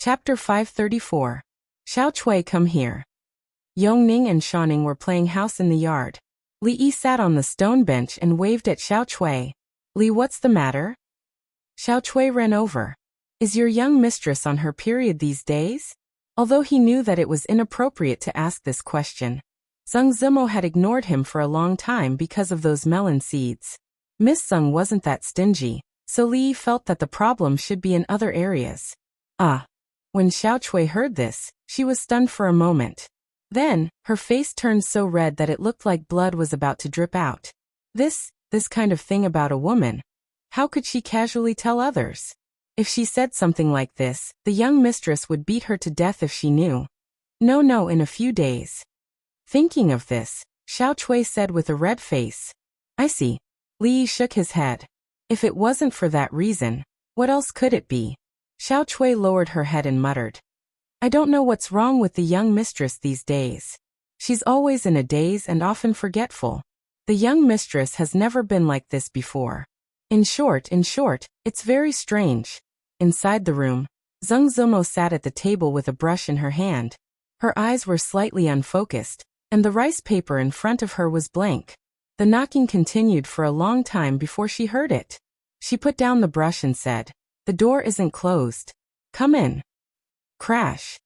Chapter 534. Xiao Chui, come here. Yongning and Shaning were playing house in the yard. Li Yi sat on the stone bench and waved at Xiao Chui. Li, what's the matter? Xiao Chui ran over. Is your young mistress on her period these days? Although he knew that it was inappropriate to ask this question, Zheng Zimo had ignored him for a long time because of those melon seeds. Miss Zheng wasn't that stingy, so Li Yi felt that the problem should be in other areas. When Xiao Chui heard this, she was stunned for a moment. Then, her face turned so red that it looked like blood was about to drip out. This kind of thing about a woman. How could she casually tell others? If she said something like this, the young mistress would beat her to death if she knew. No, in a few days. Thinking of this, Xiao Chui said with a red face. I see. Li Yi shook his head. If it wasn't for that reason, what else could it be? Xiao Chui lowered her head and muttered. I don't know what's wrong with the young mistress these days. She's always in a daze and often forgetful. The young mistress has never been like this before. In short, it's very strange. Inside the room, Zheng Zimo sat at the table with a brush in her hand. Her eyes were slightly unfocused, and the rice paper in front of her was blank. The knocking continued for a long time before she heard it. She put down the brush and said, The door isn't closed. Come in. Crash.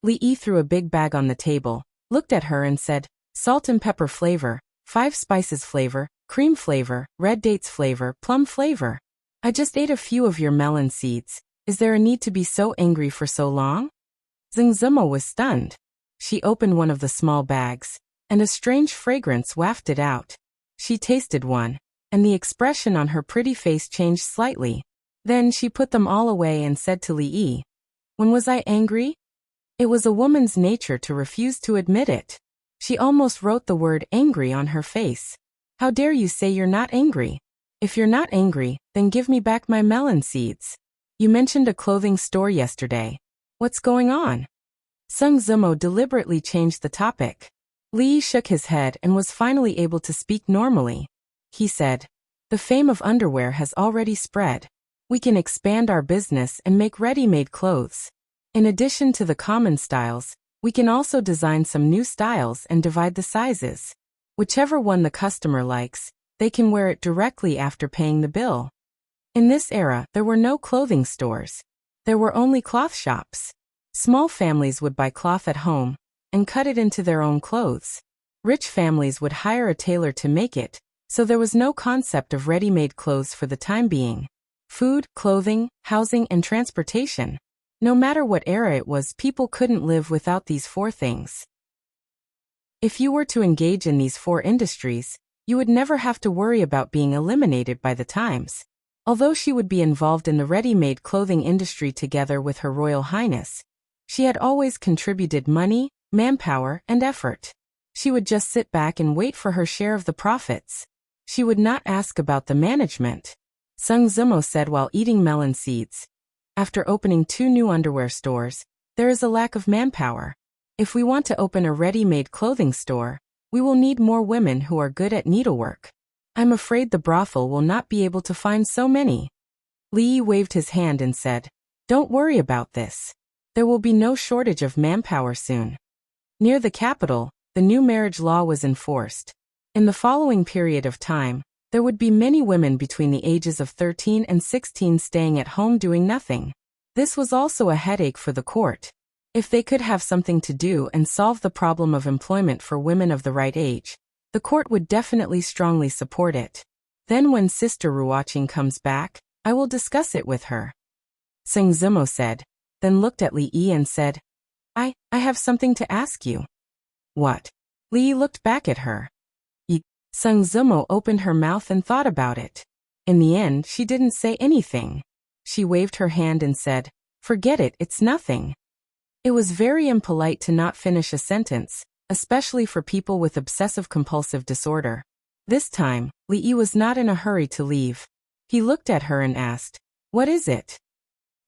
Li Yi threw a big bag on the table, looked at her and said, Salt and pepper flavor, 5 spices flavor, cream flavor, red dates flavor, plum flavor. I just ate a few of your melon seeds. Is there a need to be so angry for so long? Zheng Zimo was stunned. She opened one of the small bags, and a strange fragrance wafted out. She tasted one, and the expression on her pretty face changed slightly. Then she put them all away and said to Li Yi, When was I angry? It was a woman's nature to refuse to admit it. She almost wrote the word angry on her face. How dare you say you're not angry? If you're not angry, then give me back my melon seeds. You mentioned a clothing store yesterday. What's going on? Zheng Zimo deliberately changed the topic. Li Yi shook his head and was finally able to speak normally. He said, The fame of underwear has already spread. We can expand our business and make ready-made clothes. In addition to the common styles, we can also design some new styles and divide the sizes. Whichever one the customer likes, they can wear it directly after paying the bill. In this era, there were no clothing stores. There were only cloth shops. Small families would buy cloth at home and cut it into their own clothes. Rich families would hire a tailor to make it, so there was no concept of ready-made clothes for the time being. Food, clothing, housing, and transportation. No matter what era it was, people couldn't live without these 4 things. If you were to engage in these 4 industries, you would never have to worry about being eliminated by the times. Although she would be involved in the ready-made clothing industry together with Her Royal Highness, she had always contributed money, manpower, and effort. She would just sit back and wait for her share of the profits. She would not ask about the management. Zheng Zimo said while eating melon seeds. After opening 2 new underwear stores, there is a lack of manpower. If we want to open a ready-made clothing store, we will need more women who are good at needlework. I'm afraid the brothel will not be able to find so many. Li Yi waved his hand and said, Don't worry about this. There will be no shortage of manpower soon. Near the capital, the new marriage law was enforced. In the following period of time, there would be many women between the ages of 13 and 16 staying at home doing nothing. This was also a headache for the court. If they could have something to do and solve the problem of employment for women of the right age, the court would definitely strongly support it. Then when Sister Ruoqing comes back, I will discuss it with her. Zheng Zimo said, then looked at Li Yi and said, I have something to ask you. What? Li Yi looked back at her. Zheng Zimo opened her mouth and thought about it. In the end, she didn't say anything. She waved her hand and said, Forget it, it's nothing. It was very impolite to not finish a sentence, especially for people with obsessive-compulsive disorder. This time, Li Yi was not in a hurry to leave. He looked at her and asked, What is it?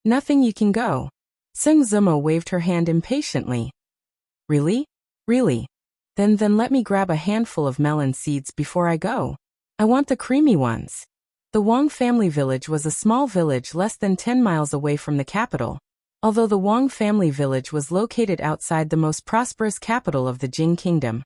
Nothing, you can go. Zheng Zimo waved her hand impatiently. Really? Really? Then let me grab a handful of melon seeds before I go. I want the creamy ones. The Wang family village was a small village less than 10 miles away from the capital. Although the Wang family village was located outside the most prosperous capital of the Jing kingdom,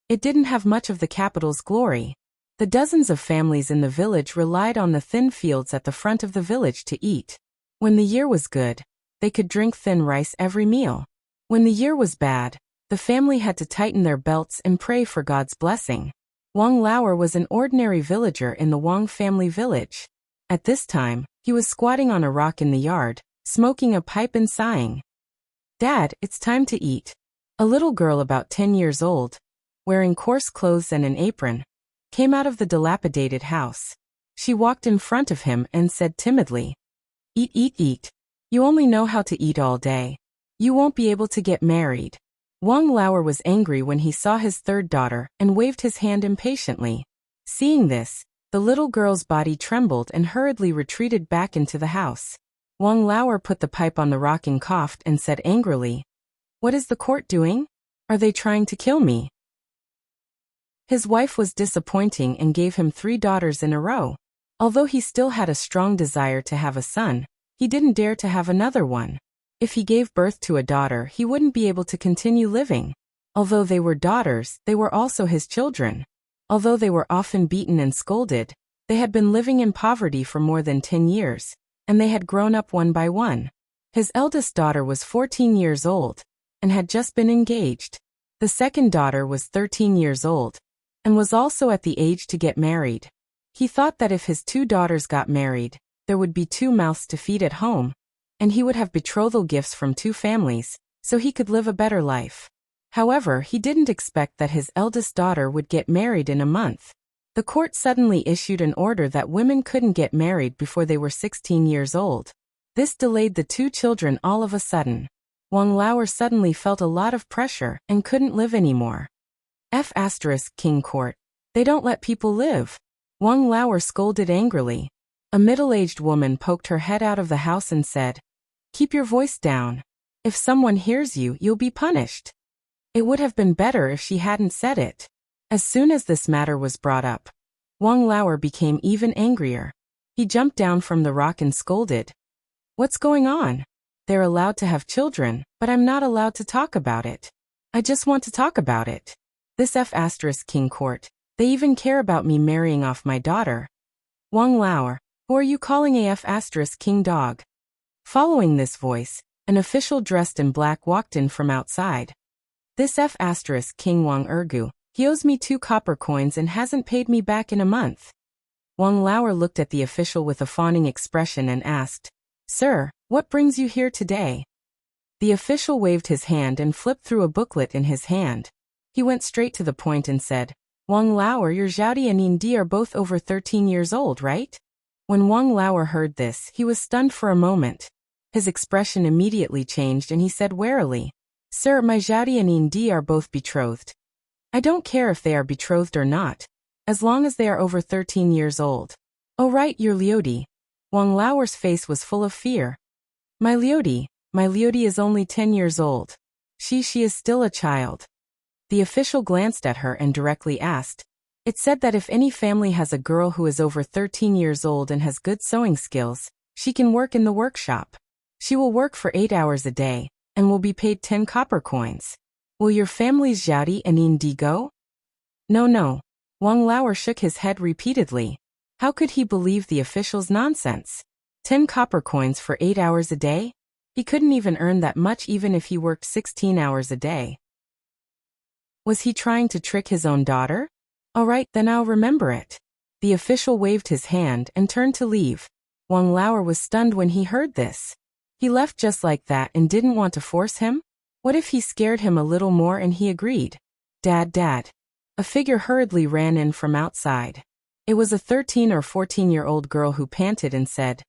it didn't have much of the capital's glory. The dozens of families in the village relied on the thin fields at the front of the village to eat. When the year was good, they could drink thin rice every meal. When the year was bad, the family had to tighten their belts and pray for God's blessing. Wang Lauer was an ordinary villager in the Wang family village. At this time, he was squatting on a rock in the yard, smoking a pipe and sighing. "Dad, it's time to eat." A little girl about 10 years old, wearing coarse clothes and an apron, came out of the dilapidated house. She walked in front of him and said timidly, "Eat, eat, eat. You only know how to eat all day. You won't be able to get married." Wang Lauer was angry when he saw his third daughter and waved his hand impatiently. Seeing this, the little girl's body trembled and hurriedly retreated back into the house. Wang Lauer put the pipe on the rock and coughed and said angrily, "What is the court doing? Are they trying to kill me?" His wife was disappointing and gave him 3 daughters in a row. Although he still had a strong desire to have a son, he didn't dare to have another one. If he gave birth to a daughter, he wouldn't be able to continue living. Although they were daughters, they were also his children. Although they were often beaten and scolded, they had been living in poverty for more than 10 years, and they had grown up one by one. His eldest daughter was 14 years old, and had just been engaged. The second daughter was 13 years old, and was also at the age to get married. He thought that if his 2 daughters got married, there would be 2 mouths to feed at home, and he would have betrothal gifts from 2 families, so he could live a better life. However, he didn't expect that his eldest daughter would get married in a month. The court suddenly issued an order that women couldn't get married before they were 16 years old. This delayed the 2 children all of a sudden. Wang Lauer suddenly felt a lot of pressure and couldn't live anymore. King Court. They don't let people live. Wang Lauer scolded angrily. A middle-aged woman poked her head out of the house and said, "Keep your voice down. If someone hears you, you'll be punished." It would have been better if she hadn't said it. As soon as this matter was brought up, Wang Lauer became even angrier. He jumped down from the rock and scolded, "What's going on? They're allowed to have children, but I'm not allowed to talk about it. I just want to talk about it. This King Court. They even care about me marrying off my daughter." Wang Lauer, who are you calling King dog? Following this voice, an official dressed in black walked in from outside. "This King Wang Ergu, he owes me 2 copper coins and hasn't paid me back in a month." Wang Lauer looked at the official with a fawning expression and asked, "Sir, what brings you here today?" The official waved his hand and flipped through a booklet in his hand. He went straight to the point and said, "Wang Lauer, your Zhaodi and Indi are both over 13 years old, right?" When Wang Lauer heard this, he was stunned for a moment. His expression immediately changed and he said warily, "Sir, my Zhaodi and Indi are both betrothed. I don't care if they are betrothed or not, as long as they are over 13 years old." "Oh right, your Liudi." Wang Lauer's face was full of fear. My Liudi is only 10 years old. She is still a child." The official glanced at her and directly asked, "It said that if any family has a girl who is over 13 years old and has good sewing skills, she can work in the workshop. She will work for 8 hours a day, and will be paid 10 copper coins. Will your family's Zhaodi and Indi go?" No. Wang Lauer shook his head repeatedly. How could he believe the official's nonsense? 10 copper coins for 8 hours a day? He couldn't even earn that much even if he worked 16 hours a day. Was he trying to trick his own daughter? "All right, then I'll remember it." The official waved his hand and turned to leave. Wang Lauer was stunned when he heard this. He left just like that and didn't want to force him? What if he scared him a little more and he agreed? Dad. A figure hurriedly ran in from outside. It was a 13 or 14-year-old girl who panted and said,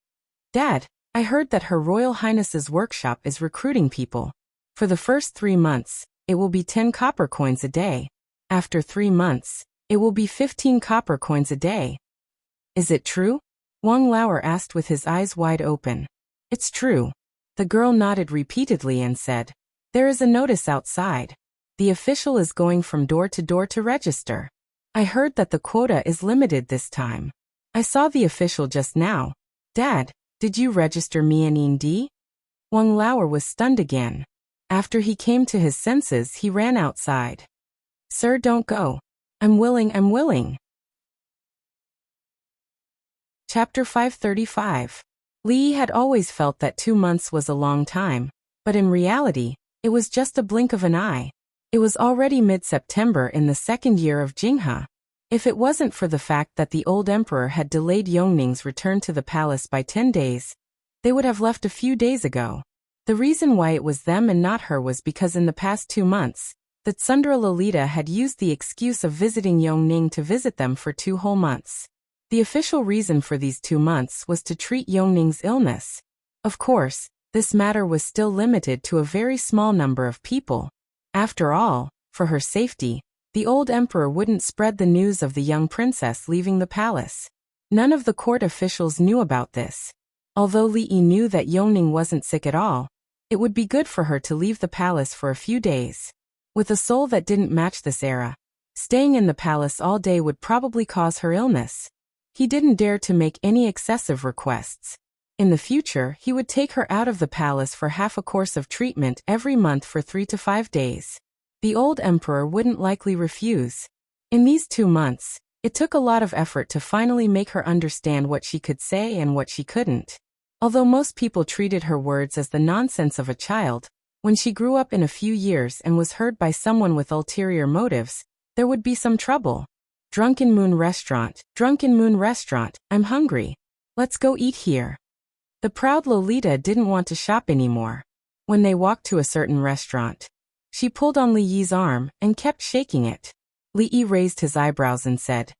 "Dad, I heard that Her Royal Highness's workshop is recruiting people. For the first 3 months, it will be 10 copper coins a day. After 3 months, it will be 15 copper coins a day." "Is it true?" Wang Lauer asked with his eyes wide open. "It's true." The girl nodded repeatedly and said, "There is a notice outside. The official is going from door to register. I heard that the quota is limited this time. I saw the official just now. Dad, did you register me and Indi?" Wang Lauer was stunned again. After he came to his senses, he ran outside. Sir, don't go. I'm willing. Chapter 535. Li had always felt that 2 months was a long time, but in reality, it was just a blink of an eye. It was already mid-September in the second year of Jinghe. If it wasn't for the fact that the old emperor had delayed Yongning's return to the palace by 10 days, they would have left a few days ago. The reason why it was them and not her was because in the past 2 months, the Tsundra Lolita had used the excuse of visiting Yongning to visit them for 2 whole months. The official reason for these 2 months was to treat Yongning's illness. Of course, this matter was still limited to a very small number of people. After all, for her safety, the old emperor wouldn't spread the news of the young princess leaving the palace. None of the court officials knew about this. Although Li Yi knew that Yongning wasn't sick at all, it would be good for her to leave the palace for a few days. With a soul that didn't match this era, staying in the palace all day would probably cause her illness. He didn't dare to make any excessive requests. In the future, he would take her out of the palace for half a course of treatment every month for 3 to 5 days. The old emperor wouldn't likely refuse. In these 2 months, it took a lot of effort to finally make her understand what she could say and what she couldn't. Although most people treated her words as the nonsense of a child, when she grew up in a few years and was heard by someone with ulterior motives, there would be some trouble. Drunken Moon Restaurant, I'm hungry. Let's go eat here. The proud Lolita didn't want to shop anymore. When they walked to a certain restaurant, she pulled on Li Yi's arm and kept shaking it. Li Yi raised his eyebrows and said,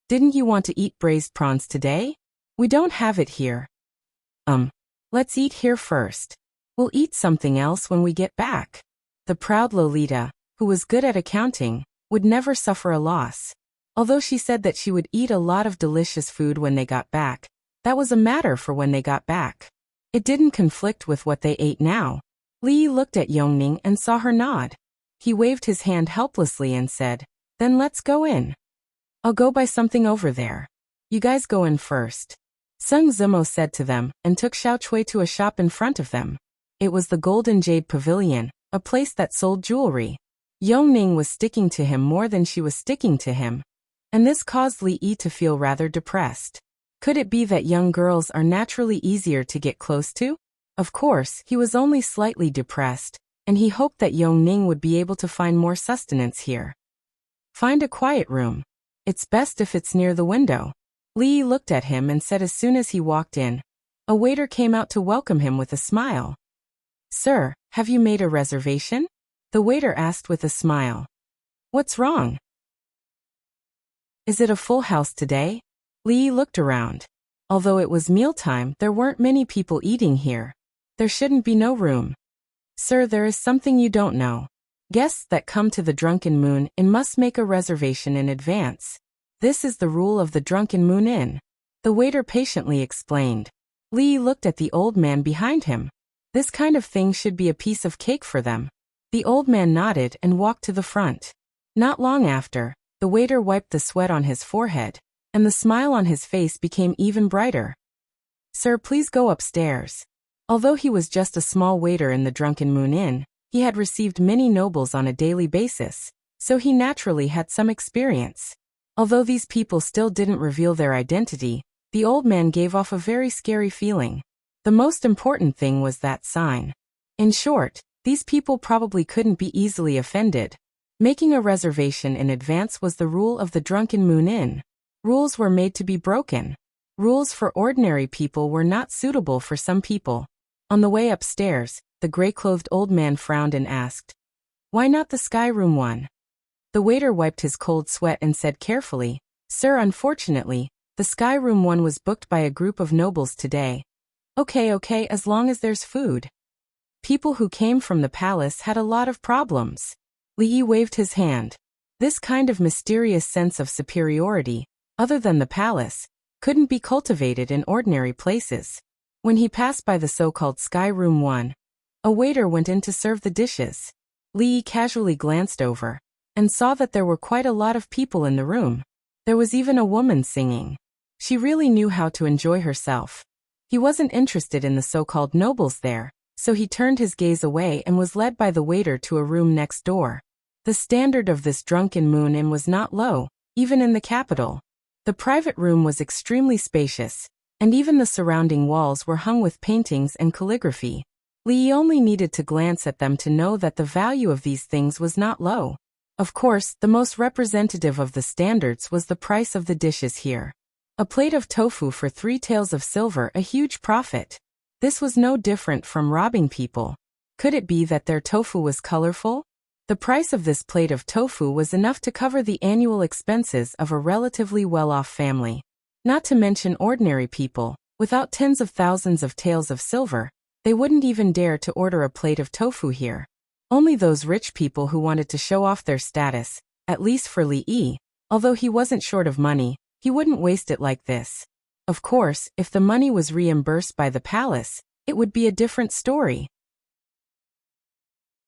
"Didn't you want to eat braised prawns today? We don't have it here." Let's eat here first. We'll eat something else when we get back." The proud Lolita, who was good at accounting, would never suffer a loss. Although she said that she would eat a lot of delicious food when they got back, that was a matter for when they got back. It didn't conflict with what they ate now. Li looked at Yongning and saw her nod. He waved his hand helplessly and said, "Then let's go in. I'll go buy something over there. You guys go in first." Sung Zimo said to them and took Xiao Chui to a shop in front of them. It was the Golden Jade Pavilion, a place that sold jewelry. Yongning was sticking to him more than she was sticking to him, and this caused Li Yi to feel rather depressed. Could it be that young girls are naturally easier to get close to? Of course, he was only slightly depressed, and he hoped that Yongning would be able to find more sustenance here. Find a quiet room. It's best if it's near the window. Li looked at him and said as soon as he walked in. A waiter came out to welcome him with a smile. "Sir, have you made a reservation?" The waiter asked with a smile. "What's wrong? Is it a full house today?" Li looked around. Although it was mealtime, there weren't many people eating here. There shouldn't be no room. "Sir, there is something you don't know. Guests that come to the Drunken Moon Inn must make a reservation in advance. This is the rule of the Drunken Moon Inn," the waiter patiently explained. Li looked at the old man behind him. This kind of thing should be a piece of cake for them. The old man nodded and walked to the front. Not long after, the waiter wiped the sweat on his forehead, and the smile on his face became even brighter. "Sir, please go upstairs." Although he was just a small waiter in the Drunken Moon Inn, he had received many nobles on a daily basis, so he naturally had some experience. Although these people still didn't reveal their identity, the old man gave off a very scary feeling. The most important thing was that sign. In short, these people probably couldn't be easily offended. Making a reservation in advance was the rule of the Drunken Moon Inn. Rules were made to be broken. Rules for ordinary people were not suitable for some people. On the way upstairs, the gray-clothed old man frowned and asked, "Why not the Sky Room one?" The waiter wiped his cold sweat and said carefully, "Sir, unfortunately, the Sky Room one was booked by a group of nobles today." Okay, as long as there's food." People who came from the palace had a lot of problems. Li Yi waved his hand. This kind of mysterious sense of superiority, other than the palace, couldn't be cultivated in ordinary places. When he passed by the so-called Sky Room 1, a waiter went in to serve the dishes. Li Yi casually glanced over and saw that there were quite a lot of people in the room. There was even a woman singing. She really knew how to enjoy herself. He wasn't interested in the so-called nobles there, so he turned his gaze away and was led by the waiter to a room next door. The standard of this drunken moon inn was not low, even in the capital. The private room was extremely spacious, and even the surrounding walls were hung with paintings and calligraphy. Li only needed to glance at them to know that the value of these things was not low. Of course, the most representative of the standards was the price of the dishes here. A plate of tofu for 3 taels of silver, a huge profit. This was no different from robbing people. Could it be that their tofu was colorful? The price of this plate of tofu was enough to cover the annual expenses of a relatively well-off family. Not to mention ordinary people, without tens of thousands of taels of silver, they wouldn't even dare to order a plate of tofu here. Only those rich people who wanted to show off their status, at least for Li Yi. Although he wasn't short of money, he wouldn't waste it like this. Of course, if the money was reimbursed by the palace, it would be a different story.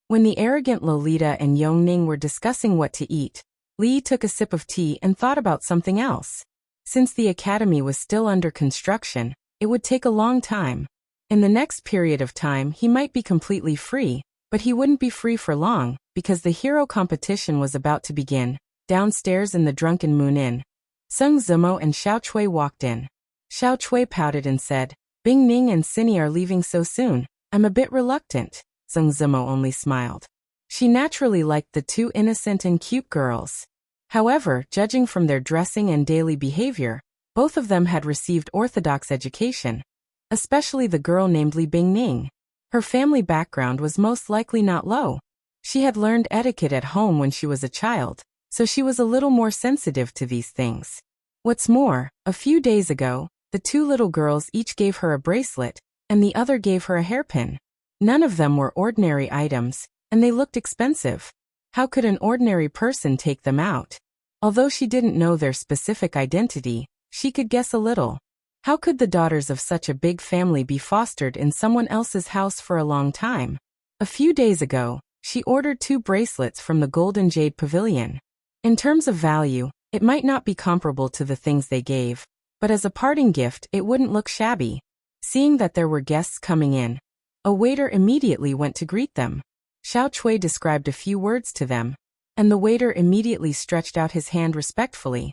When the arrogant Lolita and Yongning were discussing what to eat, Li took a sip of tea and thought about something else. Since the academy was still under construction, it would take a long time. In the next period of time he might be completely free, but he wouldn't be free for long, because the hero competition was about to begin. Downstairs in the Drunken Moon Inn, Sung Zimo and Xiao Chui walked in. Xiao Chui pouted and said, "Bing Ning and Cinny are leaving so soon. I'm a bit reluctant." Sung Zimo only smiled. She naturally liked the 2 innocent and cute girls. However, judging from their dressing and daily behavior, both of them had received orthodox education. Especially the girl named Li Bingning. Her family background was most likely not low. She had learned etiquette at home when she was a child, so she was a little more sensitive to these things. What's more, a few days ago, the 2 little girls each gave her a bracelet, and the other gave her a hairpin. None of them were ordinary items, and they looked expensive. How could an ordinary person take them out? Although she didn't know their specific identity, she could guess a little. How could the daughters of such a big family be fostered in someone else's house for a long time? A few days ago, she ordered 2 bracelets from the Golden Jade Pavilion. In terms of value, it might not be comparable to the things they gave, but as a parting gift it wouldn't look shabby. Seeing that there were guests coming in, a waiter immediately went to greet them. Xiao Chui described a few words to them, and the waiter immediately stretched out his hand respectfully.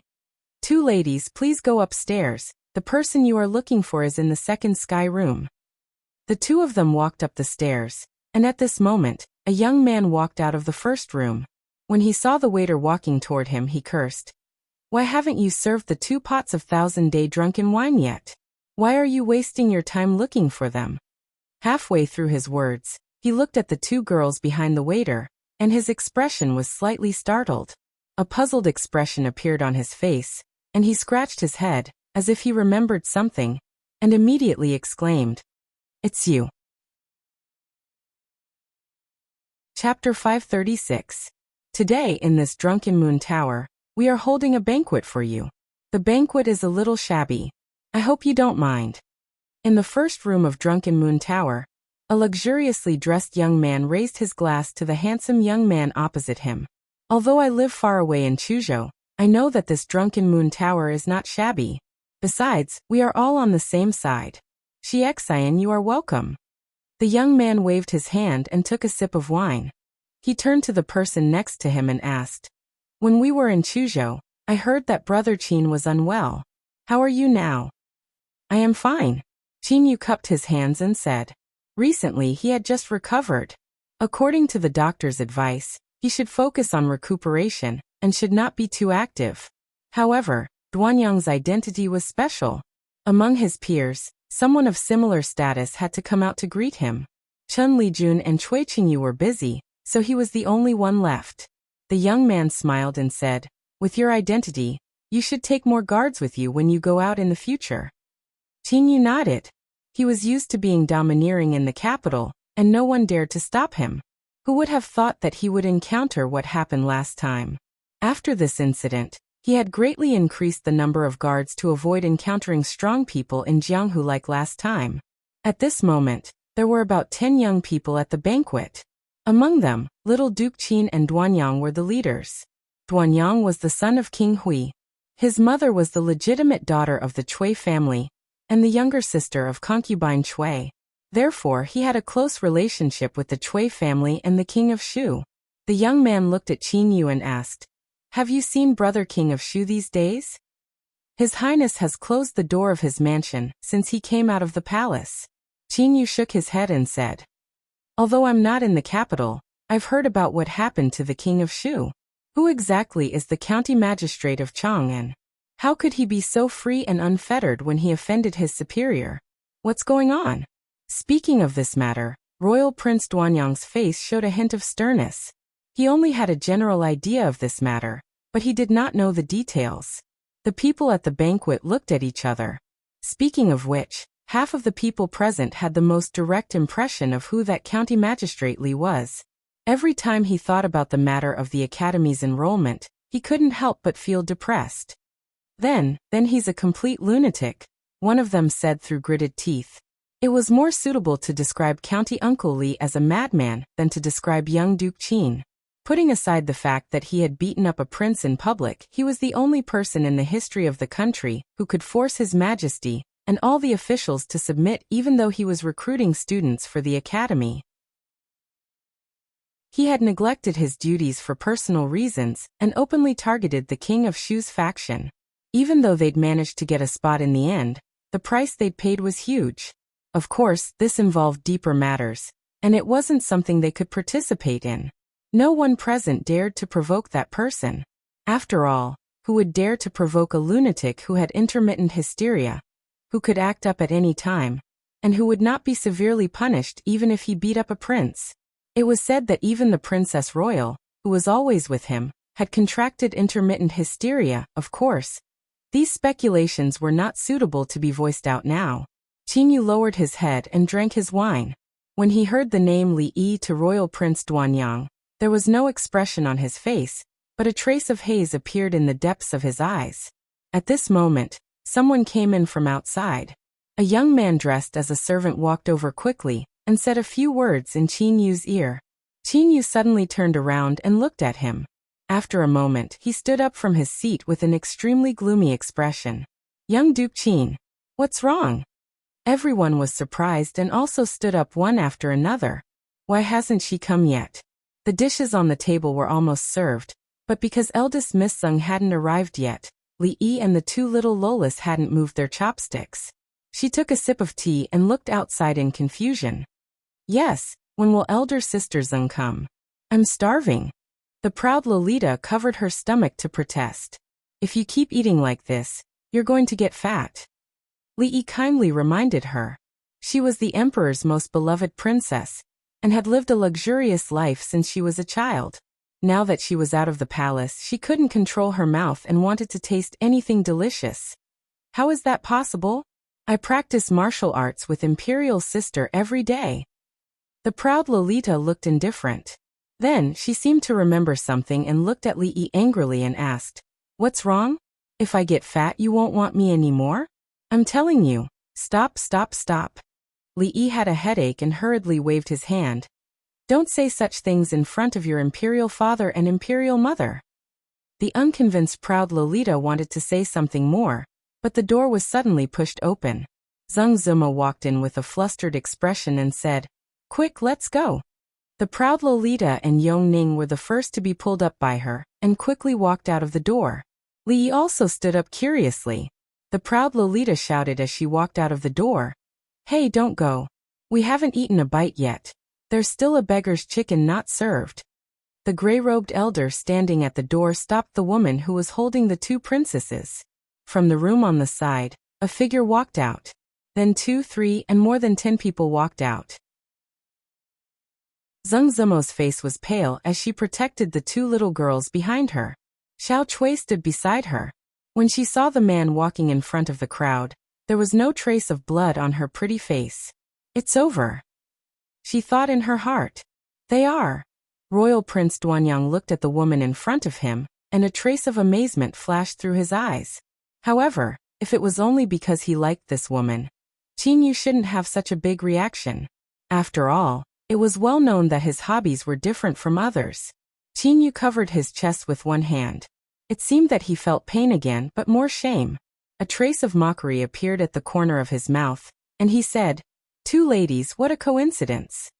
"2 ladies, please go upstairs. The person you are looking for is in the 2nd sky room." The 2 of them walked up the stairs, and at this moment, a young man walked out of the 1st room. When he saw the waiter walking toward him, he cursed. "Why haven't you served the 2 pots of 1000-day drunken wine yet? Why are you wasting your time looking for them?" Halfway through his words, he looked at the 2 girls behind the waiter, and his expression was slightly startled. A puzzled expression appeared on his face, and he scratched his head, as if he remembered something, and immediately exclaimed, "It's you." Chapter 536. Today in this Drunken Moon Tower, we are holding a banquet for you. The banquet is a little shabby. I hope you don't mind. In the 1st room of Drunken Moon Tower, a luxuriously dressed young man raised his glass to the handsome young man opposite him. Although I live far away in Chuzhou, I know that this Drunken Moon Tower is not shabby. Besides, we are all on the same side. Xiaxian, you are welcome. The young man waved his hand and took a sip of wine. He turned to the person next to him and asked, "When we were in Chuzhou, I heard that Brother Qin was unwell. How are you now?" "I am fine." Qin Yu cupped his hands and said, "Recently he had just recovered. According to the doctor's advice, he should focus on recuperation and should not be too active." However, Duanyang's identity was special. Among his peers, someone of similar status had to come out to greet him. Chun Lijun and Cui Qingyu were busy, so he was the only one left. The young man smiled and said, "With your identity, you should take more guards with you when you go out in the future." Qingyu nodded. He was used to being domineering in the capital, and no one dared to stop him. Who would have thought that he would encounter what happened last time? After this incident, he had greatly increased the number of guards to avoid encountering strong people in Jianghu like last time. At this moment, there were about 10 young people at the banquet. Among them, little Duke Qin and Duanyang were the leaders. Duanyang was the son of King Hui. His mother was the legitimate daughter of the Chui family, and the younger sister of concubine Chui. Therefore, he had a close relationship with the Cui family and the king of Shu. The young man looked at Qin Yu and asked, "Have you seen brother king of Shu these days? His Highness has closed the door of his mansion since he came out of the palace." Qin Yu shook his head and said, "Although I'm not in the capital, I've heard about what happened to the king of Shu. Who exactly is the county magistrate of Chang'an? How could he be so free and unfettered when he offended his superior? What's going on?" Speaking of this matter, Royal Prince Duanyang's face showed a hint of sternness. He only had a general idea of this matter, but he did not know the details. The people at the banquet looked at each other. Speaking of which, half of the people present had the most direct impression of who that county magistrate Li was. Every time he thought about the matter of the academy's enrollment, he couldn't help but feel depressed. Then he's a complete lunatic," one of them said through gritted teeth. It was more suitable to describe County Uncle Li as a madman than to describe young Duke Qin. Putting aside the fact that he had beaten up a prince in public, he was the only person in the history of the country who could force His Majesty and all the officials to submit even though he was recruiting students for the academy. He had neglected his duties for personal reasons and openly targeted the king of Shu's faction. Even though they'd managed to get a spot in the end, the price they'd paid was huge. Of course, this involved deeper matters, and it wasn't something they could participate in. No one present dared to provoke that person. After all, who would dare to provoke a lunatic who had intermittent hysteria, who could act up at any time, and who would not be severely punished even if he beat up a prince? It was said that even the Princess Royal, who was always with him, had contracted intermittent hysteria. Of course, these speculations were not suitable to be voiced out now. Qin Yu lowered his head and drank his wine. When he heard the name Li Yi to Royal Prince Duanyang, there was no expression on his face, but a trace of haze appeared in the depths of his eyes. At this moment, someone came in from outside. A young man dressed as a servant walked over quickly and said a few words in Qin Yu's ear. Qin Yu suddenly turned around and looked at him. After a moment, he stood up from his seat with an extremely gloomy expression. "Young Duke Qin, what's wrong?" Everyone was surprised and also stood up one after another. "Why hasn't she come yet?" The dishes on the table were almost served, but because eldest Miss Sung hadn't arrived yet, Li Yi and the two little Lolas hadn't moved their chopsticks. She took a sip of tea and looked outside in confusion. "Yes, when will elder sister Sung come? I'm starving." The proud Lolita covered her stomach to protest. "If you keep eating like this, you're going to get fat." Li Yi kindly reminded her. She was the emperor's most beloved princess, and had lived a luxurious life since she was a child. Now that she was out of the palace, she couldn't control her mouth and wanted to taste anything delicious. "How is that possible? I practice martial arts with Imperial sister every day." The proud Lolita looked indifferent. Then she seemed to remember something and looked at Li Yi angrily and asked, "What's wrong? If I get fat you won't want me anymore? I'm telling you, stop, stop, stop." Li Yi had a headache and hurriedly waved his hand. "Don't say such things in front of your imperial father and imperial mother." The unconvinced proud Lolita wanted to say something more, but the door was suddenly pushed open. Zheng Zima walked in with a flustered expression and said, "Quick, let's go." The proud Lolita and Yong Ning were the first to be pulled up by her, and quickly walked out of the door. Li Yi also stood up curiously. The proud Lolita shouted as she walked out of the door, "Hey, don't go. We haven't eaten a bite yet. There's still a beggar's chicken not served." The gray-robed elder standing at the door stopped the woman who was holding the two princesses. From the room on the side, a figure walked out. Then 2, 3, and more than 10 people walked out. Zheng Zimo's face was pale as she protected the two little girls behind her. Xiao Chui stood beside her. When she saw the man walking in front of the crowd, there was no trace of blood on her pretty face. "It's over," she thought in her heart. "They are." Royal Prince Duanyang looked at the woman in front of him, and a trace of amazement flashed through his eyes. However, if it was only because he liked this woman, Qin Yu shouldn't have such a big reaction. After all, it was well known that his hobbies were different from others. Qin Yu covered his chest with one hand. It seemed that he felt pain again, but more shame. A trace of mockery appeared at the corner of his mouth, and he said, Two ladies, what a coincidence.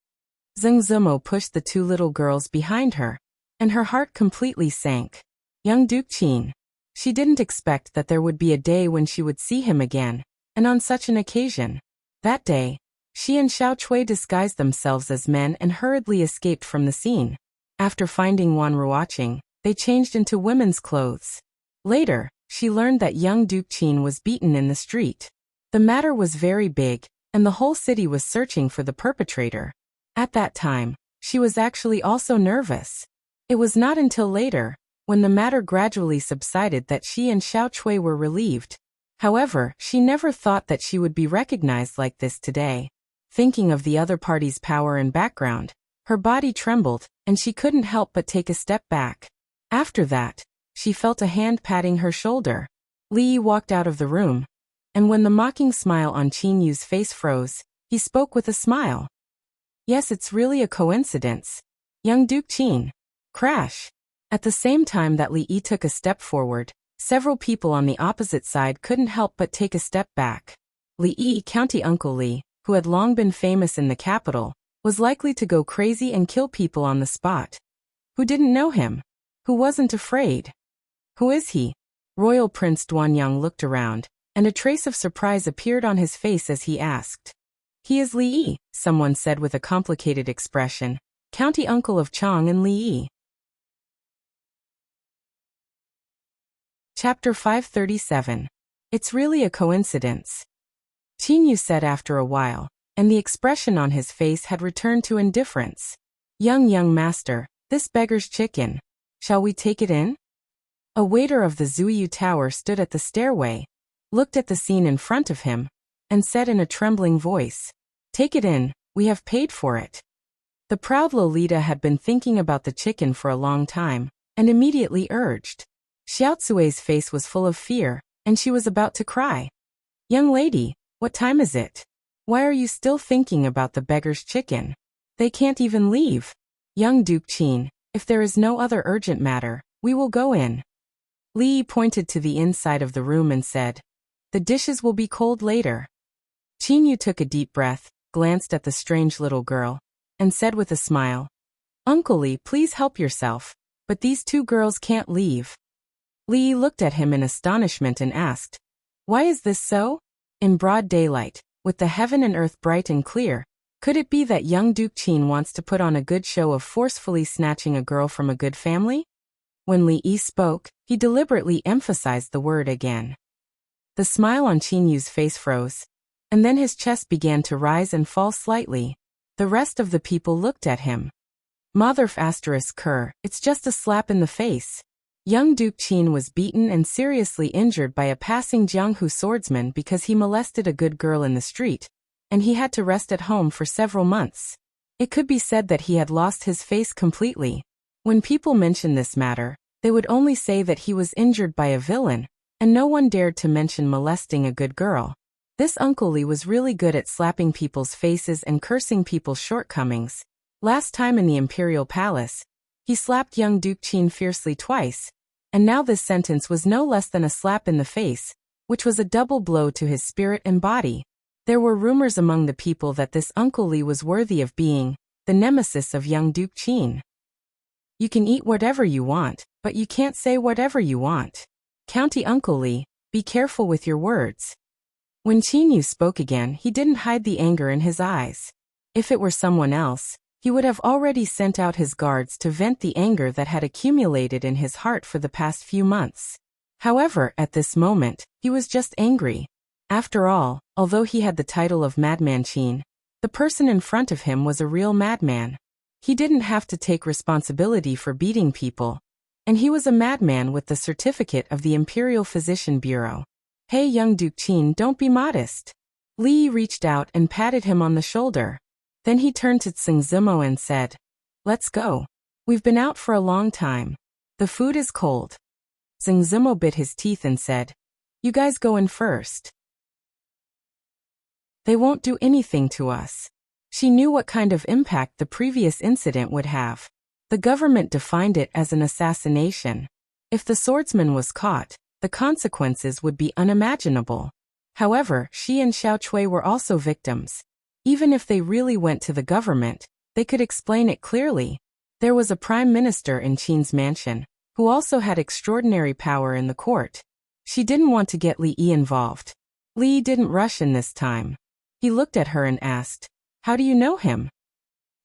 Zheng Zimo pushed the two little girls behind her, and her heart completely sank. Young Duke Qin. She didn't expect that there would be a day when she would see him again, and on such an occasion. That day, she and Xiao Chui disguised themselves as men and hurriedly escaped from the scene. After finding Wan watching, they changed into women's clothes. Later, she learned that young Duke Qin was beaten in the street. The matter was very big, and the whole city was searching for the perpetrator. At that time, she was actually also nervous. It was not until later, when the matter gradually subsided, that she and Xiao Chui were relieved. However, she never thought that she would be recognized like this today. Thinking of the other party's power and background, her body trembled, and she couldn't help but take a step back. After that, she felt a hand patting her shoulder. Li Yi walked out of the room, and when the mocking smile on Qin Yu's face froze, he spoke with a smile. Yes, it's really a coincidence. Young Duke Qin. Crash. At the same time that Li Yi took a step forward, several people on the opposite side couldn't help but take a step back. Li Yi, County Uncle Li, who had long been famous in the capital, was likely to go crazy and kill people on the spot. Who didn't know him? Who wasn't afraid? Who is he? Royal Prince Duanyang looked around, and a trace of surprise appeared on his face as he asked. He is Li Yi, someone said with a complicated expression. County Uncle of Chang and Li Yi. Chapter 537. It's really a coincidence. Qin Yu said after a while, and the expression on his face had returned to indifference. Young master, this beggar's chicken. Shall we take it in? A waiter of the Zuiyu Tower stood at the stairway, looked at the scene in front of him, and said in a trembling voice, Take it in, we have paid for it. The proud Lolita had been thinking about the chicken for a long time, and immediately urged. Xiaozui's face was full of fear, and she was about to cry. Young lady, what time is it? Why are you still thinking about the beggar's chicken? They can't even leave. Young Duke Qin, if there is no other urgent matter, we will go in. Li Yi pointed to the inside of the room and said, The dishes will be cold later. Qin Yu took a deep breath, glanced at the strange little girl, and said with a smile, Uncle Li, please help yourself, but these two girls can't leave. Li Yi looked at him in astonishment and asked, Why is this so? In broad daylight, with the heaven and earth bright and clear, could it be that young Duke Qin wants to put on a good show of forcefully snatching a girl from a good family? When Li Yi spoke, he deliberately emphasized the word again. The smile on Qin Yu's face froze, and then his chest began to rise and fall slightly. The rest of the people looked at him. Motherf *Ker, it's just a slap in the face. Young Duke Qin was beaten and seriously injured by a passing Jianghu swordsman because he molested a good girl in the street, and he had to rest at home for several months. It could be said that he had lost his face completely. When people mentioned this matter, they would only say that he was injured by a villain, and no one dared to mention molesting a good girl. This Uncle Li was really good at slapping people's faces and cursing people's shortcomings. Last time in the Imperial Palace, he slapped young Duke Qin fiercely twice, and now this sentence was no less than a slap in the face, which was a double blow to his spirit and body. There were rumors among the people that this Uncle Li was worthy of being the nemesis of young Duke Qin. You can eat whatever you want, but you can't say whatever you want. County Uncle Li, be careful with your words. When Qin Yu spoke again, he didn't hide the anger in his eyes. If it were someone else, he would have already sent out his guards to vent the anger that had accumulated in his heart for the past few months. However, at this moment, he was just angry. After all, although he had the title of Madman Qin, the person in front of him was a real madman. He didn't have to take responsibility for beating people, and he was a madman with the certificate of the Imperial Physician Bureau. Hey young Duke Qin, don't be modest. Li Yi reached out and patted him on the shoulder. Then he turned to Zheng Zimo and said, Let's go. We've been out for a long time. The food is cold. Zheng Zimo bit his teeth and said, You guys go in first. They won't do anything to us. She knew what kind of impact the previous incident would have. The government defined it as an assassination. If the swordsman was caught, the consequences would be unimaginable. However, she and Xiao Chui were also victims. Even if they really went to the government, they could explain it clearly. There was a prime minister in Qin's mansion, who also had extraordinary power in the court. She didn't want to get Li Yi involved. Li Yi didn't rush in this time. He looked at her and asked, "How do you know him?"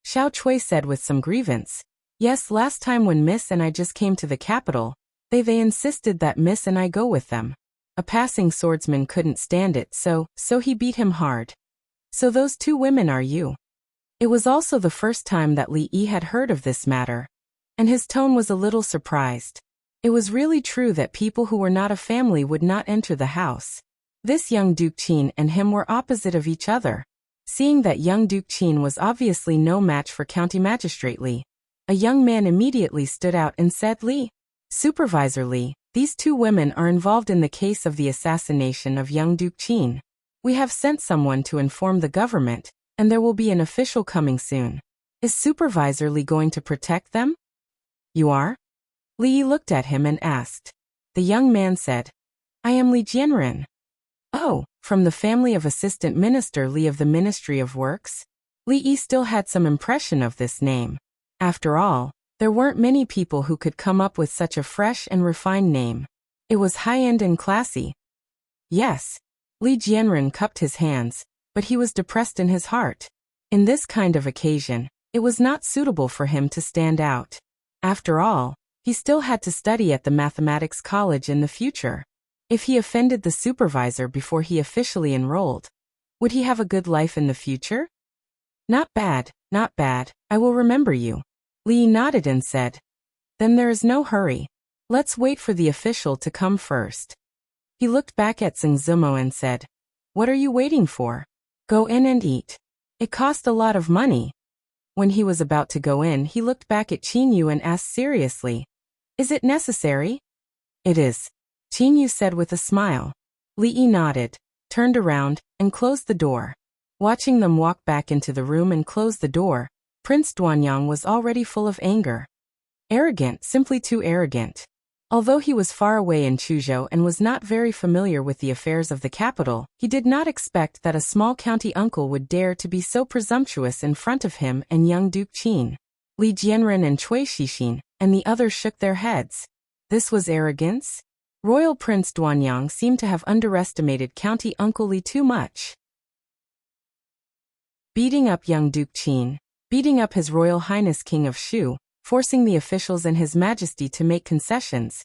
Xiao Chui said with some grievance, "Yes, last time when Miss and I just came to the capital, they insisted that Miss and I go with them. A passing swordsman couldn't stand it, so he beat him hard. So those two women are you?" It was also the first time that Li Yi had heard of this matter, and his tone was a little surprised. It was really true that people who were not a family would not enter the house. This young Duke Qin and him were opposite of each other. Seeing that young Duke Qin was obviously no match for County Magistrate Li, a young man immediately stood out and said, "Li, Supervisor Li, these two women are involved in the case of the assassination of young Duke Qin. We have sent someone to inform the government, and there will be an official coming soon. Is Supervisor Li going to protect them?" "You are?" Li Yi looked at him and asked. The young man said, "I am Li Jianren." "Oh, from the family of Assistant Minister Li of the Ministry of Works?" Li Yi still had some impression of this name. After all, there weren't many people who could come up with such a fresh and refined name. It was high-end and classy. "Yes." Li Jianren cupped his hands, but he was depressed in his heart. In this kind of occasion, it was not suitable for him to stand out. After all, he still had to study at the mathematics college in the future. If he offended the supervisor before he officially enrolled, would he have a good life in the future? Not bad, I will remember you." Li nodded and said, "Then there is no hurry. Let's wait for the official to come first." He looked back at Zheng Zimo and said, "What are you waiting for? Go in and eat. It cost a lot of money." When he was about to go in, he looked back at Qin Yu and asked seriously, "Is it necessary?" "It is," Qin Yu said with a smile. Li Yi nodded, turned around, and closed the door. Watching them walk back into the room and close the door, Prince Duanyang was already full of anger. Arrogant, simply too arrogant. Although he was far away in Chuzhou and was not very familiar with the affairs of the capital, he did not expect that a small county uncle would dare to be so presumptuous in front of him and young Duke Qin. Li Jianren and Cui Shixin and the others shook their heads. This was arrogance? Royal Prince Duanyang seemed to have underestimated County Uncle Li too much. Beating up young Duke Qin, beating up His Royal Highness King of Shu, forcing the officials and His Majesty to make concessions.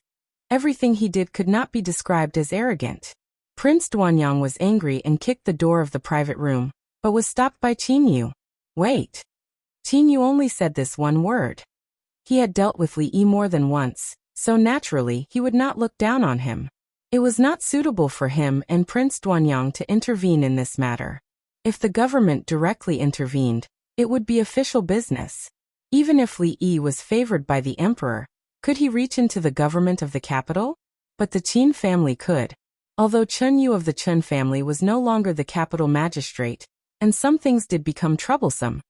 Everything he did could not be described as arrogant. Prince Duanyang was angry and kicked the door of the private room, but was stopped by Qin Yu. "Wait." Qin Yu only said this one word. He had dealt with Li Yi more than once, so naturally he would not look down on him. It was not suitable for him and Prince Duanyang to intervene in this matter. If the government directly intervened, it would be official business. Even if Li Yi was favored by the emperor, could he reach into the government of the capital? But the Qin family could. Although Chun Yu of the Chun family was no longer the capital magistrate, and some things did become troublesome,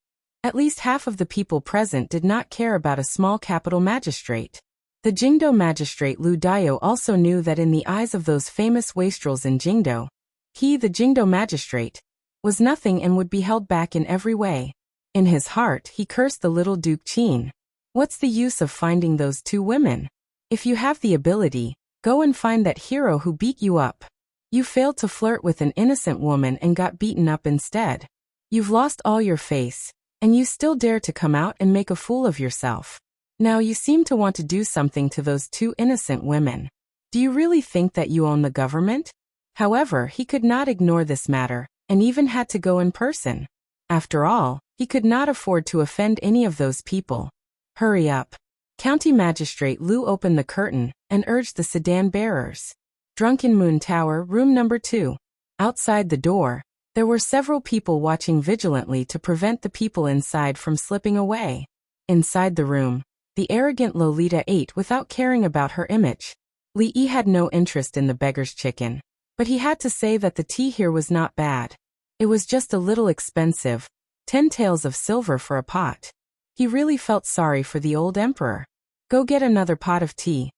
at least half of the people present did not care about a small capital magistrate. The Jingdo magistrate Lu Dayo also knew that in the eyes of those famous wastrels in Jingdo, he, the Jingdo magistrate, was nothing and would be held back in every way. In his heart, he cursed the little Duke Qin. What's the use of finding those two women? If you have the ability, go and find that hero who beat you up. You failed to flirt with an innocent woman and got beaten up instead. You've lost all your face, and you still dare to come out and make a fool of yourself. Now you seem to want to do something to those two innocent women. Do you really think that you own the government? However, he could not ignore this matter, and even had to go in person. After all, he could not afford to offend any of those people. Hurry up. County Magistrate Lu opened the curtain and urged the sedan bearers. Drunken Moon Tower, room number 2. Outside the door, there were several people watching vigilantly to prevent the people inside from slipping away. Inside the room, the arrogant Lolita ate without caring about her image. Li Yi had no interest in the beggar's chicken, but he had to say that the tea here was not bad. It was just a little expensive, 10 taels of silver for a pot. He really felt sorry for the old emperor. Go get another pot of tea.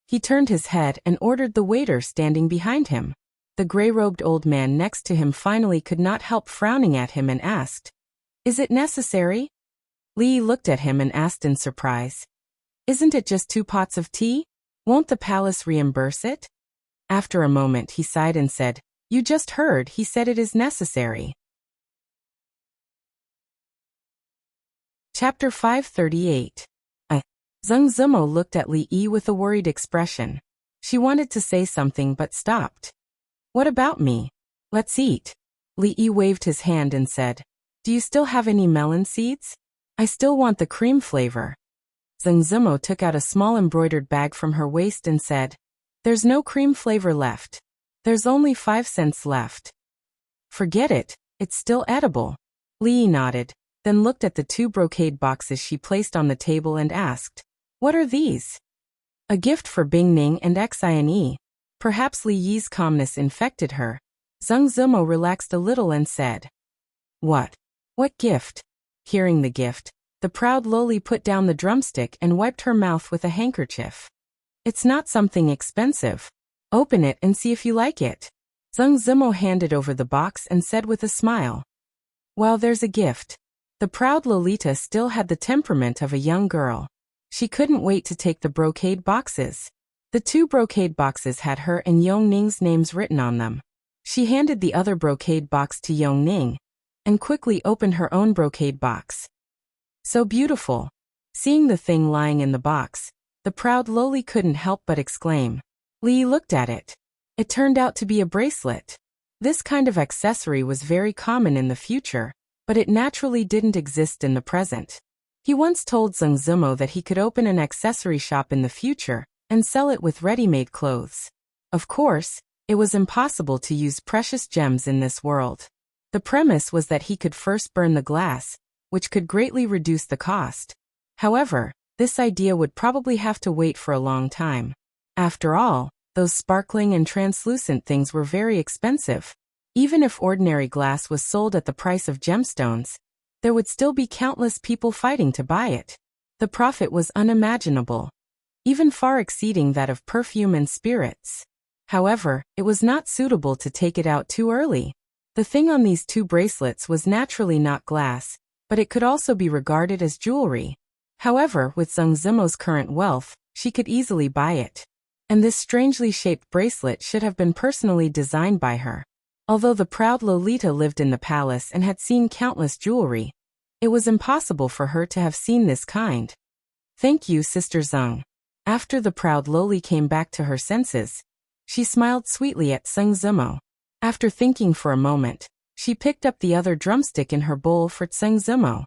He turned his head and ordered the waiter standing behind him. The gray-robed old man next to him finally could not help frowning at him and asked, "Is it necessary?" Li looked at him and asked in surprise, "Isn't it just 2 pots of tea? Won't the palace reimburse it?" After a moment he sighed and said, "You just heard, he said it is necessary." Chapter 538. Zheng Zimo looked at Li Yi with a worried expression. She wanted to say something but stopped. "What about me? Let's eat." Li Yi waved his hand and said, "Do you still have any melon seeds? I still want the cream flavor." Zheng Zimo took out a small embroidered bag from her waist and said, "There's no cream flavor left. There's only 5 cents left." "Forget it, it's still edible." Li Yi nodded, then looked at the 2 brocade boxes she placed on the table and asked, "What are these?" "A gift for Bing Ning and Xine." Perhaps Li Yi's calmness infected her. Zheng Zimo relaxed a little and said, "What? What gift?" Hearing the gift, the proud lowly put down the drumstick and wiped her mouth with a handkerchief. "It's not something expensive. Open it and see if you like it." Zheng Zimo handed over the box and said with a smile, "Well, there's a gift." The proud Lolita still had the temperament of a young girl. She couldn't wait to take the brocade boxes. The 2 brocade boxes had her and Yong Ning's names written on them. She handed the other brocade box to Yong Ning, and quickly opened her own brocade box. So beautiful. Seeing the thing lying in the box, the proud lowly couldn't help but exclaim. Li looked at it. It turned out to be a bracelet. This kind of accessory was very common in the future, but it naturally didn't exist in the present. He once told Zheng Zimo that he could open an accessory shop in the future and sell it with ready-made clothes. Of course, it was impossible to use precious gems in this world. The premise was that he could first burn the glass, which could greatly reduce the cost. However, this idea would probably have to wait for a long time. After all, those sparkling and translucent things were very expensive. Even if ordinary glass was sold at the price of gemstones, there would still be countless people fighting to buy it. The profit was unimaginable, even far exceeding that of perfume and spirits. However, it was not suitable to take it out too early. The thing on these 2 bracelets was naturally not glass, but it could also be regarded as jewelry. However, with Zheng Zimo's current wealth, she could easily buy it. And this strangely shaped bracelet should have been personally designed by her. Although the proud Lolita lived in the palace and had seen countless jewelry, it was impossible for her to have seen this kind. "Thank you, Sister Zheng." After the proud lowly came back to her senses, she smiled sweetly at Zheng Zimo. After thinking for a moment, she picked up the other drumstick in her bowl for Zheng Zimo.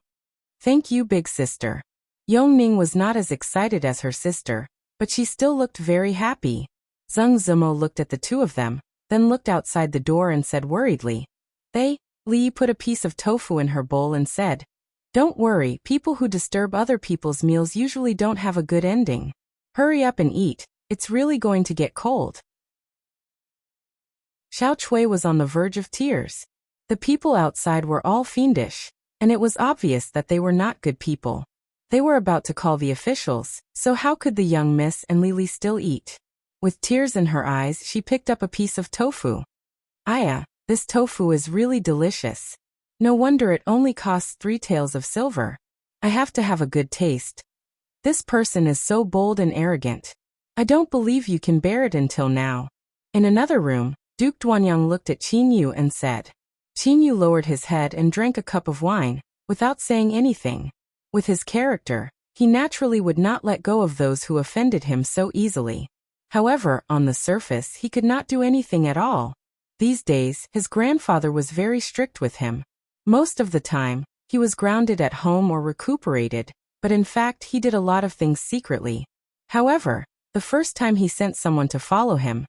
"Thank you, big sister." Yong Ning was not as excited as her sister, but she still looked very happy. Zheng Zimo looked at the 2 of them, then looked outside the door and said worriedly, Li put a piece of tofu in her bowl and said, "Don't worry, people who disturb other people's meals usually don't have a good ending. Hurry up and eat, it's really going to get cold." Xiao Chui was on the verge of tears. The people outside were all fiendish, and it was obvious that they were not good people. They were about to call the officials, so how could the young miss and Lily still eat? With tears in her eyes, she picked up a piece of tofu. "Aya, this tofu is really delicious. No wonder it only costs 3 taels of silver. I have to have a good taste. This person is so bold and arrogant. I don't believe you can bear it until now." In another room, Duke Duanyang looked at Qin Yu and said. Qin Yu lowered his head and drank a cup of wine, without saying anything. With his character, he naturally would not let go of those who offended him so easily. However, on the surface, he could not do anything at all. These days, his grandfather was very strict with him. Most of the time, he was grounded at home or recuperated, but in fact he did a lot of things secretly. However, the first time he sent someone to follow him,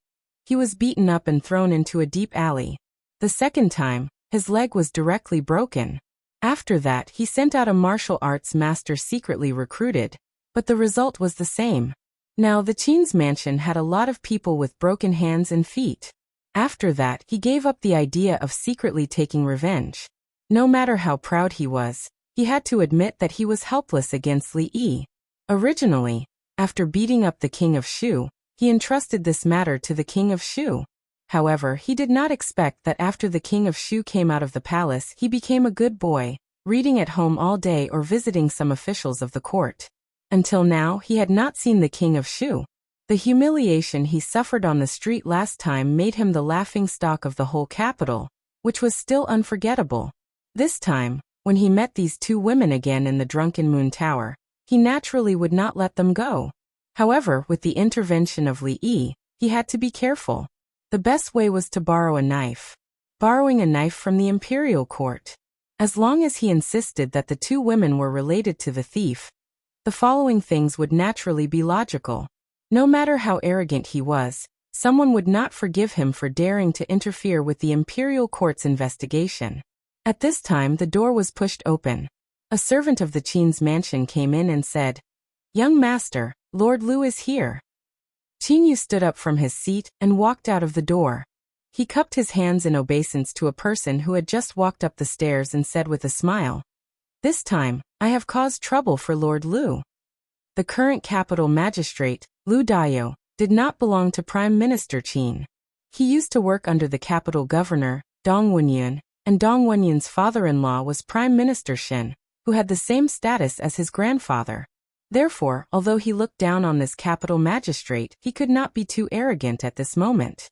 he was beaten up and thrown into a deep alley. The second time, his leg was directly broken. After that, he sent out a martial arts master secretly recruited, but the result was the same. Now, the Qin's mansion had a lot of people with broken hands and feet. After that, he gave up the idea of secretly taking revenge. No matter how proud he was, he had to admit that he was helpless against Li Yi. Originally, after beating up the king of Shu, he entrusted this matter to the king of Shu. However, he did not expect that after the king of Shu came out of the palace, he became a good boy, reading at home all day or visiting some officials of the court. Until now, he had not seen the king of Shu. The humiliation he suffered on the street last time made him the laughingstock of the whole capital, which was still unforgettable. This time, when he met these two women again in the Drunken Moon Tower, he naturally would not let them go. However, with the intervention of Li Yi, he had to be careful. The best way was to borrow a knife. Borrowing a knife from the imperial court. As long as he insisted that the two women were related to the thief, the following things would naturally be logical. No matter how arrogant he was, someone would not forgive him for daring to interfere with the imperial court's investigation. At this time, the door was pushed open. A servant of the Qin's mansion came in and said, "Young master, Lord Lu is here." Qin Yu stood up from his seat and walked out of the door. He cupped his hands in obeisance to a person who had just walked up the stairs and said with a smile, "This time, I have caused trouble for Lord Lu." The current capital magistrate, Lu Dayo, did not belong to Prime Minister Qin. He used to work under the capital governor, Dong Wenyun, and Dong Wenyun's father-in-law was Prime Minister Shen, who had the same status as his grandfather. Therefore, although he looked down on this capital magistrate, he could not be too arrogant at this moment.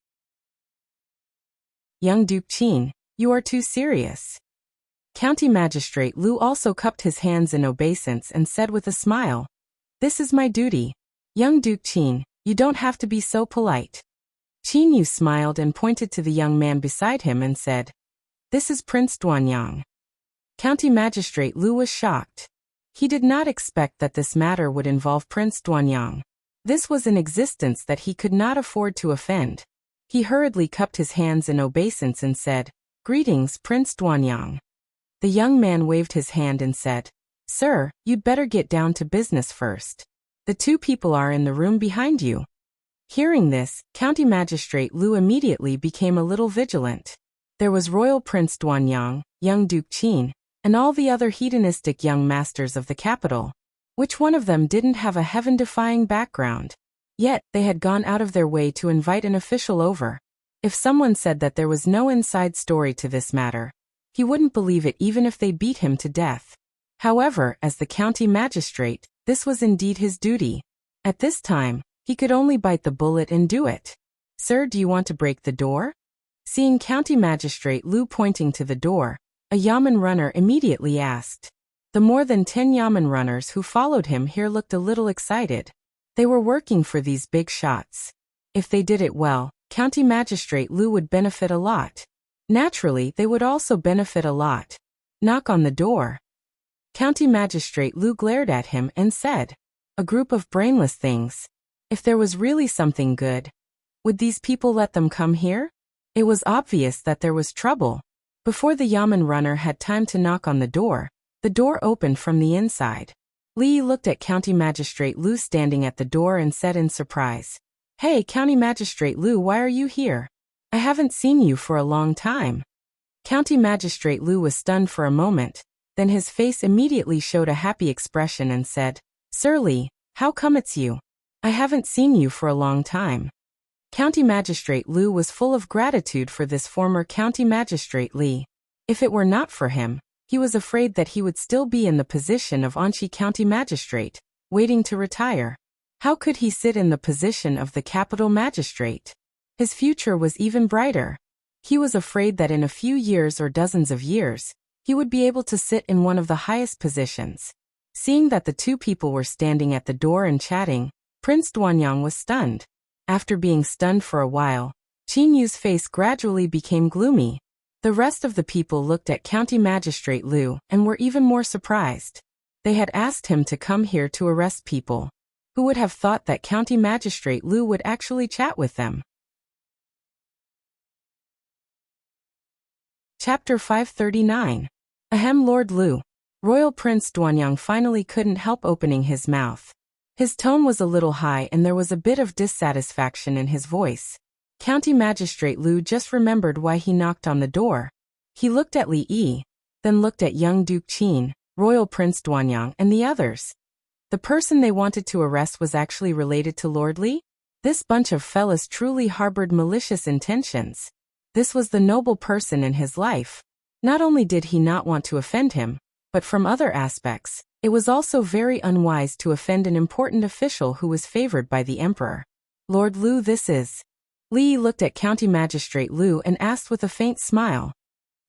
"Young Duke Qin, you are too serious." County Magistrate Lu also cupped his hands in obeisance and said with a smile, "This is my duty. Young Duke Qin, you don't have to be so polite." Qin Yu smiled and pointed to the young man beside him and said, "This is Prince Duanyang." County Magistrate Lu was shocked. He did not expect that this matter would involve Prince Duanyang. This was an existence that he could not afford to offend. He hurriedly cupped his hands in obeisance and said, "Greetings, Prince Duanyang." The young man waved his hand and said, "Sir, you'd better get down to business first. The two people are in the room behind you." Hearing this, County Magistrate Lu immediately became a little vigilant. There was Royal Prince Duanyang, young Duke Qin, and all the other hedonistic young masters of the capital. Which one of them didn't have a heaven-defying background? Yet, they had gone out of their way to invite an official over. If someone said that there was no inside story to this matter, he wouldn't believe it even if they beat him to death. However, as the county magistrate, this was indeed his duty. At this time, he could only bite the bullet and do it. "Sir, do you want to break the door?" Seeing County Magistrate Lu pointing to the door, a yamen runner immediately asked. The more than 10 yamen runners who followed him here looked a little excited. They were working for these big shots. If they did it well, County Magistrate Lu would benefit a lot. Naturally, they would also benefit a lot. "Knock on the door." County Magistrate Lu glared at him and said, "A group of brainless things. If there was really something good, would these people let them come here?" It was obvious that there was trouble. Before the yamen runner had time to knock on the door opened from the inside. Li looked at County Magistrate Lu standing at the door and said in surprise, "Hey, County Magistrate Lu, why are you here? I haven't seen you for a long time." County Magistrate Lu was stunned for a moment, then his face immediately showed a happy expression and said, "Sir Li, how come it's you? I haven't seen you for a long time." County Magistrate Lu was full of gratitude for this former County Magistrate Li. If it were not for him, he was afraid that he would still be in the position of Anqi County Magistrate, waiting to retire. How could he sit in the position of the capital magistrate? His future was even brighter. He was afraid that in a few years or dozens of years, he would be able to sit in one of the highest positions. Seeing that the two people were standing at the door and chatting, Prince Duanyang was stunned. After being stunned for a while, Qin Yu's face gradually became gloomy. The rest of the people looked at County Magistrate Lu and were even more surprised. They had asked him to come here to arrest people. Who would have thought that County Magistrate Lu would actually chat with them? Chapter 539. Ahem, Lord Lu. Royal Prince Duanyang finally couldn't help opening his mouth. His tone was a little high and there was a bit of dissatisfaction in his voice. County Magistrate Lu just remembered why he knocked on the door. He looked at Li Yi, then looked at young Duke Qin, Royal Prince Duanyang, and the others. The person they wanted to arrest was actually related to Lord Li? This bunch of fellas truly harbored malicious intentions. This was the noble person in his life. Not only did he not want to offend him, but from other aspects, it was also very unwise to offend an important official who was favored by the emperor. Lord Lu, this is. Li looked at County Magistrate Lu and asked with a faint smile.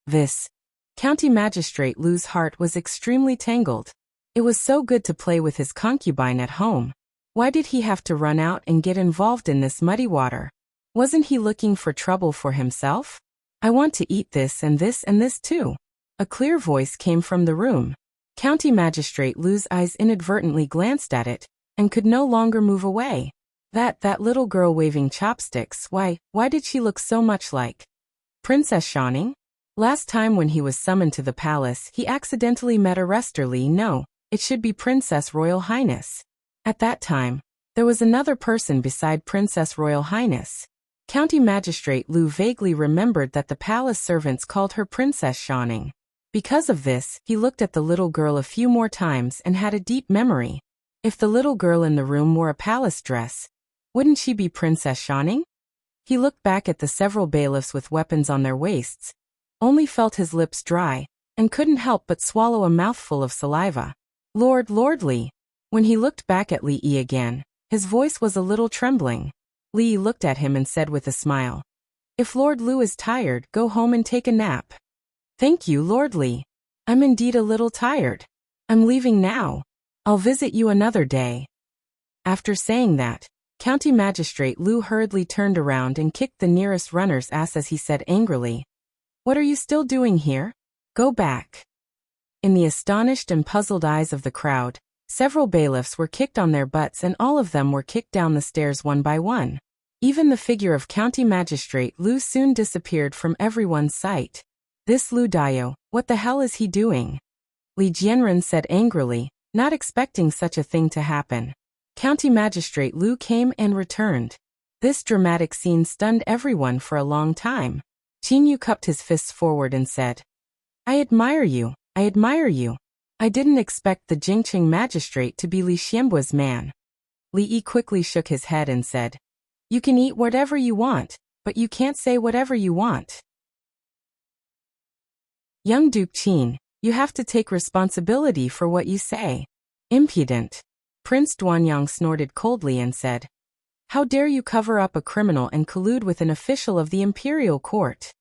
This. County Magistrate Lu's heart was extremely tangled. It was so good to play with his concubine at home. Why did he have to run out and get involved in this muddy water? Wasn't he looking for trouble for himself? I want to eat this and this and this too. A clear voice came from the room. County Magistrate Lu's eyes inadvertently glanced at it, and could no longer move away. That little girl waving chopsticks, why did she look so much like Princess Shining? Last time when he was summoned to the palace, he accidentally met Arresterly. No, it should be Princess Royal Highness. At that time, there was another person beside Princess Royal Highness. County Magistrate Lu vaguely remembered that the palace servants called her Princess Shining. Because of this, he looked at the little girl a few more times and had a deep memory. If the little girl in the room wore a palace dress, wouldn't she be Princess Shining? He looked back at the several bailiffs with weapons on their waists, only felt his lips dry, and couldn't help but swallow a mouthful of saliva. Lord Li. When he looked back at Li Yi again, his voice was a little trembling. Li Yi looked at him and said with a smile, "If Lord Lu is tired, go home and take a nap." "Thank you, Lord Li. I'm indeed a little tired. I'm leaving now. I'll visit you another day." After saying that, County Magistrate Lu hurriedly turned around and kicked the nearest runner's ass as he said angrily, "What are you still doing here? Go back." In the astonished and puzzled eyes of the crowd, several bailiffs were kicked on their butts and all of them were kicked down the stairs one by one. Even the figure of County Magistrate Lu soon disappeared from everyone's sight. "This Lu Dayo, what the hell is he doing?" Li Jianren said angrily, not expecting such a thing to happen. County Magistrate Lu came and returned. This dramatic scene stunned everyone for a long time. Qin Yu cupped his fists forward and said, I admire you. I didn't expect the Jingqing magistrate to be Li Xianbu's man." Li Yi quickly shook his head and said, "You can eat whatever you want, but you can't say whatever you want. Young Duke Qin, you have to take responsibility for what you say." "Impudent." Prince Duanyang snorted coldly and said, "How dare you cover up a criminal and collude with an official of the imperial court?"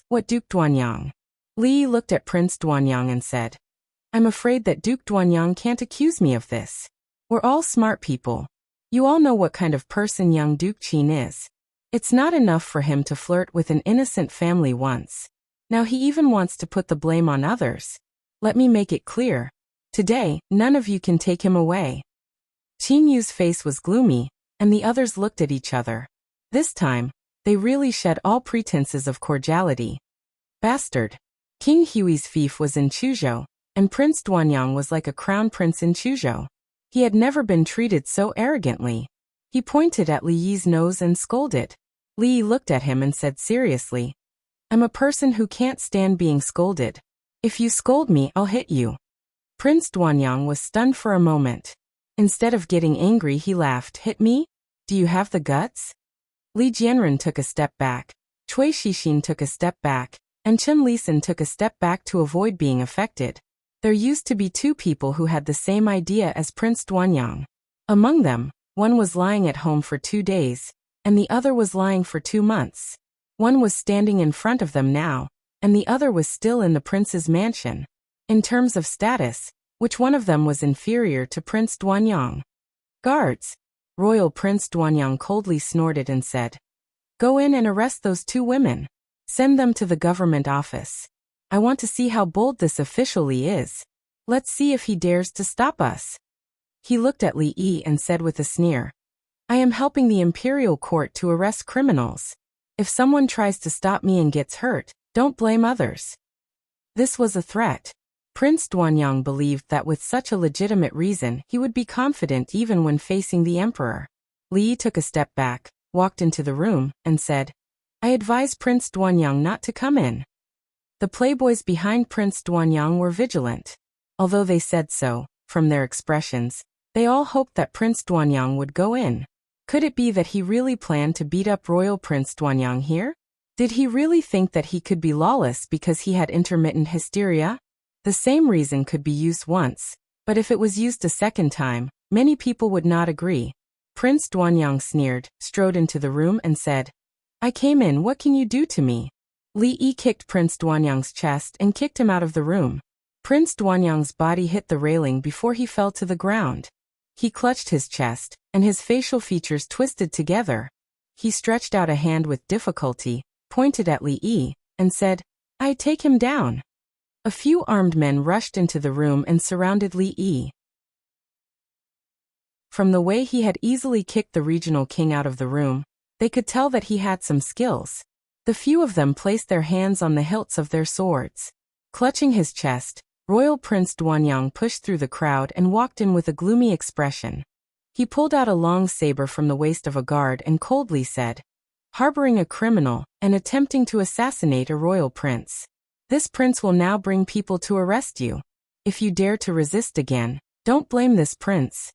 What Duke Duanyang?" Li looked at Prince Duanyang and said, "I'm afraid that Duke Duanyang can't accuse me of this. We're all smart people. You all know what kind of person young Duke Qin is. It's not enough for him to flirt with an innocent family once. Now he even wants to put the blame on others. Let me make it clear. Today, none of you can take him away." Qin Yu's face was gloomy, and the others looked at each other. This time, they really shed all pretenses of cordiality. Bastard. King Hui's fief was in Chuzhou, and Prince Duanyang was like a crown prince in Chuzhou. He had never been treated so arrogantly. He pointed at Li Yi's nose and scolded. Li Yi looked at him and said seriously, "I'm a person who can't stand being scolded. If you scold me, I'll hit you." Prince Duanyang was stunned for a moment. Instead of getting angry, he laughed. "Hit me? Do you have the guts?" Li Jianren took a step back, Cui Shixin took a step back, and Chen Lisan took a step back to avoid being affected. There used to be two people who had the same idea as Prince Duanyang. Among them, one was lying at home for 2 days, and the other was lying for 2 months. One was standing in front of them now, and the other was still in the prince's mansion. In terms of status, which one of them was inferior to Prince Duanyang? "Guards!" Royal Prince Duanyang coldly snorted and said, "Go in and arrest those 2 women. Send them to the government office. I want to see how bold this officially is. Let's see if he dares to stop us." He looked at Li Yi and said with a sneer, "I am helping the imperial court to arrest criminals. If someone tries to stop me and gets hurt, don't blame others." This was a threat. Prince Duanyang believed that with such a legitimate reason, he would be confident even when facing the emperor. Li Yi took a step back, walked into the room, and said, "I advise Prince Duanyang not to come in." The playboys behind Prince Duanyang were vigilant. Although they said so, from their expressions, they all hoped that Prince Duanyang would go in. Could it be that he really planned to beat up Royal Prince Duanyang here? Did he really think that he could be lawless because he had intermittent hysteria? The same reason could be used once, but if it was used a second time, many people would not agree. Prince Duanyang sneered, strode into the room and said, "I came in, what can you do to me?" Li Yi kicked Prince Duanyang's chest and kicked him out of the room. Prince Duanyang's body hit the railing before he fell to the ground. He clutched his chest, and his facial features twisted together. He stretched out a hand with difficulty, pointed at Li Yi, and said, "I take him down." A few armed men rushed into the room and surrounded Li Yi. From the way he had easily kicked the regional king out of the room, they could tell that he had some skills. The few of them placed their hands on the hilts of their swords. Clutching his chest, Royal Prince Duanyang pushed through the crowd and walked in with a gloomy expression. He pulled out a long saber from the waist of a guard and coldly said, "Harboring a criminal and attempting to assassinate a royal prince. This prince will now bring people to arrest you. If you dare to resist again, don't blame this prince."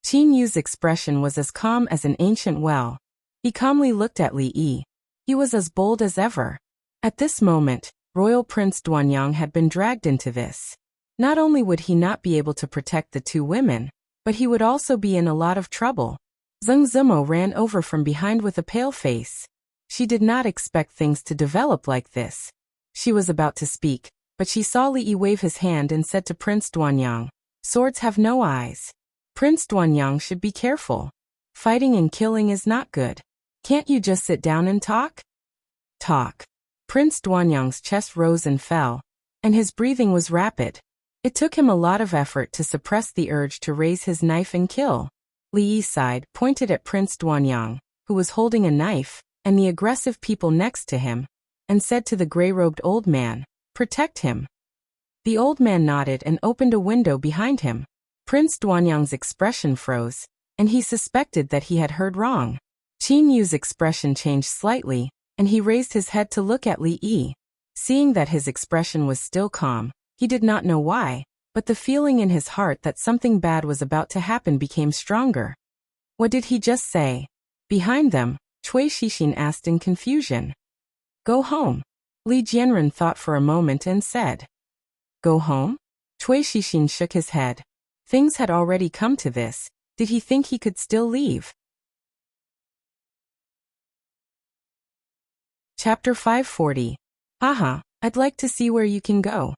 Qin Yu's expression was as calm as an ancient well. He calmly looked at Li Yi. He was as bold as ever. At this moment, Royal Prince Duanyang had been dragged into this. Not only would he not be able to protect the two women, but he would also be in a lot of trouble. Zheng Zimo ran over from behind with a pale face. She did not expect things to develop like this. She was about to speak, but she saw Li Yi wave his hand and said to Prince Duanyang, "Swords have no eyes. Prince Duanyang should be careful. Fighting and killing is not good. Can't you just sit down and talk?" Talk. Prince Duanyang's chest rose and fell, and his breathing was rapid. It took him a lot of effort to suppress the urge to raise his knife and kill. Li Yi sighed, pointed at Prince Duanyang, who was holding a knife, and the aggressive people next to him, and said to the gray-robed old man, "Protect him." The old man nodded and opened a window behind him. Prince Duanyang's expression froze, and he suspected that he had heard wrong. Qin Yu's expression changed slightly, and he raised his head to look at Li Yi. Seeing that his expression was still calm, he did not know why, but the feeling in his heart that something bad was about to happen became stronger. What did he just say? Behind them, Cui Shixin asked in confusion. "Go home." Li Jianren thought for a moment and said, "Go home?" Cui Shixin shook his head. Things had already come to this. Did he think he could still leave? Chapter 540. Haha, I'd like to see where you can go.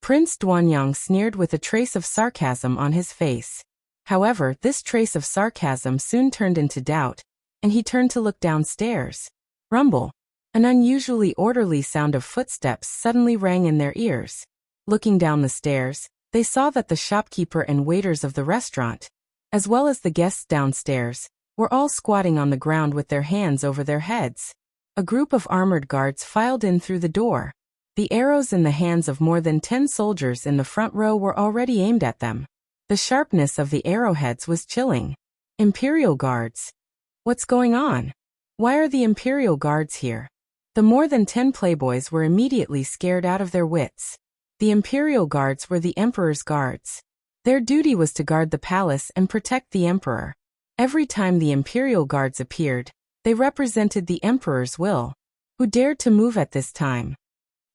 Prince Duanyang sneered with a trace of sarcasm on his face. However, this trace of sarcasm soon turned into doubt, and he turned to look downstairs. Rumble. An unusually orderly sound of footsteps suddenly rang in their ears. Looking down the stairs, they saw that the shopkeeper and waiters of the restaurant, as well as the guests downstairs, were all squatting on the ground with their hands over their heads. A group of armored guards filed in through the door. The arrows in the hands of more than 10 soldiers in the front row were already aimed at them. The sharpness of the arrowheads was chilling. Imperial guards. What's going on? Why are the Imperial guards here? The more than 10 playboys were immediately scared out of their wits. The Imperial guards were the Emperor's guards. Their duty was to guard the palace and protect the Emperor. Every time the Imperial guards appeared, they represented the Emperor's will. Who dared to move at this time?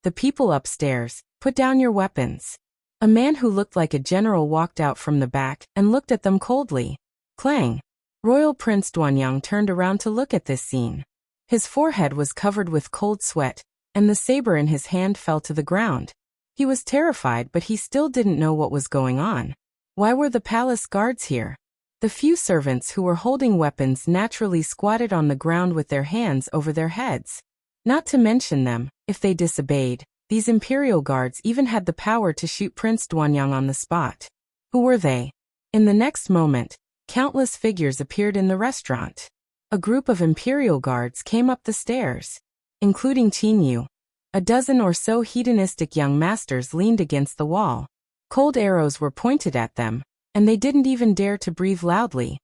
The people upstairs, put down your weapons. A man who looked like a general walked out from the back and looked at them coldly. Clang. Royal Prince Duanyang turned around to look at this scene. His forehead was covered with cold sweat, and the saber in his hand fell to the ground. He was terrified, but he still didn't know what was going on. Why were the palace guards here? The few servants who were holding weapons naturally squatted on the ground with their hands over their heads. Not to mention them, if they disobeyed, these Imperial guards even had the power to shoot Prince Duanyang on the spot. Who were they? In the next moment, countless figures appeared in the restaurant. A group of Imperial guards came up the stairs, including Qin Yu. A dozen or so hedonistic young masters leaned against the wall. Cold arrows were pointed at them, and they didn't even dare to breathe loudly.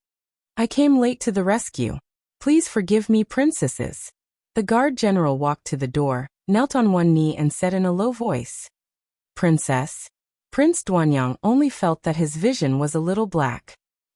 "I came late to the rescue. Please forgive me, princesses." The guard general walked to the door, knelt on one knee and said in a low voice, "Princess?" Prince Duanyang only felt that his vision was a little black.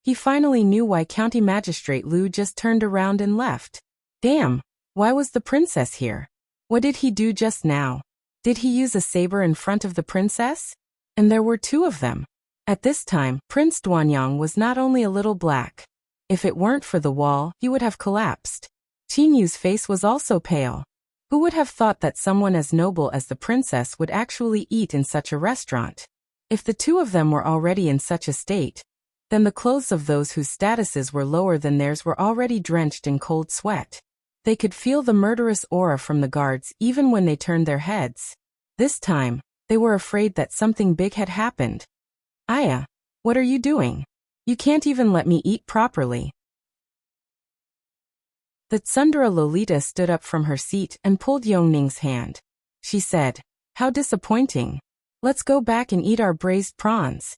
He finally knew why County Magistrate Lu just turned around and left. Damn, why was the princess here? What did he do just now? Did he use a saber in front of the princess? And there were two of them. At this time, Prince Duanyang was not only a little black. If it weren't for the wall, he would have collapsed. Qin Yu's face was also pale. Who would have thought that someone as noble as the princess would actually eat in such a restaurant? If the two of them were already in such a state, then the clothes of those whose statuses were lower than theirs were already drenched in cold sweat. They could feel the murderous aura from the guards even when they turned their heads. This time, they were afraid that something big had happened. Aya, what are you doing? You can't even let me eat properly. The Tsundere Lolita stood up from her seat and pulled Yongning's hand. She said, "How disappointing. Let's go back and eat our braised prawns."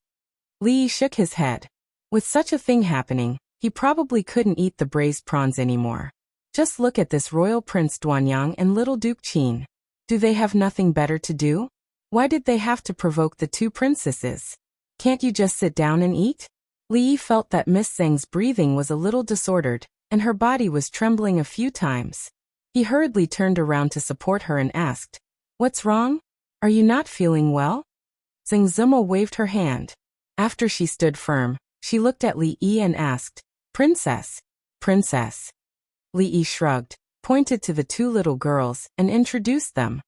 Li Yi shook his head. With such a thing happening, he probably couldn't eat the braised prawns anymore. Just look at this royal Prince Duanyang and little Duke Qin. Do they have nothing better to do? Why did they have to provoke the two princesses? Can't you just sit down and eat? Li Yi felt that Miss Zheng's breathing was a little disordered, and her body was trembling a few times. He hurriedly turned around to support her and asked, "What's wrong? Are you not feeling well?" Zheng Zimo waved her hand. After she stood firm, she looked at Li Yi and asked, "Princess, princess." Li Yi shrugged, pointed to the two little girls, and introduced them.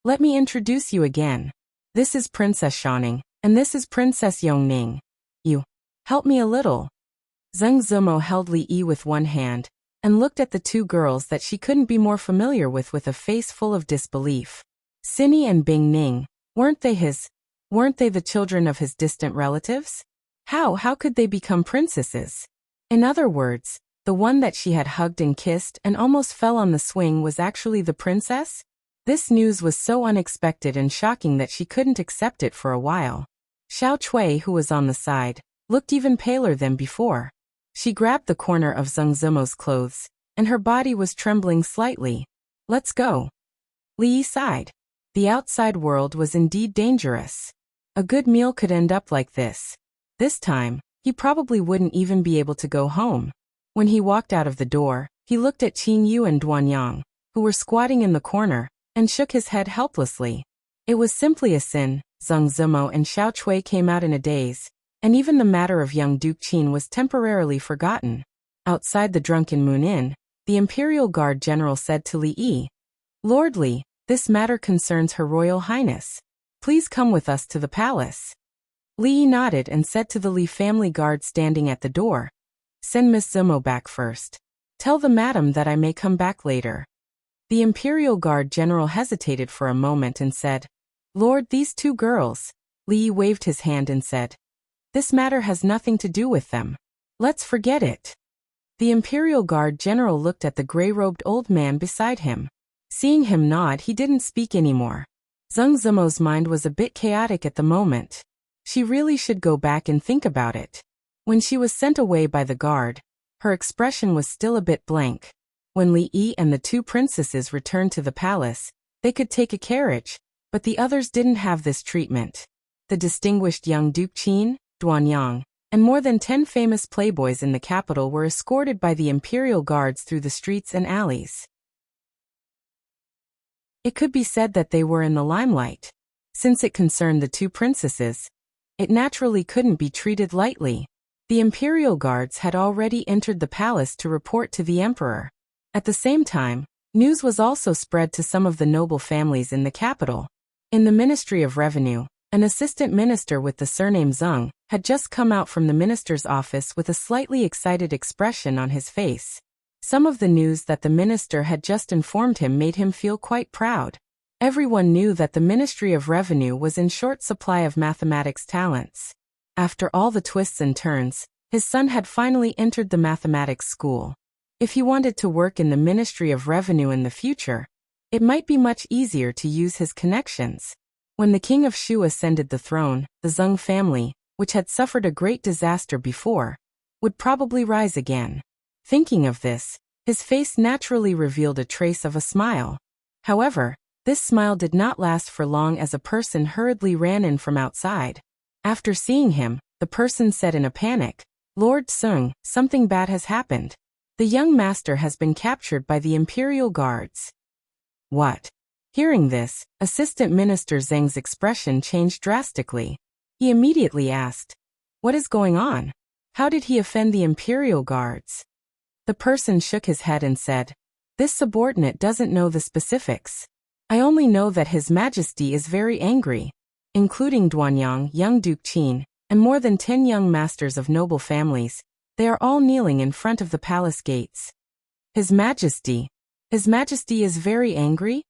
"Let me introduce you again. This is Princess Shaning, and this is Princess Yongning. You, help me a little." Zheng Zimo held Li Yi with one hand, and looked at the two girls that she couldn't be more familiar with a face full of disbelief. Sinny and Bing Ning, weren't they the children of his distant relatives? How could they become princesses? In other words, the one that she had hugged and kissed and almost fell on the swing was actually the princess? This news was so unexpected and shocking that she couldn't accept it for a while. Xiao Chui, who was on the side, looked even paler than before. She grabbed the corner of Zheng Zimo's clothes, and her body was trembling slightly. "Let's go." Li Yi sighed. The outside world was indeed dangerous. A good meal could end up like this. This time, he probably wouldn't even be able to go home. When he walked out of the door, he looked at Qin Yu and Duanyang, who were squatting in the corner, and shook his head helplessly. It was simply a sin. Zheng Zimo and Xiao Chui came out in a daze, and even the matter of young Duke Qin was temporarily forgotten. Outside the Drunken Moon Inn, the Imperial Guard General said to Li Yi, "Lord Li, this matter concerns Her Royal Highness. Please come with us to the palace." Li Yi nodded and said to the Li family guard standing at the door, "Send Miss Zimo back first. Tell the madam that I may come back later." The Imperial Guard General hesitated for a moment and said, "Lord, these two girls." Li Yi waved his hand and said, "This matter has nothing to do with them. Let's forget it." The Imperial Guard General looked at the gray-robed old man beside him. Seeing him nod, he didn't speak anymore. Zheng Zimo's mind was a bit chaotic at the moment. She really should go back and think about it. When she was sent away by the guard, her expression was still a bit blank. When Li Yi and the two princesses returned to the palace, they could take a carriage, but the others didn't have this treatment. The distinguished young Duke Qin, Duanyang, and more than 10 famous playboys in the capital were escorted by the imperial guards through the streets and alleys. It could be said that they were in the limelight. Since it concerned the two princesses, it naturally couldn't be treated lightly. The imperial guards had already entered the palace to report to the emperor. At the same time, news was also spread to some of the noble families in the capital. In the Ministry of Revenue, an assistant minister with the surname Zheng had just come out from the minister's office with a slightly excited expression on his face. Some of the news that the minister had just informed him made him feel quite proud. Everyone knew that the Ministry of Revenue was in short supply of mathematics talents. After all the twists and turns, his son had finally entered the mathematics school. If he wanted to work in the Ministry of Revenue in the future, it might be much easier to use his connections. When the king of Shu ascended the throne, the Zheng family, which had suffered a great disaster before, would probably rise again. Thinking of this, his face naturally revealed a trace of a smile. However, this smile did not last for long as a person hurriedly ran in from outside. After seeing him, the person said in a panic, Lord Sung, something bad has happened. The young master has been captured by the imperial guards. What? Hearing this, Assistant Minister Zheng's expression changed drastically. He immediately asked, "What is going on? How did he offend the imperial guards?" The person shook his head and said, "This subordinate doesn't know the specifics. I only know that His Majesty is very angry, including Duanyang, young Duke Qin, and more than 10 young masters of noble families. They are all kneeling in front of the palace gates." His Majesty is very angry?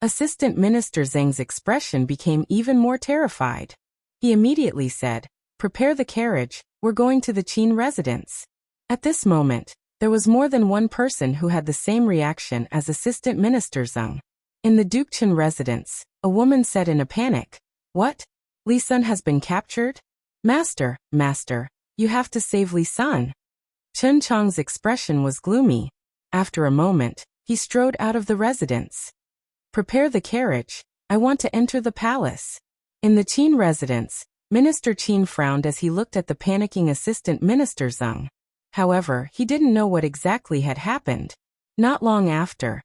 Assistant Minister Zheng's expression became even more terrified. He immediately said, "Prepare the carriage, we're going to the Qin residence." At this moment, there was more than one person who had the same reaction as Assistant Minister Zheng. In the Duke Qin residence, a woman said in a panic, "What? Li Sun has been captured? Master, you have to save Li Sun." Chen Chang's expression was gloomy. After a moment, he strode out of the residence. "Prepare the carriage, I want to enter the palace." In the Qin residence, Minister Qin frowned as he looked at the panicking Assistant Minister Zheng. However, he didn't know what exactly had happened. Not long after,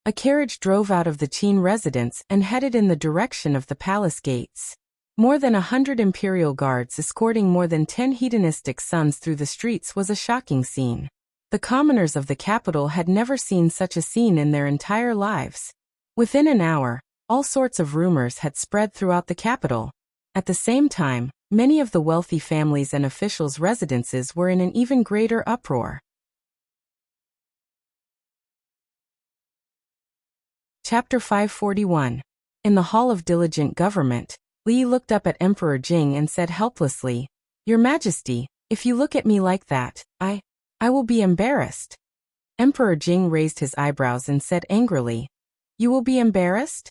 a carriage drove out of the Qin residence and headed in the direction of the palace gates. More than 100 imperial guards escorting more than 10 hedonistic sons through the streets was a shocking scene. The commoners of the capital had never seen such a scene in their entire lives. Within an hour, all sorts of rumors had spread throughout the capital. At the same time, many of the wealthy families and officials' residences were in an even greater uproar. Chapter 541. In the Hall of Diligent Government, Li looked up at Emperor Jing and said helplessly, "Your Majesty, if you look at me like that, I will be embarrassed." Emperor Jing raised his eyebrows and said angrily, "You will be embarrassed?"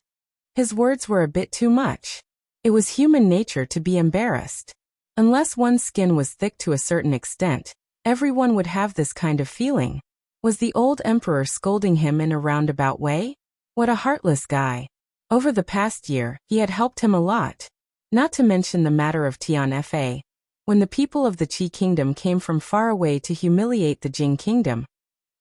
His words were a bit too much. It was human nature to be embarrassed. Unless one's skin was thick to a certain extent, everyone would have this kind of feeling. Was the old emperor scolding him in a roundabout way? What a heartless guy. Over the past year, he had helped him a lot. Not to mention the matter of Tianfa. When the people of the Qi kingdom came from far away to humiliate the Jing kingdom,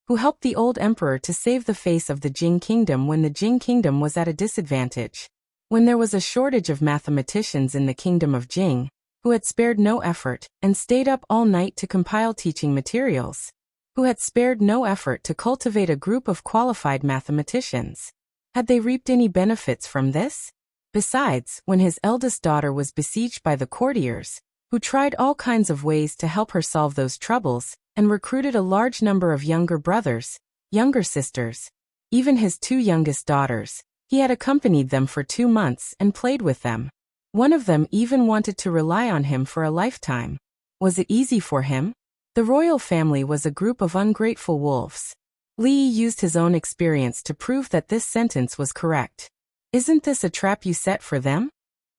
who helped the old emperor to save the face of the Jing kingdom when the Jing kingdom was at a disadvantage. When there was a shortage of mathematicians in the kingdom of Jing, who had spared no effort and stayed up all night to compile teaching materials, who had spared no effort to cultivate a group of qualified mathematicians. Had they reaped any benefits from this? Besides, when his eldest daughter was besieged by the courtiers, who tried all kinds of ways to help her solve those troubles, and recruited a large number of younger brothers, younger sisters, even his 2 youngest daughters, he had accompanied them for 2 months and played with them. One of them even wanted to rely on him for a lifetime. Was it easy for him? The royal family was a group of ungrateful wolves. Li used his own experience to prove that this sentence was correct. "Isn't this a trap you set for them?"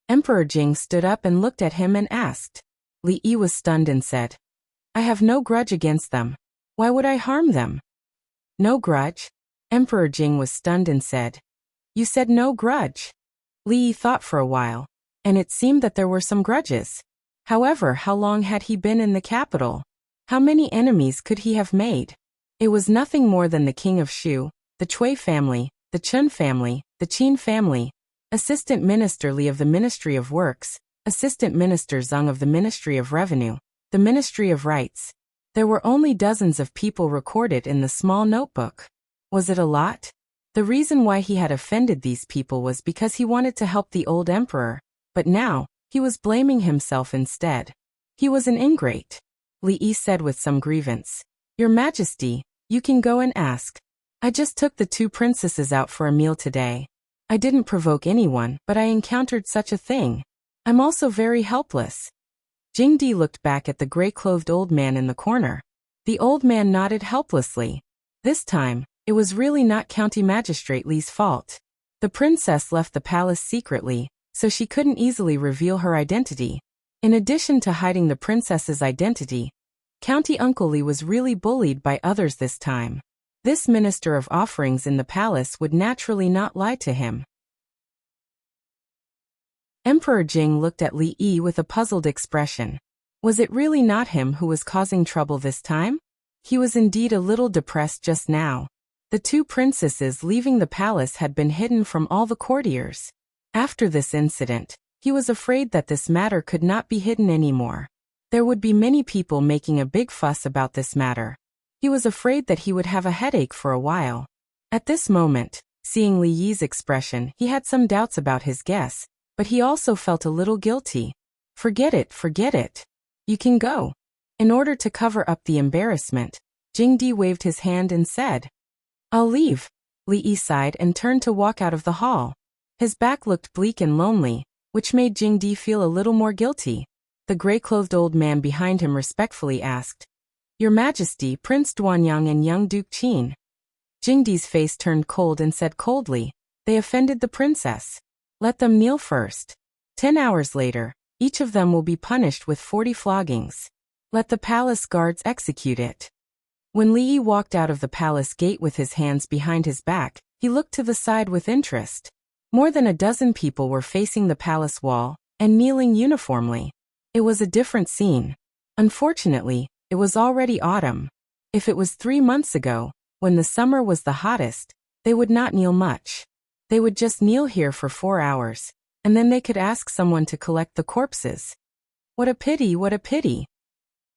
Emperor Jing stood up and looked at him and asked. Li Yi was stunned and said, "I have no grudge against them. Why would I harm them?" "No grudge?" Emperor Jing was stunned and said, "You said no grudge." Li Yi thought for a while, and it seemed that there were some grudges. However, how long had he been in the capital? How many enemies could he have made? It was nothing more than the king of Shu, the Cui family, the Chen family, the Qin family, Assistant Minister Li of the Ministry of Works, Assistant Minister Zheng of the Ministry of Revenue, the Ministry of Rights. There were only dozens of people recorded in the small notebook. Was it a lot? The reason why he had offended these people was because he wanted to help the old emperor, but now, he was blaming himself instead. He was an ingrate. Li Yi said with some grievance, "Your Majesty, you can go and ask. I just took the 2 princesses out for a meal today. I didn't provoke anyone, but I encountered such a thing. I'm also very helpless." Jingdi looked back at the gray-clothed old man in the corner. The old man nodded helplessly. This time, it was really not County Magistrate Li's fault. The princess left the palace secretly, so she couldn't easily reveal her identity. In addition to hiding the princess's identity, County Uncle Li was really bullied by others this time. This minister of offerings in the palace would naturally not lie to him. Emperor Jing looked at Li Yi with a puzzled expression. Was it really not him who was causing trouble this time? He was indeed a little depressed just now. The two princesses leaving the palace had been hidden from all the courtiers. After this incident, he was afraid that this matter could not be hidden anymore. There would be many people making a big fuss about this matter. He was afraid that he would have a headache for a while. At this moment, seeing Li Yi's expression, he had some doubts about his guess, but he also felt a little guilty. Forget it, forget it. You can go. In order to cover up the embarrassment, Jingdi waved his hand and said, I'll leave. Li Yi sighed and turned to walk out of the hall. His back looked bleak and lonely, which made Jingdi feel a little more guilty. The gray-clothed old man behind him respectfully asked, Your Majesty, Prince Duanyang and young Duke Qin. Jingdi's face turned cold and said coldly, They offended the princess. Let them kneel first. 10 hours later, each of them will be punished with 40 floggings. Let the palace guards execute it. When Li Yi walked out of the palace gate with his hands behind his back, he looked to the side with interest. More than a dozen people were facing the palace wall and kneeling uniformly. It was a different scene. Unfortunately, it was already autumn. If it was 3 months ago, when the summer was the hottest, they would not kneel much. They would just kneel here for 4 hours, and then they could ask someone to collect the corpses. What a pity, what a pity.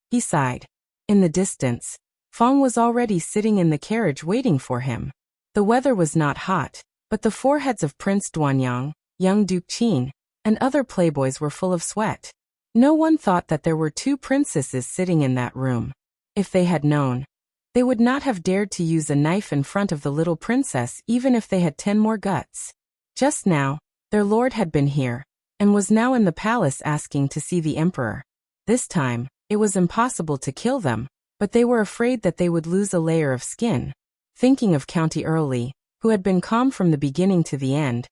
He sighed. In the distance, Feng was already sitting in the carriage waiting for him. The weather was not hot, but the foreheads of Prince Duanyang, young Duke Qin, and other playboys were full of sweat. No one thought that there were 2 princesses sitting in that room. If they had known, they would not have dared to use a knife in front of the little princess even if they had 10 more guts. Just now, their lord had been here, and was now in the palace asking to see the emperor. This time, it was impossible to kill them, but they were afraid that they would lose a layer of skin. Thinking of County Early, who had been calm from the beginning to the end,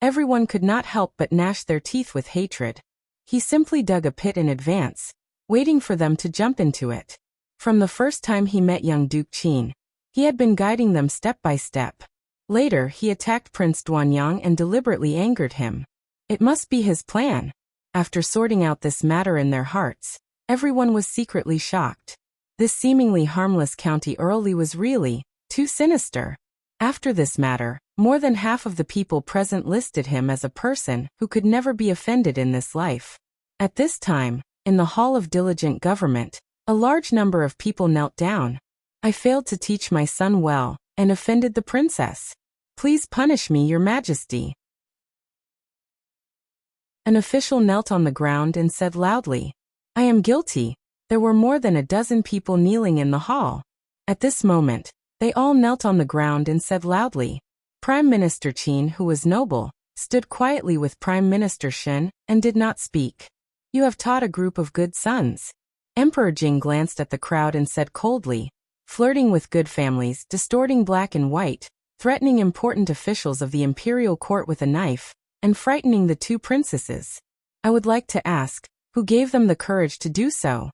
everyone could not help but gnash their teeth with hatred. He simply dug a pit in advance, waiting for them to jump into it. From the first time he met young Duke Qin, he had been guiding them step by step. Later, he attacked Prince Duanyang and deliberately angered him. It must be his plan. After sorting out this matter in their hearts, everyone was secretly shocked. This seemingly harmless County Early was really too sinister. After this matter, more than half of the people present listed him as a person who could never be offended in this life. At this time, in the Hall of Diligent Government, a large number of people knelt down. I failed to teach my son well, and offended the princess. Please punish me, Your Majesty. An official knelt on the ground and said loudly, I am guilty. There were more than a dozen people kneeling in the hall. At this moment, they all knelt on the ground and said loudly. Prime Minister Qin, who was noble, stood quietly with Prime Minister Shen and did not speak. You have taught a group of good sons. Emperor Jing glanced at the crowd and said coldly, flirting with good families, distorting black and white, threatening important officials of the imperial court with a knife, and frightening the 2 princesses. I would like to ask, who gave them the courage to do so?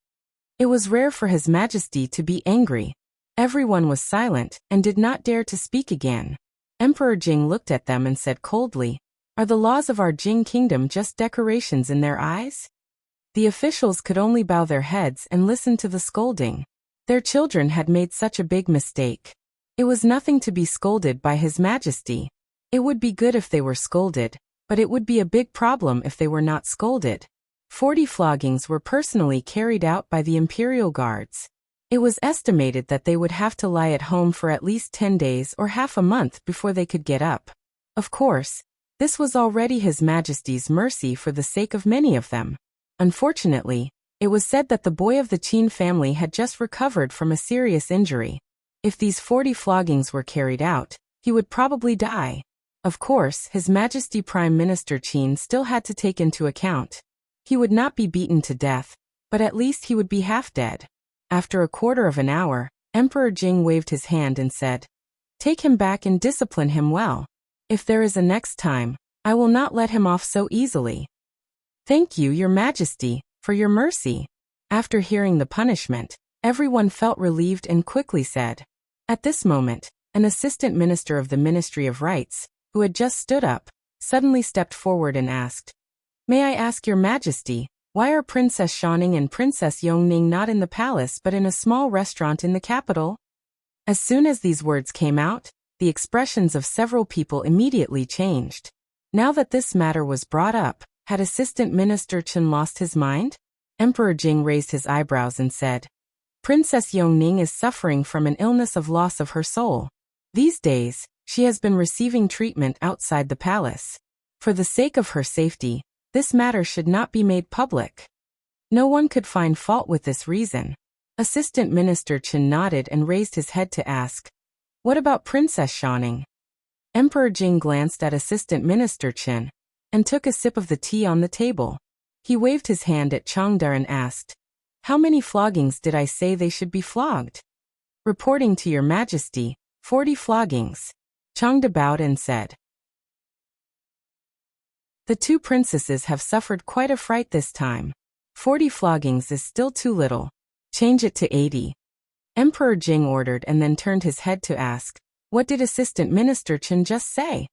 It was rare for His Majesty to be angry. Everyone was silent and did not dare to speak again. Emperor Jing looked at them and said coldly, Are the laws of our Jing kingdom just decorations in their eyes? The officials could only bow their heads and listen to the scolding. Their children had made such a big mistake. It was nothing to be scolded by His Majesty. It would be good if they were scolded, but it would be a big problem if they were not scolded. 40 floggings were personally carried out by the imperial guards. It was estimated that they would have to lie at home for at least 10 days or half a month before they could get up. Of course, this was already His Majesty's mercy for the sake of many of them. Unfortunately, it was said that the boy of the Qin family had just recovered from a serious injury. If these 40 floggings were carried out, he would probably die. Of course, His Majesty Prime Minister Qin still had to take into account. He would not be beaten to death, but at least he would be half dead. After a quarter of an hour, Emperor Jing waved his hand and said, Take him back and discipline him well. If there is a next time, I will not let him off so easily. Thank you, Your Majesty, for your mercy. After hearing the punishment, everyone felt relieved and quickly said. At this moment, an assistant minister of the Ministry of Rights, who had just stood up, suddenly stepped forward and asked, May I ask Your Majesty, Why are Princess Xiaoning and Princess Yongning not in the palace but in a small restaurant in the capital? As soon as these words came out, the expressions of several people immediately changed. Now that this matter was brought up, had Assistant Minister Chen lost his mind? Emperor Jing raised his eyebrows and said, Princess Yongning is suffering from an illness of loss of her soul. These days, she has been receiving treatment outside the palace. For the sake of her safety, this matter should not be made public. No one could find fault with this reason. Assistant Minister Chen nodded and raised his head to ask, What about Princess Xiaoning? Emperor Jing glanced at Assistant Minister Chen and took a sip of the tea on the table. He waved his hand at Changda and asked, How many floggings did I say they should be flogged? Reporting to your majesty, 40 floggings. Changda bowed and said, The two princesses have suffered quite a fright this time. 40 floggings is still too little. Change it to 80. Emperor Jing ordered and then turned his head to ask, What did Assistant Minister Chen just say?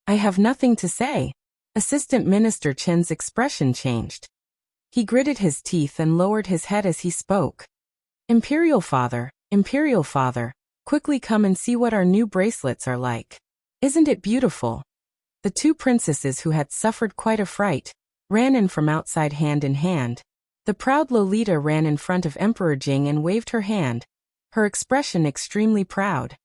I have nothing to say. Assistant Minister Chen's expression changed. He gritted his teeth and lowered his head as he spoke. Imperial Father, quickly come and see what our new bracelets are like. Isn't it beautiful? The two princesses who had suffered quite a fright ran in from outside hand in hand. The proud Lolita ran in front of Emperor Jing and waved her hand, her expression extremely proud.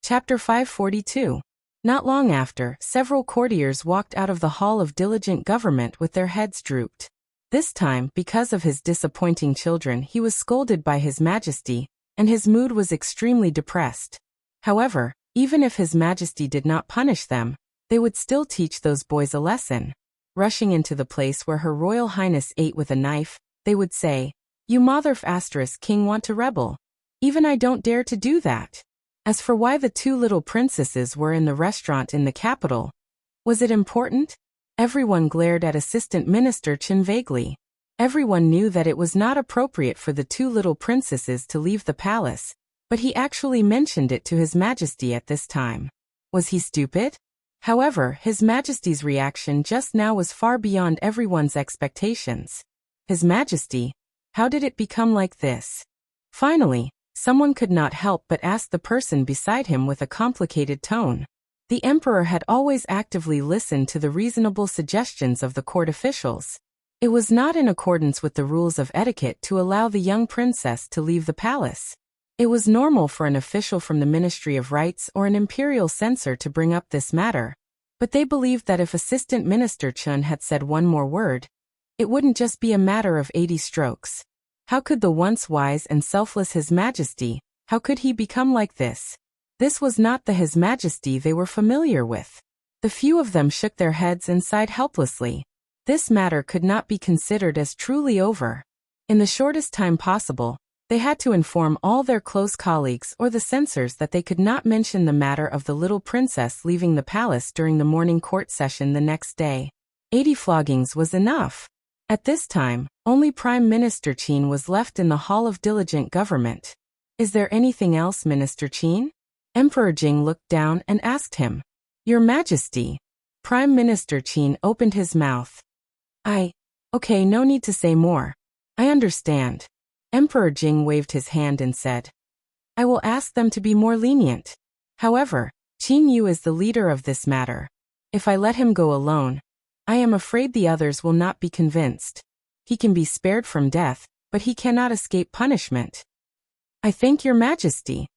Chapter 542. Not long after, several courtiers walked out of the Hall of Diligent Government with their heads drooped. This time, because of his disappointing children, he was scolded by His Majesty, and his mood was extremely depressed. However, even if His Majesty did not punish them, they would still teach those boys a lesson. Rushing into the place where Her Royal Highness ate with a knife, they would say, You motherf asterisk king want to rebel. Even I don't dare to do that. As for why the two little princesses were in the restaurant in the capital, was it important? Everyone glared at Assistant Minister Chen vaguely. Everyone knew that it was not appropriate for the two little princesses to leave the palace, but he actually mentioned it to His Majesty at this time. Was he stupid? However, His Majesty's reaction just now was far beyond everyone's expectations. His Majesty, how did it become like this? Finally, someone could not help but ask the person beside him with a complicated tone. The emperor had always actively listened to the reasonable suggestions of the court officials. It was not in accordance with the rules of etiquette to allow the young princess to leave the palace. It was normal for an official from the Ministry of Rights or an imperial censor to bring up this matter, but they believed that if Assistant Minister Chen had said one more word, it wouldn't just be a matter of 80 strokes. How could the once wise and selfless His Majesty, how could he become like this? This was not the His Majesty they were familiar with. The few of them shook their heads and sighed helplessly. This matter could not be considered as truly over. In the shortest time possible, they had to inform all their close colleagues or the censors that they could not mention the matter of the little princess leaving the palace during the morning court session the next day. 80 floggings was enough. At this time, only Prime Minister Qin was left in the Hall of Diligent Government. Is there anything else, Minister Qin? Emperor Jing looked down and asked him. Your Majesty. Prime Minister Qin opened his mouth. Okay, no need to say more. I understand. Emperor Jing waved his hand and said, I will ask them to be more lenient. However, Qin Yu is the leader of this matter. If I let him go alone, I am afraid the others will not be convinced. He can be spared from death, but he cannot escape punishment. I thank your Majesty.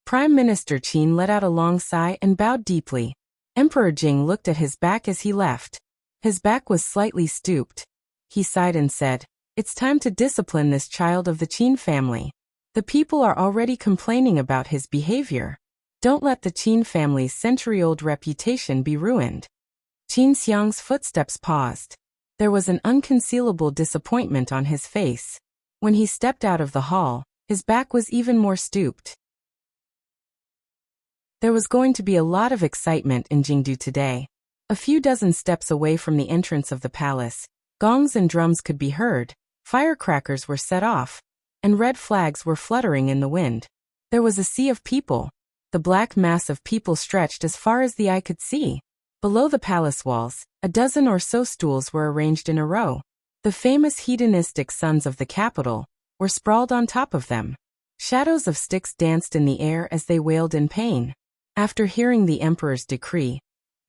Prime Minister Qin let out a long sigh and bowed deeply. Emperor Jing looked at his back as he left. His back was slightly stooped. He sighed and said, It's time to discipline this child of the Qin family. The people are already complaining about his behavior. Don't let the Qin family's century-old reputation be ruined. Qin Xiang's footsteps paused. There was an unconcealable disappointment on his face. When he stepped out of the hall, his back was even more stooped. There was going to be a lot of excitement in Jingdu today. A few dozen steps away from the entrance of the palace, gongs and drums could be heard, firecrackers were set off, and red flags were fluttering in the wind. There was a sea of people. The black mass of people stretched as far as the eye could see. Below the palace walls, a dozen or so stools were arranged in a row. The famous hedonistic sons of the capital were sprawled on top of them. Shadows of sticks danced in the air as they wailed in pain. After hearing the emperor's decree,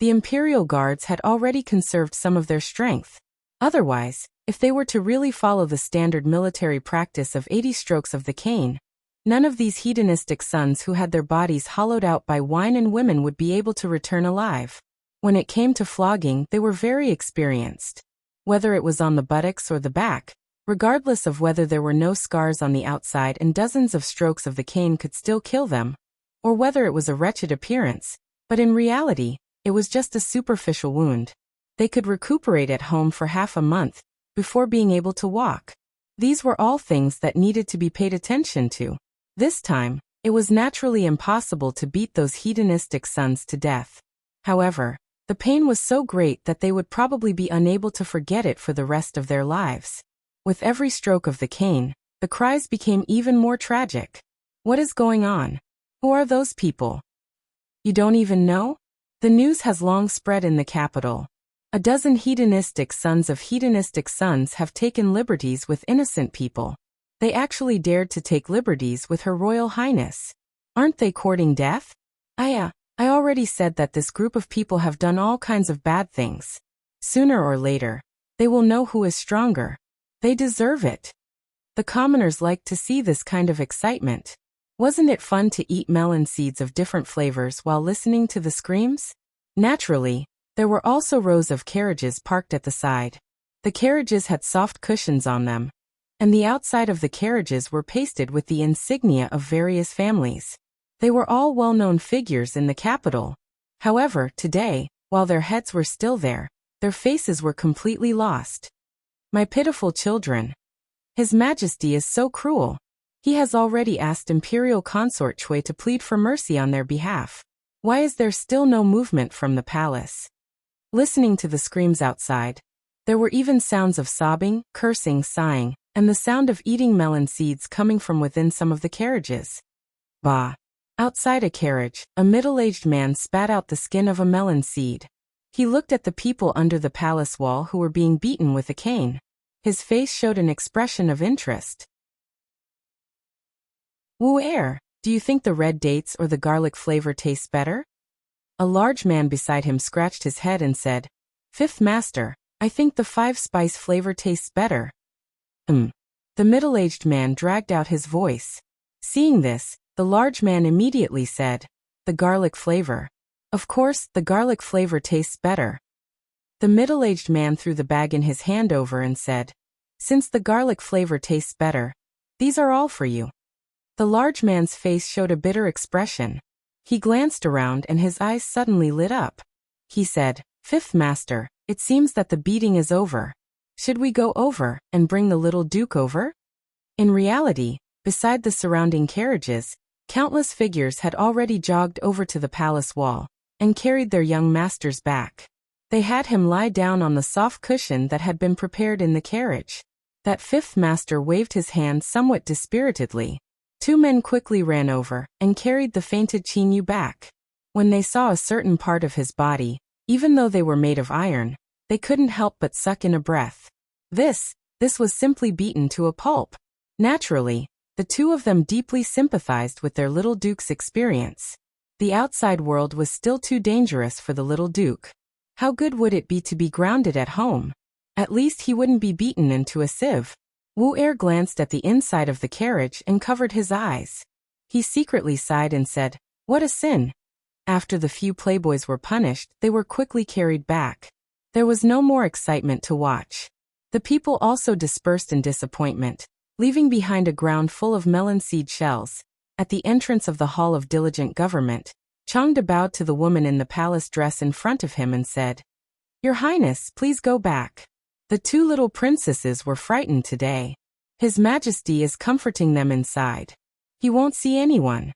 the imperial guards had already conserved some of their strength. Otherwise, if they were to really follow the standard military practice of 80 strokes of the cane, none of these hedonistic sons who had their bodies hollowed out by wine and women would be able to return alive. When it came to flogging, they were very experienced. Whether it was on the buttocks or the back, regardless of whether there were no scars on the outside and dozens of strokes of the cane could still kill them, or whether it was a wretched appearance, but in reality, it was just a superficial wound. They could recuperate at home for half a month before being able to walk. These were all things that needed to be paid attention to. This time, it was naturally impossible to beat those hedonistic sons to death. However, the pain was so great that they would probably be unable to forget it for the rest of their lives. With every stroke of the cane, the cries became even more tragic. What is going on? Who are those people? You don't even know? The news has long spread in the capital. A dozen hedonistic sons of hedonistic sons have taken liberties with innocent people. They actually dared to take liberties with Her Royal Highness. Aren't they courting death? I already said that this group of people have done all kinds of bad things. Sooner or later, they will know who is stronger. They deserve it. The commoners liked to see this kind of excitement. Wasn't it fun to eat melon seeds of different flavors while listening to the screams? Naturally, there were also rows of carriages parked at the side. The carriages had soft cushions on them, and the outside of the carriages were pasted with the insignia of various families. They were all well-known figures in the capital. However, today, while their heads were still there, their faces were completely lost. My pitiful children. His Majesty is so cruel. He has already asked Imperial Consort Chui to plead for mercy on their behalf. Why is there still no movement from the palace? Listening to the screams outside, there were even sounds of sobbing, cursing, sighing, and the sound of eating melon seeds coming from within some of the carriages. Bah! Outside a carriage, a middle-aged man spat out the skin of a melon seed. He looked at the people under the palace wall who were being beaten with a cane. His face showed an expression of interest. Wuxia, do you think the red dates or the garlic flavor tastes better? A large man beside him scratched his head and said, Fifth Master, I think the 5-spice flavor tastes better. The middle-aged man dragged out his voice. Seeing this, the large man immediately said, the garlic flavor. Of course, the garlic flavor tastes better. The middle-aged man threw the bag in his hand over and said, since the garlic flavor tastes better, these are all for you. The large man's face showed a bitter expression. He glanced around and his eyes suddenly lit up. He said, Fifth Master, it seems that the beating is over. Should we go over and bring the little Duke over? In reality, beside the surrounding carriages, countless figures had already jogged over to the palace wall and carried their young masters back. They had him lie down on the soft cushion that had been prepared in the carriage. That fifth master waved his hand somewhat dispiritedly. 2 men quickly ran over and carried the fainted Qinyu back. When they saw a certain part of his body, even though they were made of iron, they couldn't help but suck in a breath. This was simply beaten to a pulp. Naturally, the 2 of them deeply sympathized with their little duke's experience. The outside world was still too dangerous for the little duke. How good would it be to be grounded at home? At least he wouldn't be beaten into a sieve. Wuxia glanced at the inside of the carriage and covered his eyes. He secretly sighed and said, what a sin. After the few playboys were punished, they were quickly carried back. There was no more excitement to watch. The people also dispersed in disappointment, leaving behind a ground full of melon seed shells. At the entrance of the Hall of Diligent Government, Changde bowed to the woman in the palace dress in front of him and said, Your Highness, please go back. The 2 little princesses were frightened today. His Majesty is comforting them inside. He won't see anyone.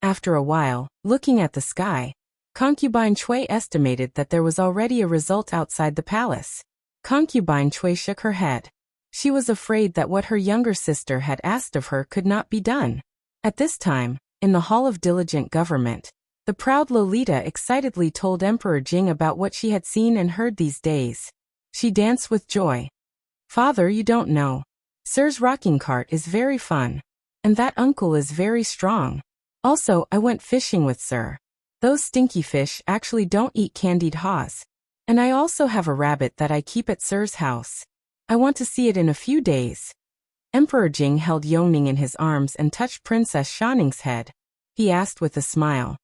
After a while, looking at the sky, Concubine Chui estimated that there was already a result outside the palace. Concubine Chui shook her head. She was afraid that what her younger sister had asked of her could not be done. At this time, in the Hall of Diligent Government, The proud Lolita excitedly told Emperor Jing about what she had seen and heard these days. She danced with joy. Father, you don't know. Sir's rocking cart is very fun. And that uncle is very strong. Also, I went fishing with Sir. Those stinky fish actually don't eat candied haws. And I also have a rabbit that I keep at Sir's house. I want to see it in a few days. Emperor Jing held Yongning in his arms and touched Princess Shaning's head. He asked with a smile.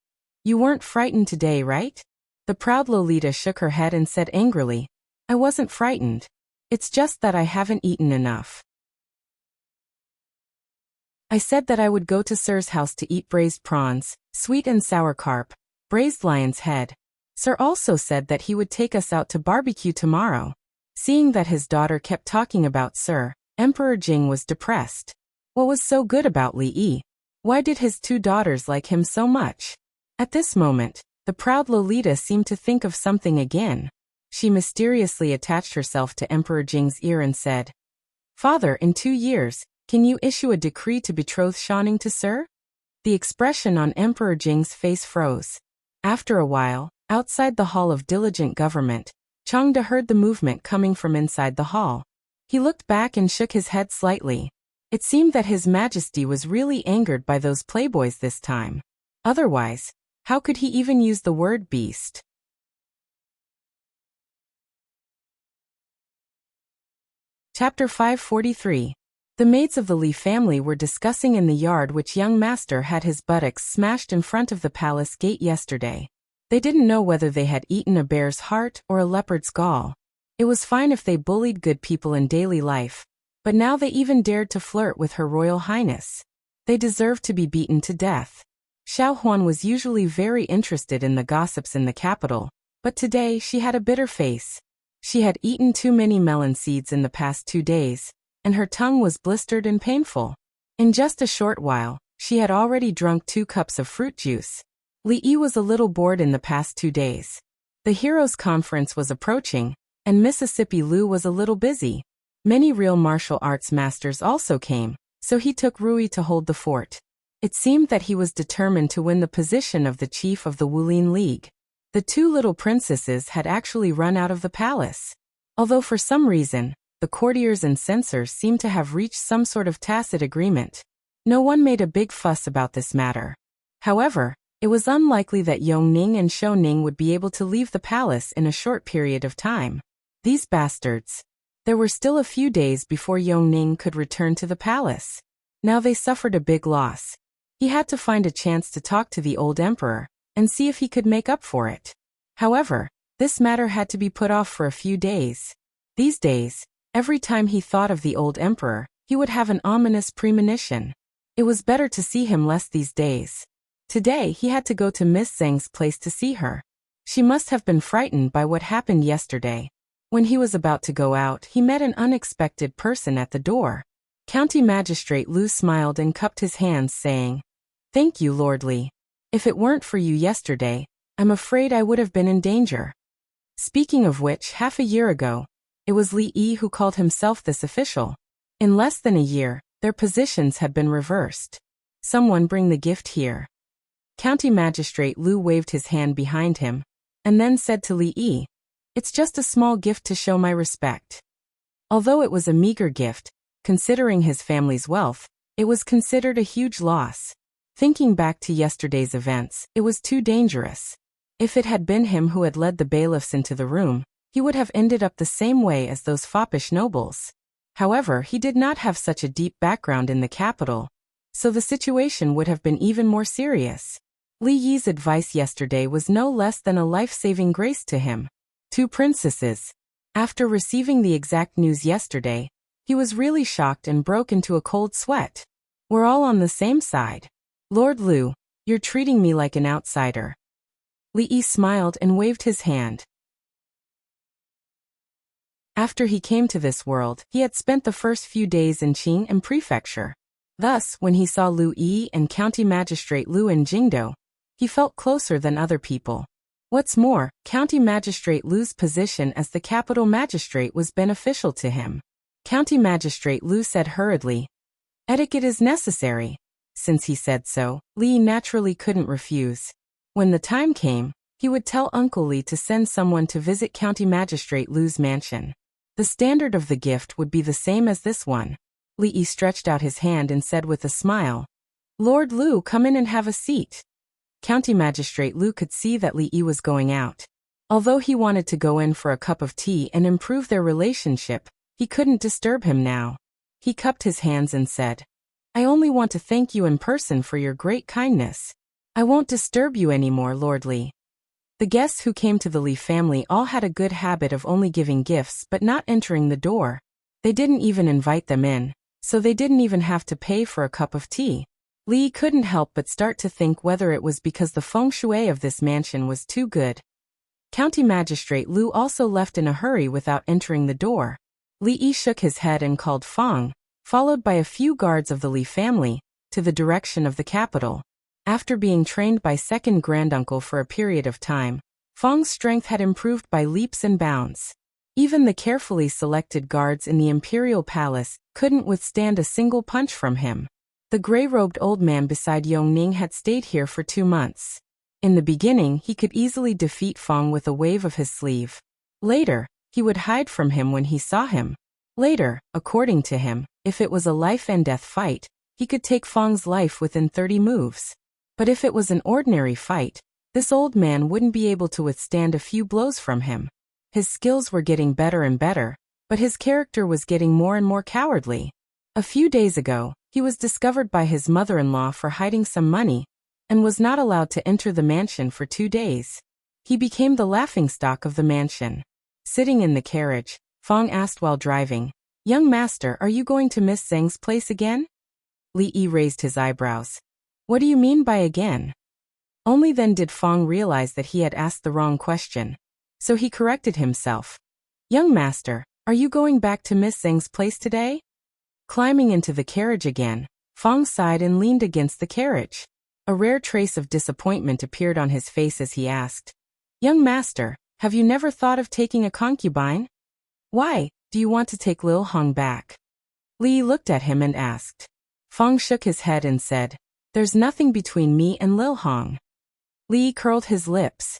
You weren't frightened today, right? The proud Lolita shook her head and said angrily, I wasn't frightened. It's just that I haven't eaten enough. I said that I would go to Sir's house to eat braised prawns, sweet and sour carp, braised lion's head. Sir also said that he would take us out to barbecue tomorrow. Seeing that his daughter kept talking about Sir, Emperor Jing was depressed. What was so good about Li Yi? Why did his two daughters like him so much? At this moment, the proud Lolita seemed to think of something again. She mysteriously attached herself to Emperor Jing's ear and said, Father, in 2 years, can you issue a decree to betroth Shanning to Sir? The expression on Emperor Jing's face froze. After a while, outside the Hall of Diligent Government, Changde heard the movement coming from inside the hall. He looked back and shook his head slightly. It seemed that His Majesty was really angered by those playboys this time. Otherwise, how could he even use the word beast? Chapter 543. The maids of the Li family were discussing in the yard which young master had his buttocks smashed in front of the palace gate yesterday. They didn't know whether they had eaten a bear's heart or a leopard's gall. It was fine if they bullied good people in daily life, but now they even dared to flirt with Her Royal Highness. They deserved to be beaten to death. Xiao Huan was usually very interested in the gossips in the capital, but today she had a bitter face. She had eaten too many melon seeds in the past 2 days, and her tongue was blistered and painful. In just a short while, she had already drunk 2 cups of fruit juice. Li Yi was a little bored in the past 2 days. The Heroes' Conference was approaching, and Mississippi Lu was a little busy. Many real martial arts masters also came, so he took Rui to hold the fort. It seemed that he was determined to win the position of the chief of the Wulin League. The 2 little princesses had actually run out of the palace. Although for some reason, the courtiers and censors seemed to have reached some sort of tacit agreement. No one made a big fuss about this matter. However, it was unlikely that Yongning and Shouning would be able to leave the palace in a short period of time. These bastards. There were still a few days before Yongning could return to the palace. Now they suffered a big loss. He had to find a chance to talk to the old emperor and see if he could make up for it. However, this matter had to be put off for a few days. These days, every time he thought of the old emperor, he would have an ominous premonition. It was better to see him less these days. Today he had to go to Miss Zheng's place to see her. She must have been frightened by what happened yesterday. When he was about to go out, he met an unexpected person at the door. County Magistrate Lu smiled and cupped his hands, saying, Thank you, Lord Li. If it weren't for you yesterday, I'm afraid I would have been in danger. Speaking of which, half a year ago, it was Li Yi who called himself this official. In less than a year, their positions had been reversed. Someone bring the gift here. County Magistrate Lu waved his hand behind him, and then said to Li Yi, It's just a small gift to show my respect. Although it was a meager gift, considering his family's wealth, it was considered a huge loss. Thinking back to yesterday's events, it was too dangerous. If it had been him who had led the bailiffs into the room, he would have ended up the same way as those foppish nobles. However, he did not have such a deep background in the capital, so the situation would have been even more serious. Li Yi's advice yesterday was no less than a life-saving grace to him. 2 princesses. After receiving the exact news yesterday, he was really shocked and broke into a cold sweat. We're all on the same side. Lord Lu, you're treating me like an outsider. Li Yi smiled and waved his hand. After he came to this world, he had spent the first few days in Qing and Prefecture. Thus, when he saw Lu Yi and County Magistrate Lu in Jingdo, he felt closer than other people. What's more, County Magistrate Lu's position as the capital magistrate was beneficial to him. County Magistrate Lu said hurriedly, Etiquette is necessary. Since he said so, Li naturally couldn't refuse. When the time came, he would tell Uncle Li to send someone to visit County Magistrate Lu's mansion. The standard of the gift would be the same as this one. Li stretched out his hand and said with a smile, "Lord Lu, come in and have a seat." County Magistrate Lu could see that Li was going out. Although he wanted to go in for a cup of tea and improve their relationship, he couldn't disturb him now. He cupped his hands and said, "I only want to thank you in person for your great kindness. I won't disturb you anymore, Lord Li." The guests who came to the Li family all had a good habit of only giving gifts but not entering the door. They didn't even invite them in, so they didn't even have to pay for a cup of tea. Li couldn't help but start to think whether it was because the feng shui of this mansion was too good. County Magistrate Lu also left in a hurry without entering the door. Li shook his head and called Fong, followed by a few guards of the Li family, to the direction of the capital. After being trained by second granduncle for a period of time, Fong's strength had improved by leaps and bounds. Even the carefully selected guards in the imperial palace couldn't withstand a single punch from him. The gray-robed old man beside Yongning had stayed here for 2 months. In the beginning, he could easily defeat Fong with a wave of his sleeve. Later, he would hide from him when he saw him. Later, according to him, if it was a life-and-death fight, he could take Fong's life within 30 moves. But if it was an ordinary fight, this old man wouldn't be able to withstand a few blows from him. His skills were getting better and better, but his character was getting more and more cowardly. A few days ago, he was discovered by his mother-in-law for hiding some money, and was not allowed to enter the mansion for 2 days. He became the laughingstock of the mansion. Sitting in the carriage, Fong asked while driving, "Young master, are you going to Miss Zheng's place again?" Li raised his eyebrows. "What do you mean by again?" Only then did Fong realize that he had asked the wrong question. So he corrected himself. "Young master, are you going back to Miss Zheng's place today?" Climbing into the carriage again, Fong sighed and leaned against the carriage. A rare trace of disappointment appeared on his face as he asked, "Young master, have you never thought of taking a concubine? Why, do you want to take Lil Hong back?" Li looked at him and asked. Fong shook his head and said, "There's nothing between me and Lil Hong." Li curled his lips.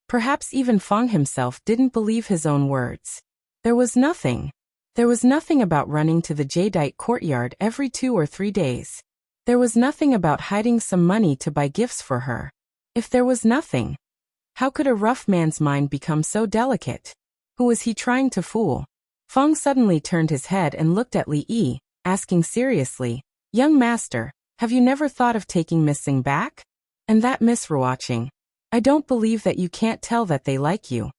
Perhaps even Fong himself didn't believe his own words. There was nothing. There was nothing about running to the jadeite courtyard every 2 or 3 days. There was nothing about hiding some money to buy gifts for her. If there was nothing, how could a rough man's mind become so delicate? Who was he trying to fool? Fong suddenly turned his head and looked at Li, asking seriously, "Young master, have you never thought of taking Miss Zheng back? And that Miss Ruoqing? I don't believe that you can't tell that they like you."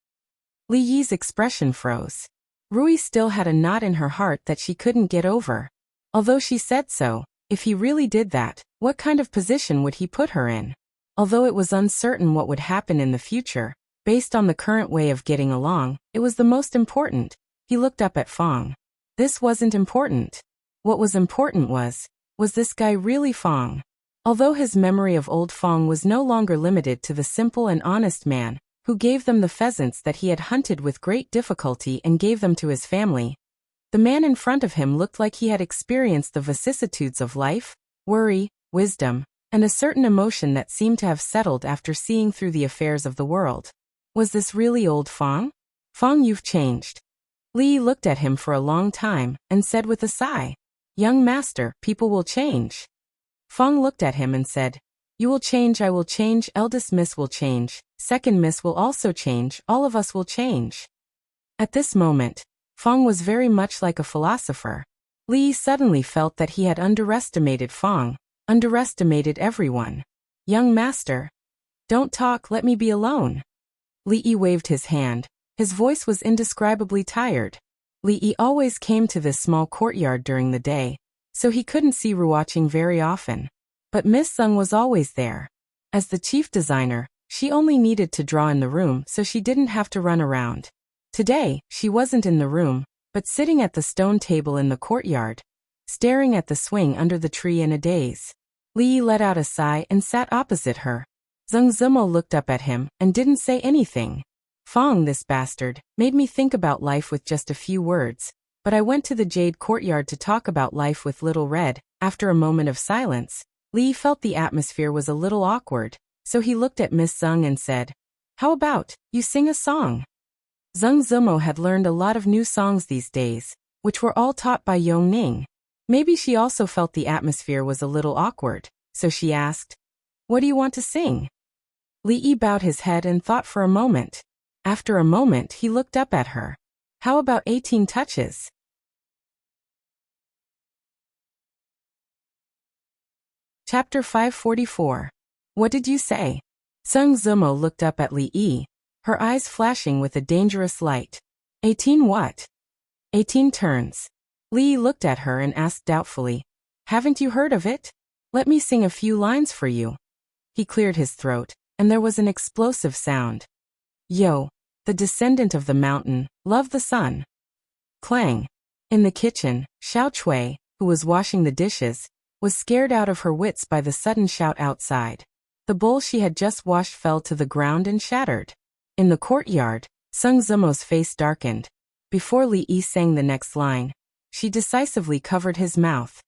Li's expression froze. Rui still had a knot in her heart that she couldn't get over. Although she said so, if he really did that, what kind of position would he put her in? Although it was uncertain what would happen in the future, based on the current way of getting along, it was the most important. He looked up at Fong. This wasn't important. What was important was this guy really Fong? Although his memory of old Fong was no longer limited to the simple and honest man who gave them the pheasants that he had hunted with great difficulty and gave them to his family, the man in front of him looked like he had experienced the vicissitudes of life, worry, wisdom, and a certain emotion that seemed to have settled after seeing through the affairs of the world. Was this really old Fong? "Fong, you've changed." Li looked at him for a long time and said with a sigh, "Young master, people will change." Fong looked at him and said, "You will change, I will change, eldest miss will change, second miss will also change, all of us will change." At this moment, Fong was very much like a philosopher. Li suddenly felt that he had underestimated Fong, underestimated everyone. "Young master, don't talk, let me be alone." Li waved his hand. His voice was indescribably tired. Li always came to this small courtyard during the day, so he couldn't see Ruoqing very often. But Miss Zheng was always there. As the chief designer, she only needed to draw in the room so she didn't have to run around. Today, she wasn't in the room, but sitting at the stone table in the courtyard, staring at the swing under the tree in a daze. Li let out a sigh and sat opposite her. Zheng Zimo looked up at him and didn't say anything. "Fong, this bastard, made me think about life with just a few words, but I went to the Jade Courtyard to talk about life with Little Red." After a moment of silence, Li felt the atmosphere was a little awkward, so he looked at Miss Zeng and said, "How about you sing a song?" Zeng Zimo had learned a lot of new songs these days, which were all taught by Yongning. Maybe she also felt the atmosphere was a little awkward, so she asked, "What do you want to sing?" Li bowed his head and thought for a moment. After a moment he looked up at her. "How about 18 touches?" Chapter 544. What did you say? Zeng Zimo looked up at Li, her eyes flashing with a dangerous light. 18 what? 18 turns. Li looked at her and asked doubtfully, "Haven't you heard of it? Let me sing a few lines for you." He cleared his throat, and there was an explosive sound. "Yo, the descendant of the mountain, love the sun." Clang. In the kitchen, Xiao Chui, who was washing the dishes, was scared out of her wits by the sudden shout outside. The bowl she had just washed fell to the ground and shattered. In the courtyard, Zeng Zimo's face darkened. Before Li sang the next line, she decisively covered his mouth.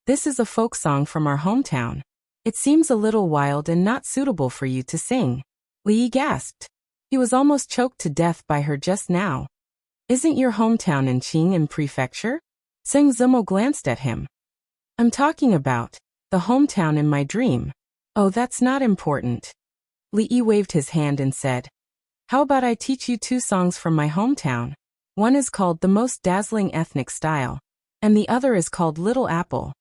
"This is a folk song from our hometown. It seems a little wild and not suitable for you to sing." Li gasped. He was almost choked to death by her just now. "Isn't your hometown in Qing'an Prefecture?" Zeng Zimo glanced at him. "I'm talking about the hometown in my dream." "Oh, that's not important." Li waved his hand and said, "How about I teach you 2 songs from my hometown? One is called The Most Dazzling Ethnic Style, and the other is called Little Apple.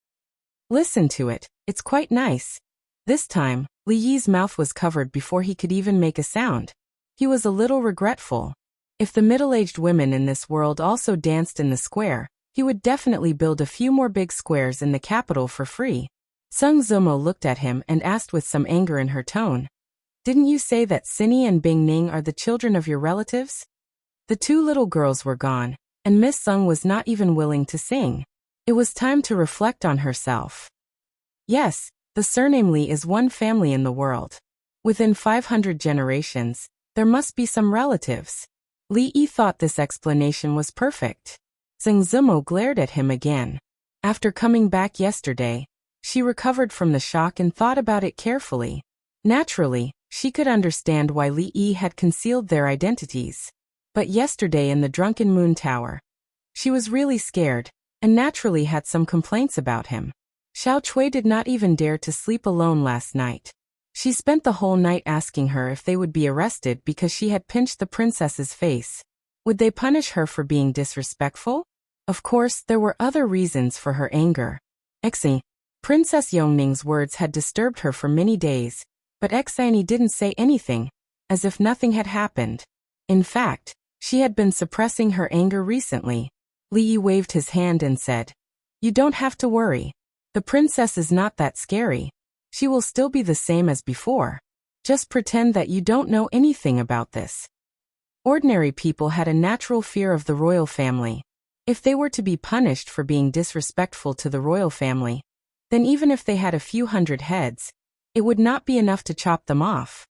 Listen to it, it's quite nice." This time, Li's mouth was covered before he could even make a sound. He was a little regretful. If the middle-aged women in this world also danced in the square, he would definitely build a few more big squares in the capital for free. Zeng Zimo looked at him and asked with some anger in her tone, "Didn't you say that Cinny and Bing Ning are the children of your relatives?" The 2 little girls were gone, and Miss Zeng was not even willing to sing. It was time to reflect on herself. Yes, the surname Li is one family in the world. Within 500 generations, there must be some relatives. Li thought this explanation was perfect. Zeng Zimo glared at him again. After coming back yesterday, she recovered from the shock and thought about it carefully. Naturally, she could understand why Li had concealed their identities. But yesterday in the Drunken Moon Tower, she was really scared, and naturally had some complaints about him. Xiao Chui did not even dare to sleep alone last night. She spent the whole night asking her if they would be arrested because she had pinched the princess's face. Would they punish her for being disrespectful? Of course, there were other reasons for her anger. Exi. Princess Yongning's words had disturbed her for many days, but Exani didn't say anything, as if nothing had happened. In fact, she had been suppressing her anger recently. Li waved his hand and said, "You don't have to worry. The princess is not that scary. She will still be the same as before. Just pretend that you don't know anything about this." Ordinary people had a natural fear of the royal family. If they were to be punished for being disrespectful to the royal family, then even if they had a few hundred heads, it would not be enough to chop them off.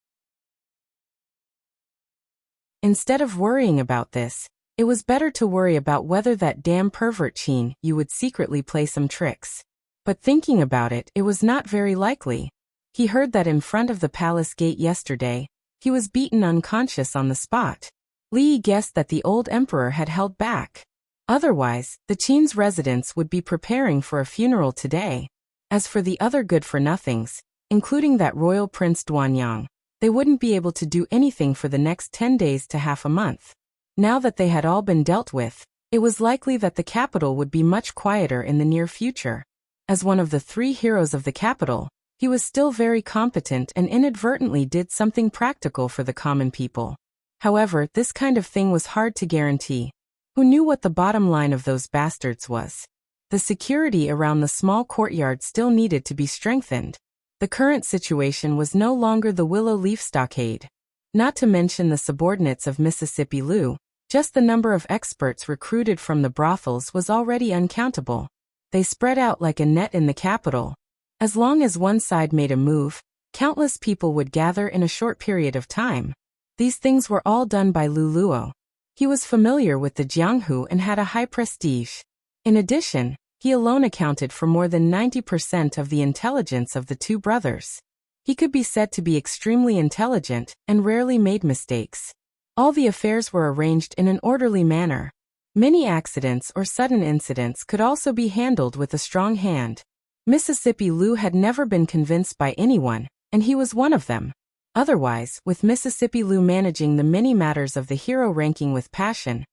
Instead of worrying about this, it was better to worry about whether that damn pervert Qin Yu would secretly play some tricks. But thinking about it, it was not very likely. He heard that in front of the palace gate yesterday, he was beaten unconscious on the spot. Li guessed that the old emperor had held back. Otherwise, the Qin's residents would be preparing for a funeral today. As for the other good-for-nothings, including that royal prince Duanyang, they wouldn't be able to do anything for the next 10 days to half a month. Now that they had all been dealt with, it was likely that the capital would be much quieter in the near future. As one of the 3 heroes of the capital, he was still very competent and inadvertently did something practical for the common people. However, this kind of thing was hard to guarantee. Who knew what the bottom line of those bastards was? The security around the small courtyard still needed to be strengthened. The current situation was no longer the willow leaf stockade. Not to mention the subordinates of Mississippi Lu, just the number of experts recruited from the brothels was already uncountable. They spread out like a net in the capital. As long as one side made a move, countless people would gather in a short period of time. These things were all done by Lu Luo. He was familiar with the Jianghu and had a high prestige. In addition, He alone accounted for more than 90% of the intelligence of the two brothers. He could be said to be extremely intelligent and rarely made mistakes. All the affairs were arranged in an orderly manner. Many accidents or sudden incidents could also be handled with a strong hand. Mississippi Lou had never been convinced by anyone, and he was one of them. Otherwise, with Mississippi Lou managing the many matters of the hero ranking with passion,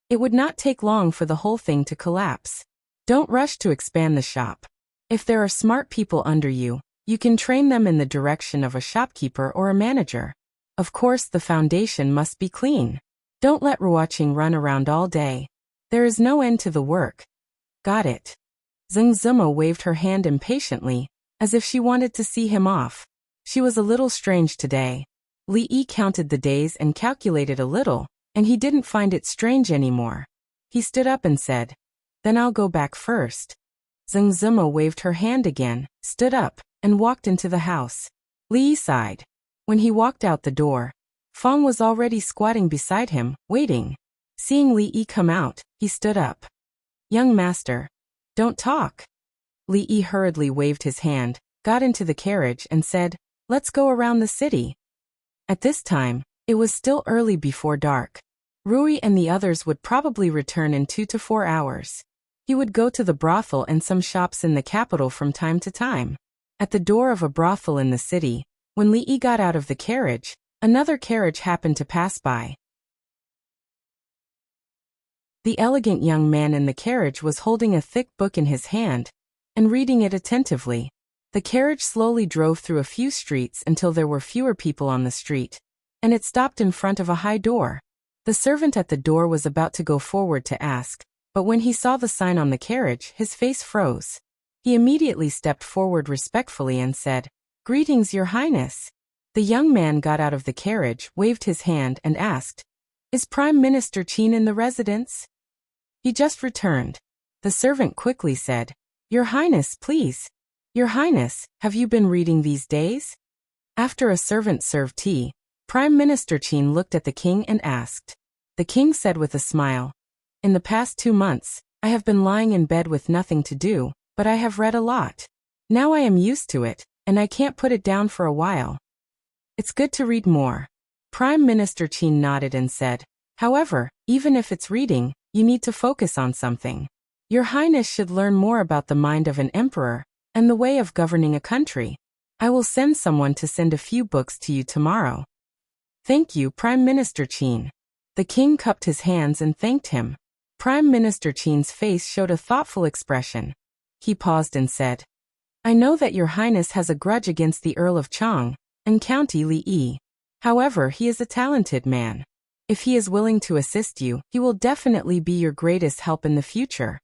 it would not take long for the whole thing to collapse. Don't rush to expand the shop. If there are smart people under you, you can train them in the direction of a shopkeeper or a manager. Of course, the foundation must be clean. Don't let Ruoqing run around all day. There is no end to the work. Got it. Zheng Zimo waved her hand impatiently, as if she wanted to see him off. She was a little strange today. Li Yi counted the days and calculated a little, and he didn't find it strange anymore. He stood up and said, "Then I'll go back first." Zheng Zimo waved her hand again, stood up, and walked into the house. Li Yi sighed. When he walked out the door, Fong was already squatting beside him, waiting. Seeing Li Yi come out, he stood up. "Young master, don't talk." Li Yi hurriedly waved his hand, got into the carriage and said, "Let's go around the city." At this time, it was still early before dark. Rui and the others would probably return in 2 to 4 hours. He would go to the brothel and some shops in the capital from time to time. At the door of a brothel in the city, when Li Yi got out of the carriage, another carriage happened to pass by. The elegant young man in the carriage was holding a thick book in his hand and reading it attentively. The carriage slowly drove through a few streets until there were fewer people on the street, and it stopped in front of a high door. The servant at the door was about to go forward to ask, but when he saw the sign on the carriage, his face froze. He immediately stepped forward respectfully and said, "Greetings, Your Highness." The young man got out of the carriage, waved his hand, and asked, "Is Prime Minister Qin in the residence?" "He just returned." The servant quickly said, "Your Highness, please. Your Highness, have you been reading these days?" After a servant served tea, Prime Minister Qin looked at the king and asked. The king said with a smile, "In the past 2 months, I have been lying in bed with nothing to do, but I have read a lot. Now I am used to it, and I can't put it down for a while. It's good to read more." Prime Minister Qin nodded and said, "However, even if it's reading, you need to focus on something. Your Highness should learn more about the mind of an emperor and the way of governing a country. I will send someone to send a few books to you tomorrow." "Thank you, Prime Minister Qin." The king cupped his hands and thanked him. Prime Minister Qin's face showed a thoughtful expression. He paused and said, "I know that Your Highness has a grudge against the Earl of Chang and County Li Yi. However, he is a talented man. If he is willing to assist you, he will definitely be your greatest help in the future.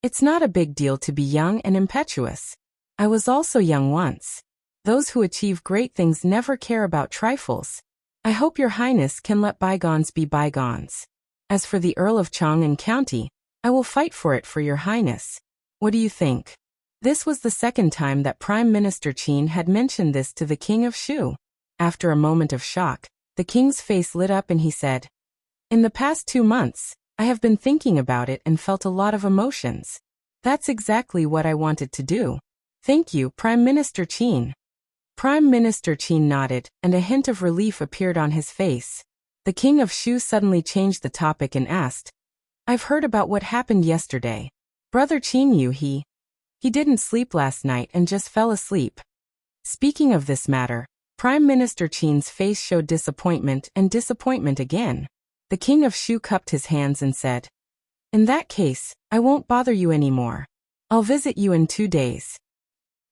It's not a big deal to be young and impetuous. I was also young once. Those who achieve great things never care about trifles. I hope Your Highness can let bygones be bygones. As for the Earl of Chang and County, I will fight for it for Your Highness. What do you think?" This was the second time that Prime Minister Qin had mentioned this to the King of Shu. After a moment of shock, the king's face lit up and he said, "In the past 2 months, I have been thinking about it and felt a lot of emotions. That's exactly what I wanted to do. Thank you, Prime Minister Qin." Prime Minister Qin nodded, and a hint of relief appeared on his face. The King of Shu suddenly changed the topic and asked, "I've heard about what happened yesterday. Brother Qin Yu, he didn't sleep last night and just fell asleep." Speaking of this matter, Prime Minister Qin's face showed disappointment and disappointment again. The King of Shu cupped his hands and said, "In that case, I won't bother you anymore. I'll visit you in 2 days.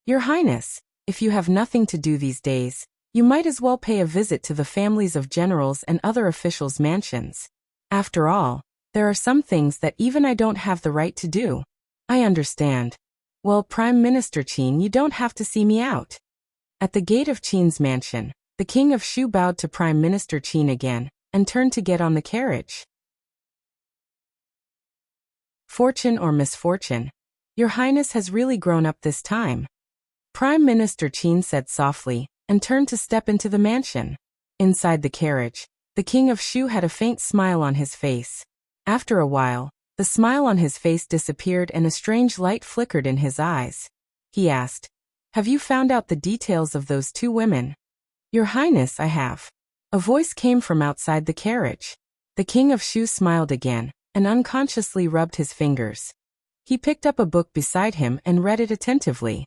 Your Highness, if you have nothing to do these days, you might as well pay a visit to the families of generals and other officials' mansions. After all, there are some things that even I don't have the right to do." "I understand. Well, Prime Minister Qin, you don't have to see me out." At the gate of Qin's mansion, the King of Shu bowed to Prime Minister Qin again and turned to get on the carriage. Fortune or misfortune, Your Highness has really grown up this time. Prime Minister Qin said softly and turned to step into the mansion. Inside the carriage, the King of Shu had a faint smile on his face. After a while, The smile on his face disappeared and a strange light flickered in his eyes. He asked, "Have you found out the details of those two women?" "Your Highness, I have." A voice came from outside the carriage. The King of Shu smiled again, and unconsciously rubbed his fingers. He picked up a book beside him and read it attentively.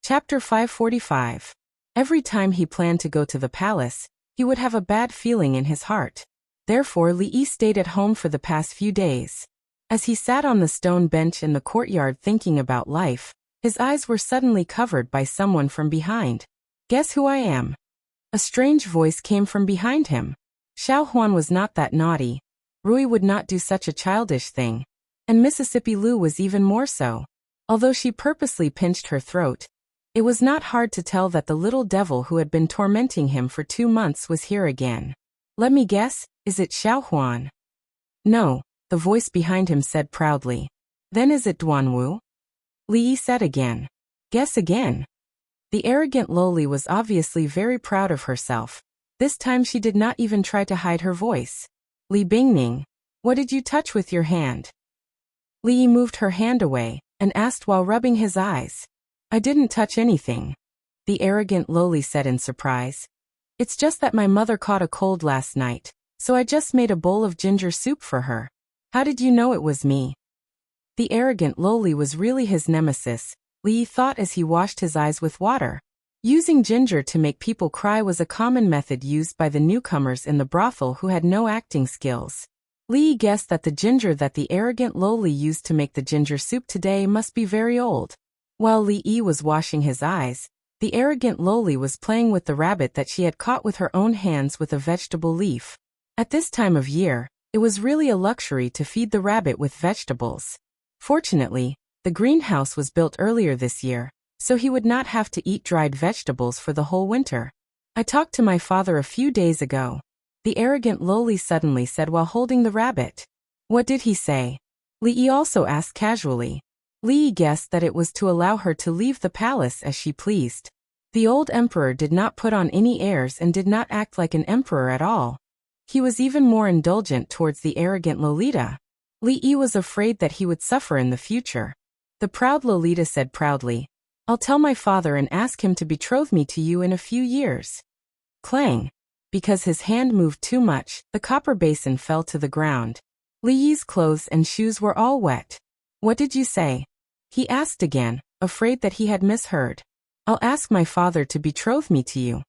Chapter 545. Every time he planned to go to the palace, he would have a bad feeling in his heart. Therefore Li Yi stayed at home for the past few days. As he sat on the stone bench in the courtyard thinking about life, his eyes were suddenly covered by someone from behind. "Guess who I am?" A strange voice came from behind him. Xiao Huan was not that naughty. Rui would not do such a childish thing. And Mississippi Lu was even more so. Although she purposely pinched her throat, it was not hard to tell that the little devil who had been tormenting him for 2 months was here again. "Let me guess, is it Xiao Huan?" "No," the voice behind him said proudly. "Then is it Duanwu?" Li Yi said again. "Guess again." The arrogant lowly was obviously very proud of herself. This time she did not even try to hide her voice. "Li Bingning, what did you touch with your hand?" Li Yi moved her hand away, and asked while rubbing his eyes. "I didn't touch anything," the arrogant lowly said in surprise. "It's just that my mother caught a cold last night, so I just made a bowl of ginger soup for her." "How did you know it was me?" The arrogant lowly was really his nemesis, Li Yi thought as he washed his eyes with water. Using ginger to make people cry was a common method used by the newcomers in the brothel who had no acting skills. Li Yi guessed that the ginger that the arrogant lowly used to make the ginger soup today must be very old. While Li Yi was washing his eyes, the arrogant lowly was playing with the rabbit that she had caught with her own hands with a vegetable leaf. At this time of year, it was really a luxury to feed the rabbit with vegetables. Fortunately, the greenhouse was built earlier this year, so he would not have to eat dried vegetables for the whole winter. "I talked to my father a few days ago," the arrogant lowly suddenly said while holding the rabbit. "What did he say?" Li Yi also asked casually. Li Yi guessed that it was to allow her to leave the palace as she pleased. The old emperor did not put on any airs and did not act like an emperor at all. He was even more indulgent towards the arrogant Lolita. Li Yi was afraid that he would suffer in the future. The proud Lolita said proudly, "I'll tell my father and ask him to betroth me to you in a few years." Clang! Because his hand moved too much, the copper basin fell to the ground. Li Yi's clothes and shoes were all wet. "What did you say?" he asked again, afraid that he had misheard. "I'll ask my father to betroth me to you,"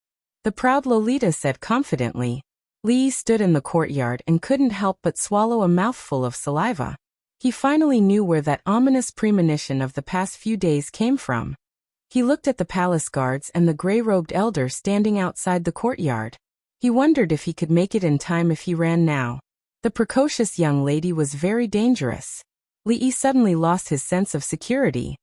the proud Lolita said confidently. Li Yi stood in the courtyard and couldn't help but swallow a mouthful of saliva. He finally knew where that ominous premonition of the past few days came from. He looked at the palace guards and the gray-robed elder standing outside the courtyard. He wondered if he could make it in time if he ran now. The precocious young lady was very dangerous. Li Yi suddenly lost his sense of security.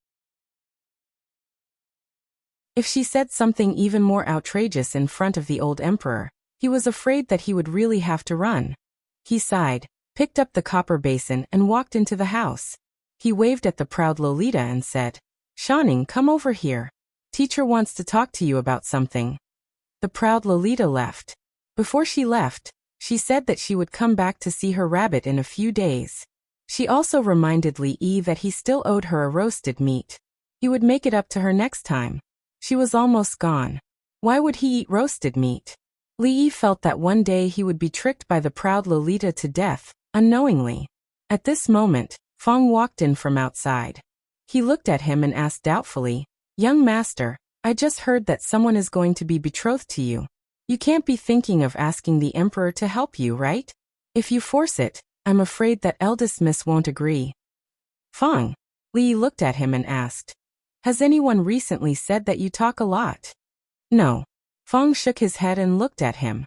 If she said something even more outrageous in front of the old emperor, he was afraid that he would really have to run. He sighed, picked up the copper basin and walked into the house. He waved at the proud Lolita and said, "Shanning, come over here. Teacher wants to talk to you about something." The proud Lolita left. Before she left, she said that she would come back to see her rabbit in a few days. She also reminded Li Yi that he still owed her a roasted meat. He would make it up to her next time. She was almost gone. Why would he eat roasted meat? Li Yi felt that one day he would be tricked by the proud Lolita to death, unknowingly. At this moment, Fong walked in from outside. He looked at him and asked doubtfully, "Young master, I just heard that someone is going to be betrothed to you. You can't be thinking of asking the emperor to help you, right? If you force it, I'm afraid that eldest miss won't agree." "Fong?" Li Yi looked at him and asked, "Has anyone recently said that you talk a lot?" "No." Fong shook his head and looked at him.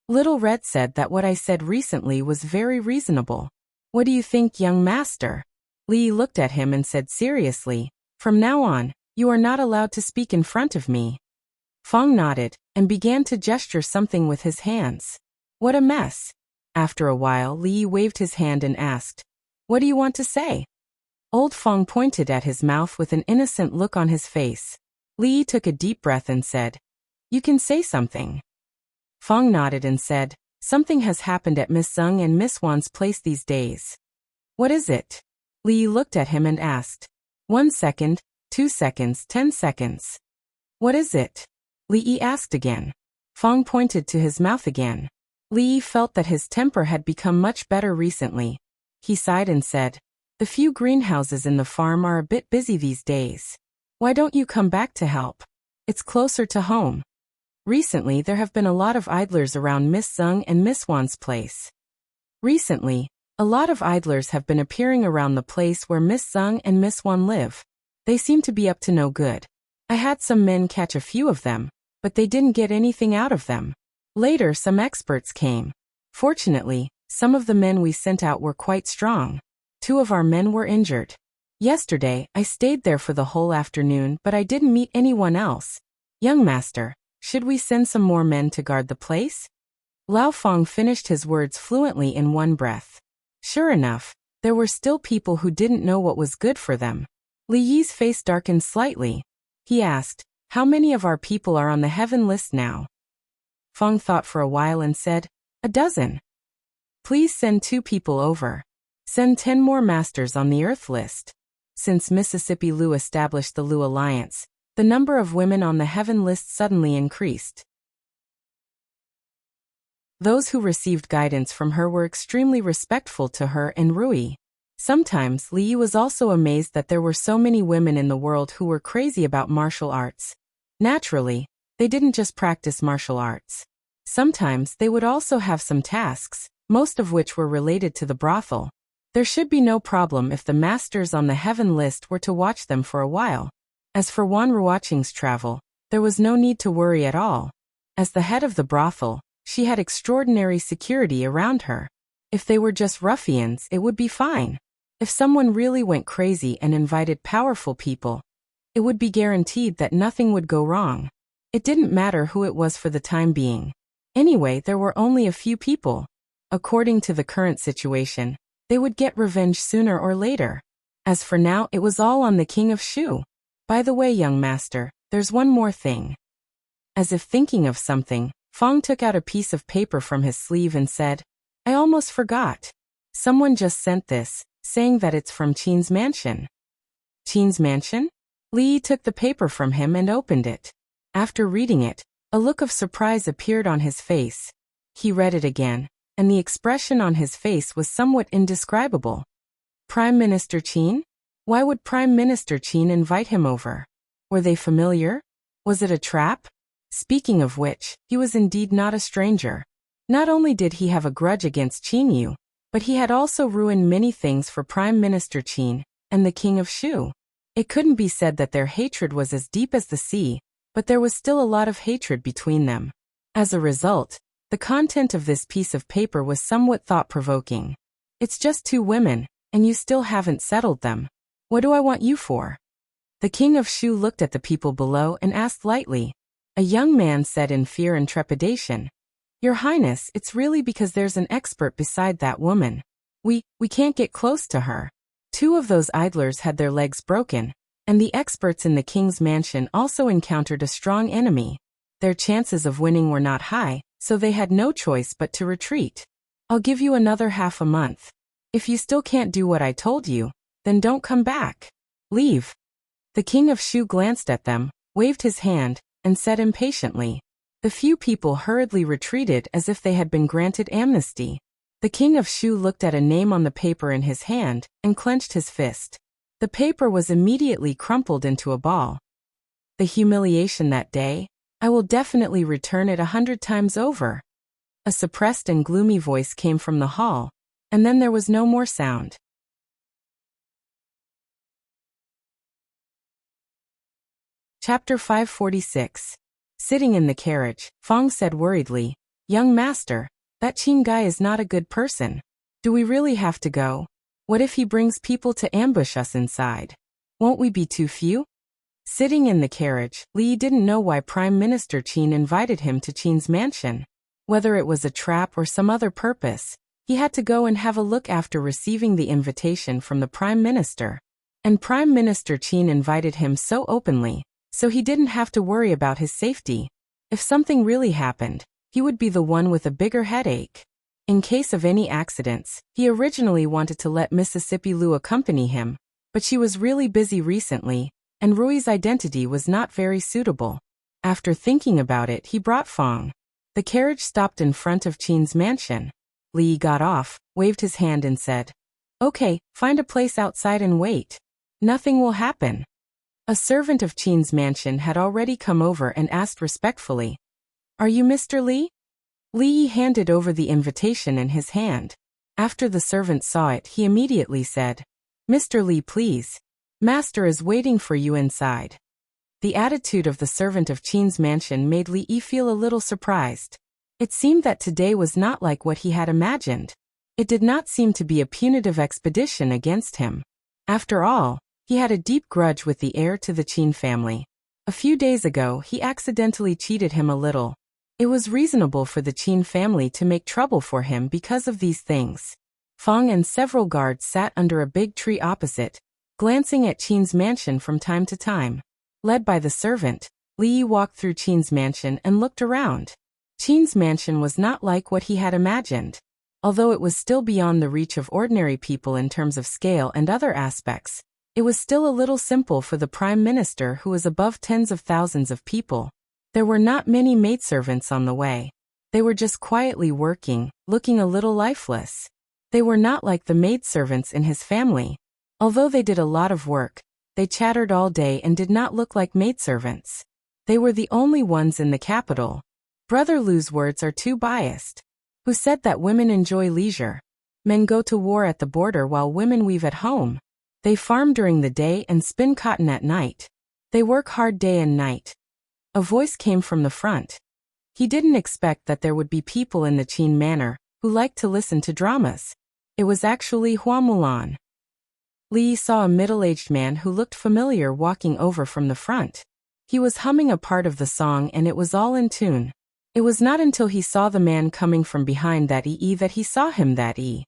"Little Red said that what I said recently was very reasonable. What do you think, young master?" Li Yi looked at him and said seriously, "From now on, you are not allowed to speak in front of me." Fong nodded, and began to gesture something with his hands. What a mess. After a while Li Yi waved his hand and asked, "What do you want to say?" Old Fong pointed at his mouth with an innocent look on his face. Li Yi took a deep breath and said, "You can say something." Fong nodded and said, "Something has happened at Miss Sung and Miss Wan's place these days." "What is it?" Li looked at him and asked. 1 second, 2 seconds, 10 seconds. "What is it?" Li asked again. Fong pointed to his mouth again. Li felt that his temper had become much better recently. He sighed and said, "The few greenhouses in the farm are a bit busy these days. Why don't you come back to help? It's closer to home." Recently there have been a lot of idlers around Miss Sung and Miss Wan's place. Recently, a lot of idlers have been appearing around the place where Miss Sung and Miss Wan live. They seem to be up to no good. I had some men catch a few of them, but they didn't get anything out of them. Later some experts came. Fortunately, some of the men we sent out were quite strong. 2 of our men were injured. Yesterday, I stayed there for the whole afternoon, but I didn't meet anyone else. Young master, should we send some more men to guard the place? Lao Fong finished his words fluently in one breath. Sure enough, there were still people who didn't know what was good for them. Li Yi's face darkened slightly. He asked, "How many of our people are on the heaven list now?" Fong thought for a while and said, "A dozen." "Please send 2 people over. Send 10 more masters on the earth list." Since Mississippi Lu established the Lu Alliance, the number of women on the heaven list suddenly increased. Those who received guidance from her were extremely respectful to her and Rui. Sometimes Li Yi was also amazed that there were so many women in the world who were crazy about martial arts. Naturally, they didn't just practice martial arts. Sometimes they would also have some tasks, most of which were related to the brothel. There should be no problem if the masters on the heaven list were to watch them for a while. As for Wan Ruoqing's travel, there was no need to worry at all. As the head of the brothel, she had extraordinary security around her. If they were just ruffians, it would be fine. If someone really went crazy and invited powerful people, it would be guaranteed that nothing would go wrong. It didn't matter who it was for the time being. Anyway, there were only a few people. According to the current situation, they would get revenge sooner or later. As for now, it was all on the King of Shu. By the way, young master, there's one more thing. As if thinking of something, Fong took out a piece of paper from his sleeve and said, "I almost forgot. Someone just sent this, saying that it's from Qin's mansion." Qin's mansion? Li took the paper from him and opened it. After reading it, a look of surprise appeared on his face. He read it again, and the expression on his face was somewhat indescribable. Prime Minister Qin? Why would Prime Minister Qin invite him over? Were they familiar? Was it a trap? Speaking of which, he was indeed not a stranger. Not only did he have a grudge against Qin Yu, but he had also ruined many things for Prime Minister Qin and the King of Shu. It couldn't be said that their hatred was as deep as the sea, but there was still a lot of hatred between them. As a result, the content of this piece of paper was somewhat thought-provoking. It's just 2 women, and you still haven't settled them. What do I want you for? The King of Shu looked at the people below and asked lightly. A young man said in fear and trepidation, "Your Highness, it's really because there's an expert beside that woman. We can't get close to her." 2 of those idlers had their legs broken, and the experts in the king's mansion also encountered a strong enemy. Their chances of winning were not high, so they had no choice but to retreat. "I'll give you another half a month. If you still can't do what I told you, then don't come back. Leave." The King of Shu glanced at them, waved his hand, and said impatiently. The few people hurriedly retreated as if they had been granted amnesty. The King of Shu looked at a name on the paper in his hand and clenched his fist. The paper was immediately crumpled into a ball. The humiliation that day, I will definitely return it 100 times over. A suppressed and gloomy voice came from the hall, and then there was no more sound. Chapter 546. Sitting in the carriage, Fong said worriedly, "Young master, that Qin guy is not a good person. Do we really have to go? What if he brings people to ambush us inside? Won't we be too few?" Sitting in the carriage, Li didn't know why Prime Minister Qin invited him to Qin's mansion. Whether it was a trap or some other purpose, he had to go and have a look after receiving the invitation from the Prime Minister. And Prime Minister Qin invited him so openly, so he didn't have to worry about his safety. If something really happened, He would be the one with a bigger headache. In case of any accidents, he originally wanted to let Mississippi Lu accompany him, but she was really busy recently, and Rui's identity was not very suitable. After thinking about it, he brought Fong. The carriage stopped in front of Qin's mansion. Li got off, waved his hand and said, "Okay, find a place outside and wait. Nothing will happen." A servant of Qin's mansion had already come over and asked respectfully, "Are you Mr. Li?" Li handed over the invitation in his hand. After the servant saw it, he immediately said, "Mr. Li, please. Master is waiting for you inside." The attitude of the servant of Qin's mansion made Li feel a little surprised. It seemed that today was not like what he had imagined. It did not seem to be a punitive expedition against him. After all, he had a deep grudge with the heir to the Qin family. A few days ago, he accidentally cheated him a little. It was reasonable for the Qin family to make trouble for him because of these things. Fong and several guards sat under a big tree opposite, glancing at Qin's mansion from time to time. Led by the servant, Li walked through Qin's mansion and looked around. Qin's mansion was not like what he had imagined. Although it was still beyond the reach of ordinary people in terms of scale and other aspects, it was still a little simple for the prime minister who was above tens of thousands of people. There were not many maidservants on the way. They were just quietly working, looking a little lifeless. They were not like the maidservants in his family. Although they did a lot of work, they chattered all day and did not look like maidservants. They were the only ones in the capital. Brother Lu's words are too biased. Who said that women enjoy leisure? Men go to war at the border while women weave at home. They farm during the day and spin cotton at night. They work hard day and night. A voice came from the front. He didn't expect that there would be people in the Qin manor who liked to listen to dramas. It was actually Hua Mulan. Li saw a middle-aged man who looked familiar walking over from the front. He was humming a part of the song and it was all in tune. It was not until he saw the man coming from behind that he saw him. The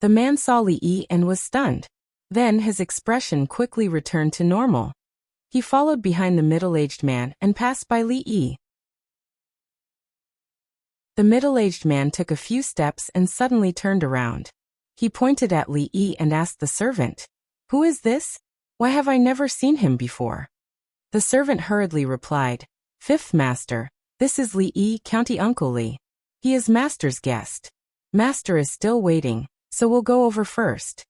man saw Li and was stunned. Then his expression quickly returned to normal. He followed behind the middle-aged man and passed by Li. The middle-aged man took a few steps and suddenly turned around. He pointed at Li and asked the servant, "Who is this? Why have I never seen him before?" The servant hurriedly replied, "Fifth Master, this is Li, County Uncle Li. He is Master's guest. Master is still waiting, so we'll go over first."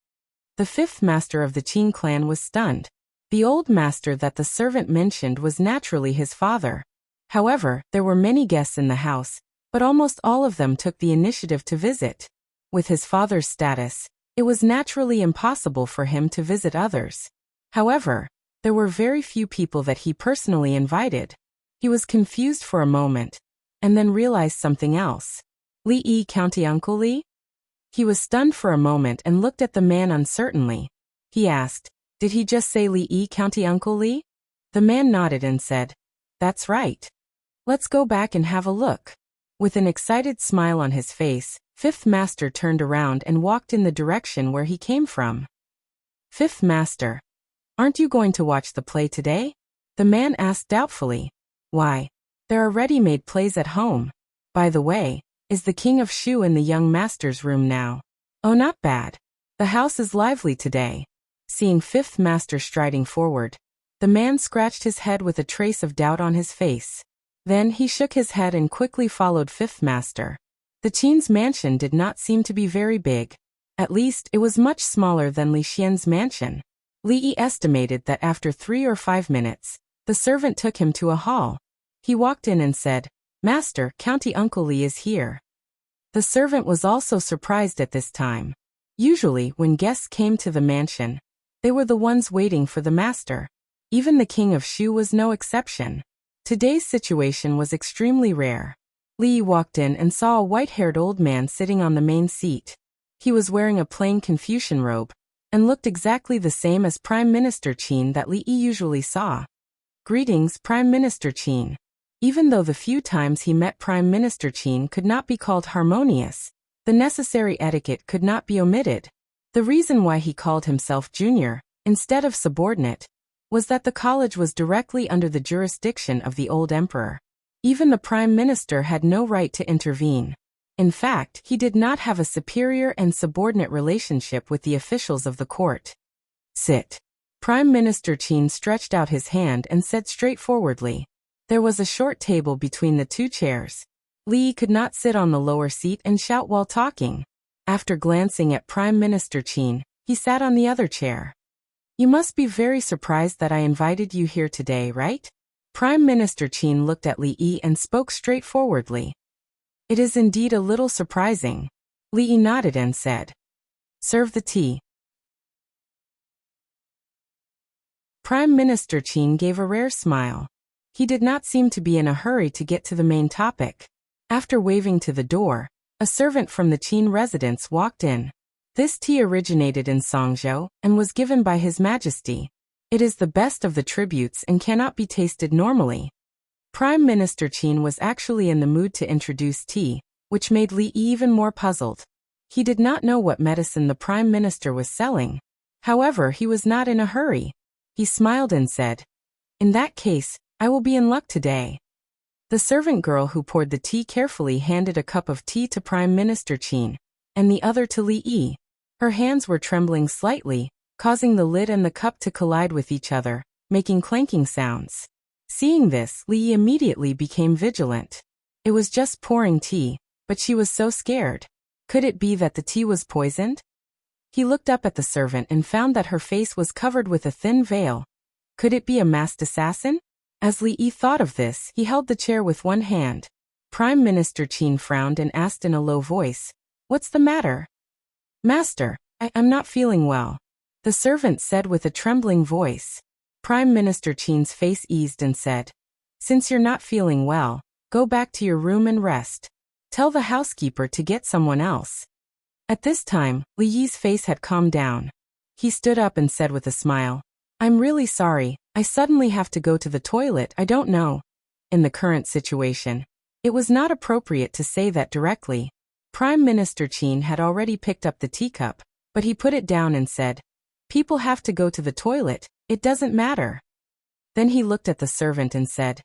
The fifth master of the Qin clan was stunned. The old master that the servant mentioned was naturally his father. However, there were many guests in the house, but almost all of them took the initiative to visit. With his father's status, it was naturally impossible for him to visit others. However, there were very few people that he personally invited. He was confused for a moment, and then realized something else. Li, County Uncle Li? He was stunned for a moment and looked at the man uncertainly. He asked, "Did he just say Li, County Uncle Li?" The man nodded and said, "That's right. Let's go back and have a look." With an excited smile on his face, Fifth Master turned around and walked in the direction where he came from. "Fifth Master, aren't you going to watch the play today?" The man asked doubtfully. "Why, there are ready-made plays at home. By the way, is the King of Shu in the young master's room now?" "Oh, not bad. The house is lively today." Seeing Fifth Master striding forward, the man scratched his head with a trace of doubt on his face. Then he shook his head and quickly followed Fifth Master. The Qin's mansion did not seem to be very big. At least, it was much smaller than Li Xian's mansion. Li estimated that after 3 or 5 minutes, the servant took him to a hall. He walked in and said, "Master, County Uncle Li is here." The servant was also surprised at this time. Usually, when guests came to the mansion, they were the ones waiting for the master. Even the King of Shu was no exception. Today's situation was extremely rare. Li walked in and saw a white-haired old man sitting on the main seat. He was wearing a plain Confucian robe, and looked exactly the same as Prime Minister Qin that Li usually saw. "Greetings, Prime Minister Qin." Even though the few times he met Prime Minister Qin could not be called harmonious, the necessary etiquette could not be omitted. The reason why he called himself junior, instead of subordinate, was that the college was directly under the jurisdiction of the old emperor. Even the Prime Minister had no right to intervene. In fact, he did not have a superior and subordinate relationship with the officials of the court. Sit. Prime Minister Qin stretched out his hand and said straightforwardly. There was a short table between the two chairs. Li could not sit on the lower seat and shout while talking. After glancing at Prime Minister Qin, he sat on the other chair. You must be very surprised that I invited you here today, right? Prime Minister Qin looked at Li Yi and spoke straightforwardly. It is indeed a little surprising. Li Yi nodded and said. Serve the tea. Prime Minister Qin gave a rare smile. He did not seem to be in a hurry to get to the main topic. After waving to the door, a servant from the Qin residence walked in. This tea originated in Songzhou and was given by His Majesty. It is the best of the tributes and cannot be tasted normally. Prime Minister Qin was actually in the mood to introduce tea, which made Li even more puzzled. He did not know what medicine the Prime Minister was selling. However, he was not in a hurry. He smiled and said, In that case, I will be in luck today. The servant girl who poured the tea carefully handed a cup of tea to Prime Minister Qin, and the other to Li Yi. Her hands were trembling slightly, causing the lid and the cup to collide with each other, making clanking sounds. Seeing this, Li Yi immediately became vigilant. It was just pouring tea, but she was so scared. Could it be that the tea was poisoned? He looked up at the servant and found that her face was covered with a thin veil. Could it be a masked assassin? As Li Yi thought of this, he held the chair with one hand. Prime Minister Qin frowned and asked in a low voice, What's the matter? Master, I'm not feeling well. The servant said with a trembling voice. Prime Minister Qin's face eased and said, Since you're not feeling well, go back to your room and rest. Tell the housekeeper to get someone else. At this time, Li Yi's face had calmed down. He stood up and said with a smile, I'm really sorry, I suddenly have to go to the toilet, I don't know. In the current situation, it was not appropriate to say that directly. Prime Minister Qin had already picked up the teacup, but he put it down and said, People have to go to the toilet, it doesn't matter. Then he looked at the servant and said,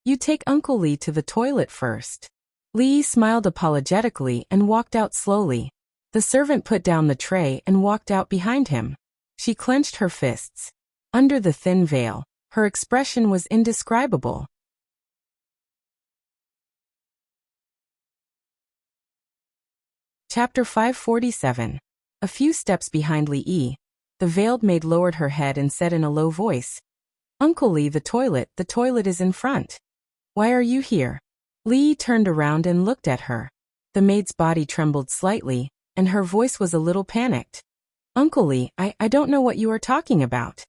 You take Uncle Li to the toilet first. Li smiled apologetically and walked out slowly. The servant put down the tray and walked out behind him. She clenched her fists. Under the thin veil, her expression was indescribable. Chapter 547. A few steps behind Li Yi, the veiled maid lowered her head and said in a low voice, Uncle Li, the toilet is in front. Why are you here? Li turned around and looked at her. The maid's body trembled slightly, and her voice was a little panicked. Uncle Li, I don't know what you are talking about.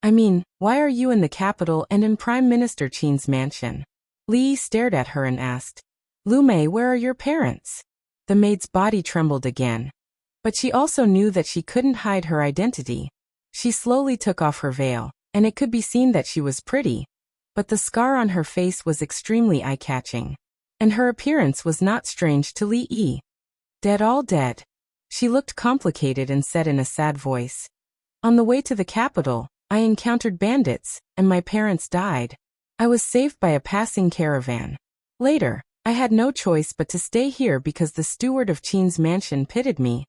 I mean, why are you in the capital and in Prime Minister Qin's mansion? Li stared at her and asked, Lu Mei, where are your parents? The maid's body trembled again. But she also knew that she couldn't hide her identity. She slowly took off her veil, and it could be seen that she was pretty. But the scar on her face was extremely eye-catching. And her appearance was not strange to Li Yi. Dead, all dead. She looked complicated and said in a sad voice, On the way to the capital, I encountered bandits, and my parents died. I was saved by a passing caravan. Later, I had no choice but to stay here because the steward of Qin's mansion pitied me.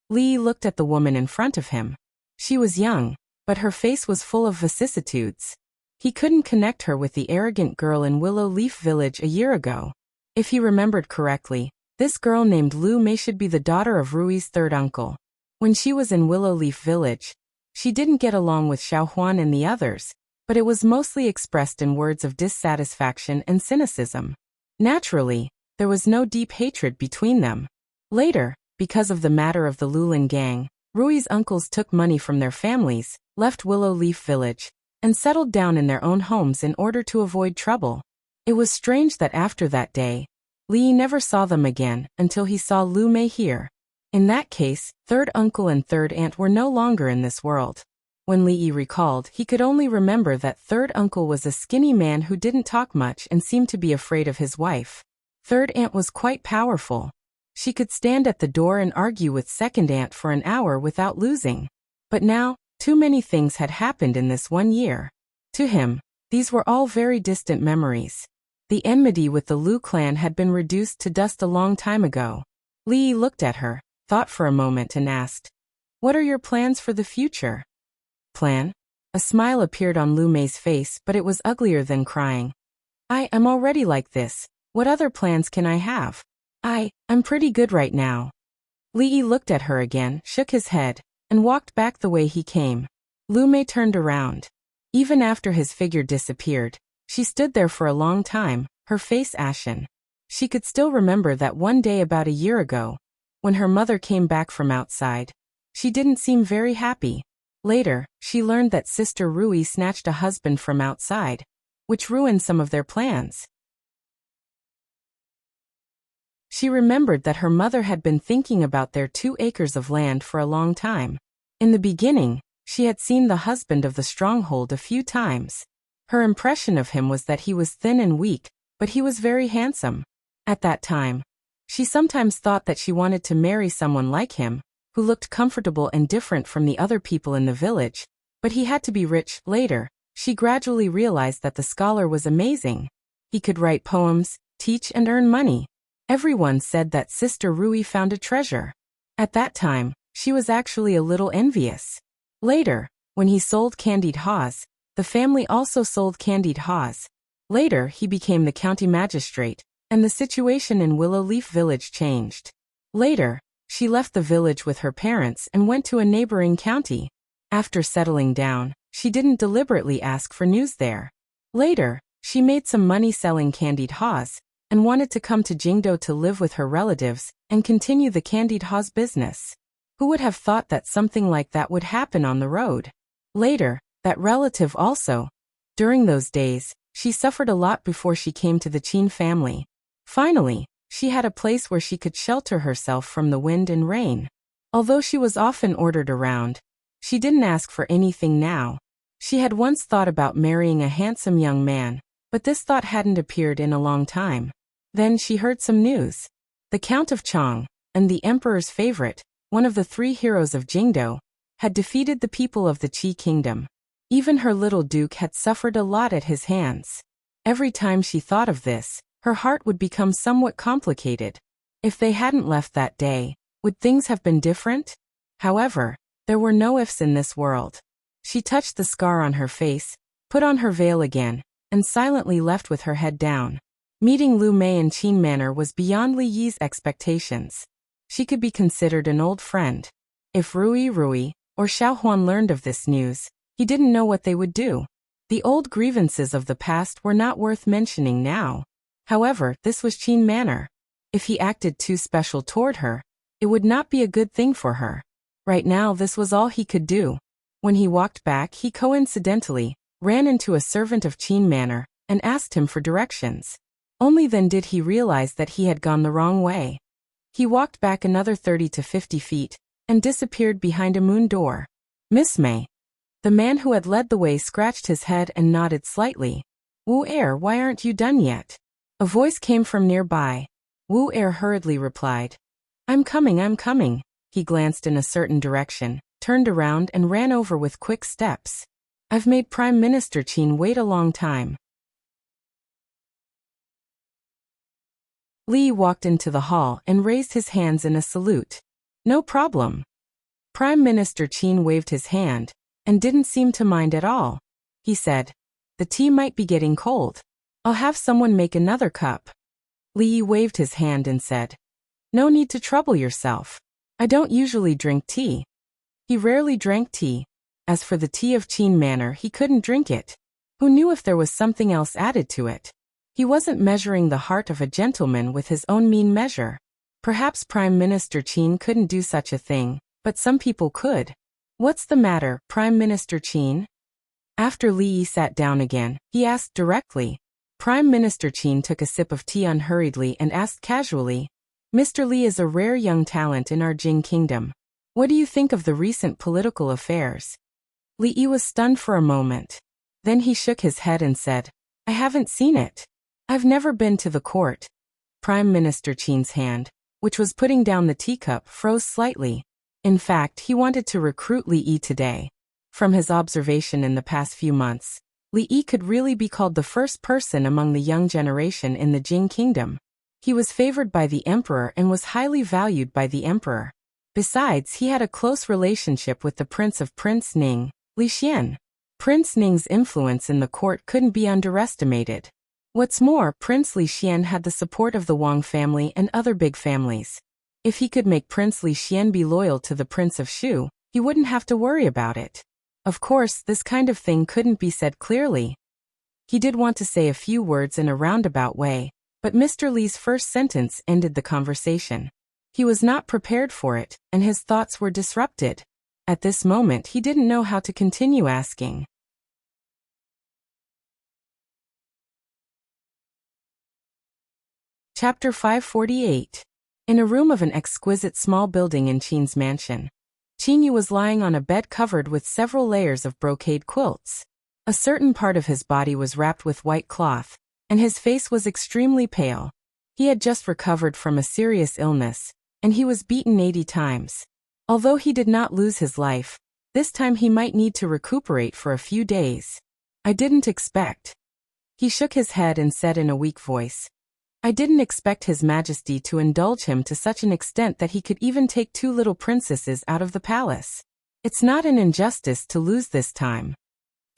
Li looked at the woman in front of him. She was young, but her face was full of vicissitudes. He couldn't connect her with the arrogant girl in Willow Leaf Village a year ago. If he remembered correctly, this girl named Lu Mei should be the daughter of Rui's third uncle. When she was in Willow Leaf Village, she didn't get along with Xiao Huan and the others, but it was mostly expressed in words of dissatisfaction and cynicism. Naturally, there was no deep hatred between them. Later, because of the matter of the Lulin gang, Rui's uncles took money from their families, left Willow Leaf Village, and settled down in their own homes in order to avoid trouble. It was strange that after that day, Li never saw them again until he saw Lu Mei here. In that case, third uncle and third aunt were no longer in this world. When Li recalled, he could only remember that third uncle was a skinny man who didn't talk much and seemed to be afraid of his wife. Third aunt was quite powerful. She could stand at the door and argue with second aunt for an hour without losing. But now, too many things had happened in this 1 year. To him, these were all very distant memories. The enmity with the Lu clan had been reduced to dust a long time ago. Li Yi looked at her, thought for a moment and asked, "What are your plans for the future?" Plan? A smile appeared on Lu Mei's face, but it was uglier than crying. I'm already like this. What other plans can I have? I'm pretty good right now." Li Yi looked at her again, shook his head, and walked back the way he came. Lu Mei turned around. Even after his figure disappeared, she stood there for a long time, her face ashen. She could still remember that one day about a year ago, when her mother came back from outside. She didn't seem very happy. Later, she learned that Sister Rui snatched a husband from outside, which ruined some of their plans. She remembered that her mother had been thinking about their 2 acres of land for a long time. In the beginning, she had seen the husband of the stronghold a few times. Her impression of him was that he was thin and weak, but he was very handsome. At that time, she sometimes thought that she wanted to marry someone like him, who looked comfortable and different from the other people in the village, but he had to be rich. Later, she gradually realized that the scholar was amazing. He could write poems, teach and earn money. Everyone said that Sister Rui found a treasure. At that time, she was actually a little envious. Later, when he sold candied haws, the family also sold candied haws. Later, he became the county magistrate, and the situation in Willow Leaf Village changed. Later, she left the village with her parents and went to a neighboring county. After settling down, she didn't deliberately ask for news there. Later, she made some money selling candied haws, and wanted to come to Jingdo to live with her relatives and continue the candied haws business. Who would have thought that something like that would happen on the road? Later, that relative also. During those days, she suffered a lot before she came to the Qin family. Finally, she had a place where she could shelter herself from the wind and rain. Although she was often ordered around, she didn't ask for anything now. She had once thought about marrying a handsome young man, but this thought hadn't appeared in a long time. Then she heard some news. The Count of Chang, and the Emperor's favorite, one of the 3 heroes of Jingdo, had defeated the people of the Qi kingdom. Even her little duke had suffered a lot at his hands. Every time she thought of this, her heart would become somewhat complicated. If they hadn't left that day, would things have been different? However, there were no ifs in this world. She touched the scar on her face, put on her veil again, and silently left with her head down. Meeting Lu Mei in Qin Manor was beyond Li Yi's expectations. She could be considered an old friend. If Rui or Xiaohuan learned of this news, he didn't know what they would do. The old grievances of the past were not worth mentioning now. However, this was Qin Manor. If he acted too special toward her, it would not be a good thing for her. Right now this was all he could do. When he walked back, he coincidentally ran into a servant of Qin Manor and asked him for directions. Only then did he realize that he had gone the wrong way. He walked back another 30 to 50 feet and disappeared behind a moon door. "Miss Mei." The man who had led the way scratched his head and nodded slightly. "Wu Er, why aren't you done yet?" A voice came from nearby. Wu Er hurriedly replied, I'm coming." He glanced in a certain direction, turned around and ran over with quick steps. "I've made Prime Minister Qin wait a long time." Li walked into the hall and raised his hands in a salute. "No problem." Prime Minister Qin waved his hand, and didn't seem to mind at all. He said, "The tea might be getting cold. I'll have someone make another cup." Li waved his hand and said, "No need to trouble yourself. I don't usually drink tea." He rarely drank tea. As for the tea of Qin Manor, he couldn't drink it. Who knew if there was something else added to it? He wasn't measuring the heart of a gentleman with his own mean measure. Perhaps Prime Minister Qin couldn't do such a thing, but some people could. "What's the matter, Prime Minister Qin?" After Li Yi sat down again, he asked directly. Prime Minister Qin took a sip of tea unhurriedly and asked casually, "Mr. Li is a rare young talent in our Jing kingdom. What do you think of the recent political affairs?" Li Yi was stunned for a moment. Then he shook his head and said, "I haven't seen it. I've never been to the court." Prime Minister Qin's hand, which was putting down the teacup, froze slightly. In fact, he wanted to recruit Li Yi today. From his observation in the past few months, Li Yi could really be called the first person among the young generation in the Jing kingdom. He was favored by the emperor and was highly valued by the emperor. Besides, he had a close relationship with the prince of Prince Ning, Li Xian. Prince Ning's influence in the court couldn't be underestimated. What's more, Prince Li Xian had the support of the Wang family and other big families. If he could make Prince Li Xian be loyal to the Prince of Shu, he wouldn't have to worry about it. Of course, this kind of thing couldn't be said clearly. He did want to say a few words in a roundabout way, but Mr. Li's first sentence ended the conversation. He was not prepared for it, and his thoughts were disrupted. At this moment, he didn't know how to continue asking. Chapter 548. In a room of an exquisite small building in Qin's mansion, Qin Yu was lying on a bed covered with several layers of brocade quilts. A certain part of his body was wrapped with white cloth, and his face was extremely pale. He had just recovered from a serious illness, and he was beaten 80 times. Although he did not lose his life, this time he might need to recuperate for a few days. I didn't expect. He shook his head and said in a weak voice, I didn't expect His Majesty to indulge him to such an extent that he could even take 2 little princesses out of the palace. It's not an injustice to lose this time.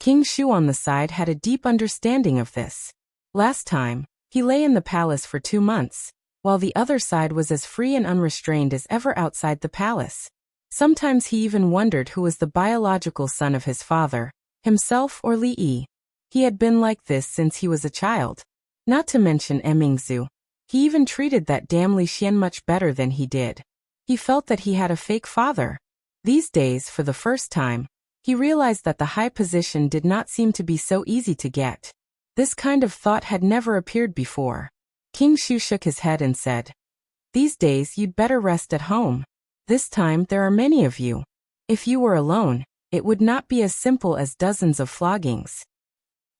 King Shu on the side had a deep understanding of this. Last time, he lay in the palace for 2 months, while the other side was as free and unrestrained as ever outside the palace. Sometimes he even wondered who was the biological son of his father, himself or Li Yi. He had been like this since he was a child. Not to mention Mingzu. He even treated that damn Li Xian much better than he did. He felt that he had a fake father. These days, for the first time, he realized that the high position did not seem to be so easy to get. This kind of thought had never appeared before. King Shu shook his head and said, These days you'd better rest at home. This time there are many of you. If you were alone, it would not be as simple as dozens of floggings.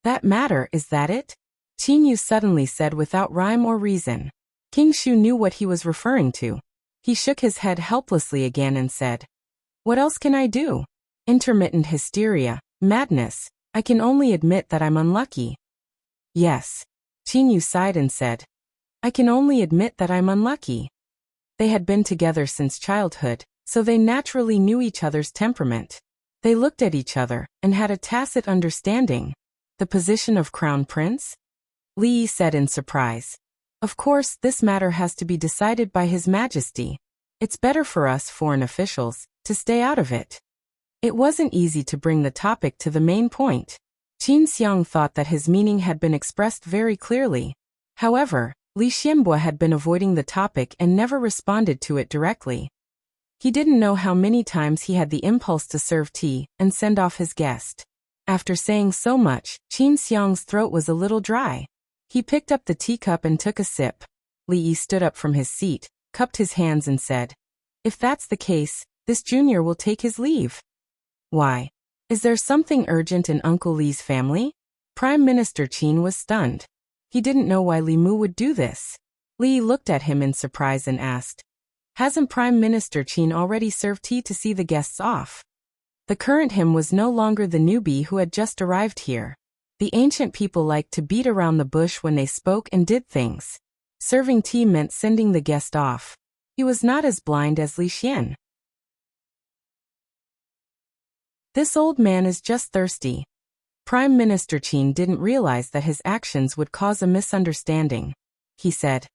That matter, is that it? Qin Yu suddenly said without rhyme or reason. King Shu knew what he was referring to. He shook his head helplessly again and said, What else can I do? Intermittent hysteria, madness. I can only admit that I'm unlucky. Yes. Qin Yu sighed and said, I can only admit that I'm unlucky. They had been together since childhood, so they naturally knew each other's temperament. They looked at each other and had a tacit understanding. The position of crown prince? Li Yi said in surprise. Of course, this matter has to be decided by His Majesty. It's better for us foreign officials to stay out of it. It wasn't easy to bring the topic to the main point. Qin Xiang thought that his meaning had been expressed very clearly. However, Li Xianbo had been avoiding the topic and never responded to it directly. He didn't know how many times he had the impulse to serve tea and send off his guest. After saying so much, Qin Xiang's throat was a little dry. He picked up the teacup and took a sip. Li Yi stood up from his seat, cupped his hands and said, If that's the case, this junior will take his leave. Why? Is there something urgent in Uncle Li's family? Prime Minister Qin was stunned. He didn't know why Li Mu would do this. Li looked at him in surprise and asked, Hasn't Prime Minister Qin already served tea to see the guests off? The current him was no longer the newbie who had just arrived here. The ancient people liked to beat around the bush when they spoke and did things. Serving tea meant sending the guest off. He was not as blind as Li Xian. This old man is just thirsty. Prime Minister Qin didn't realize that his actions would cause a misunderstanding. He said,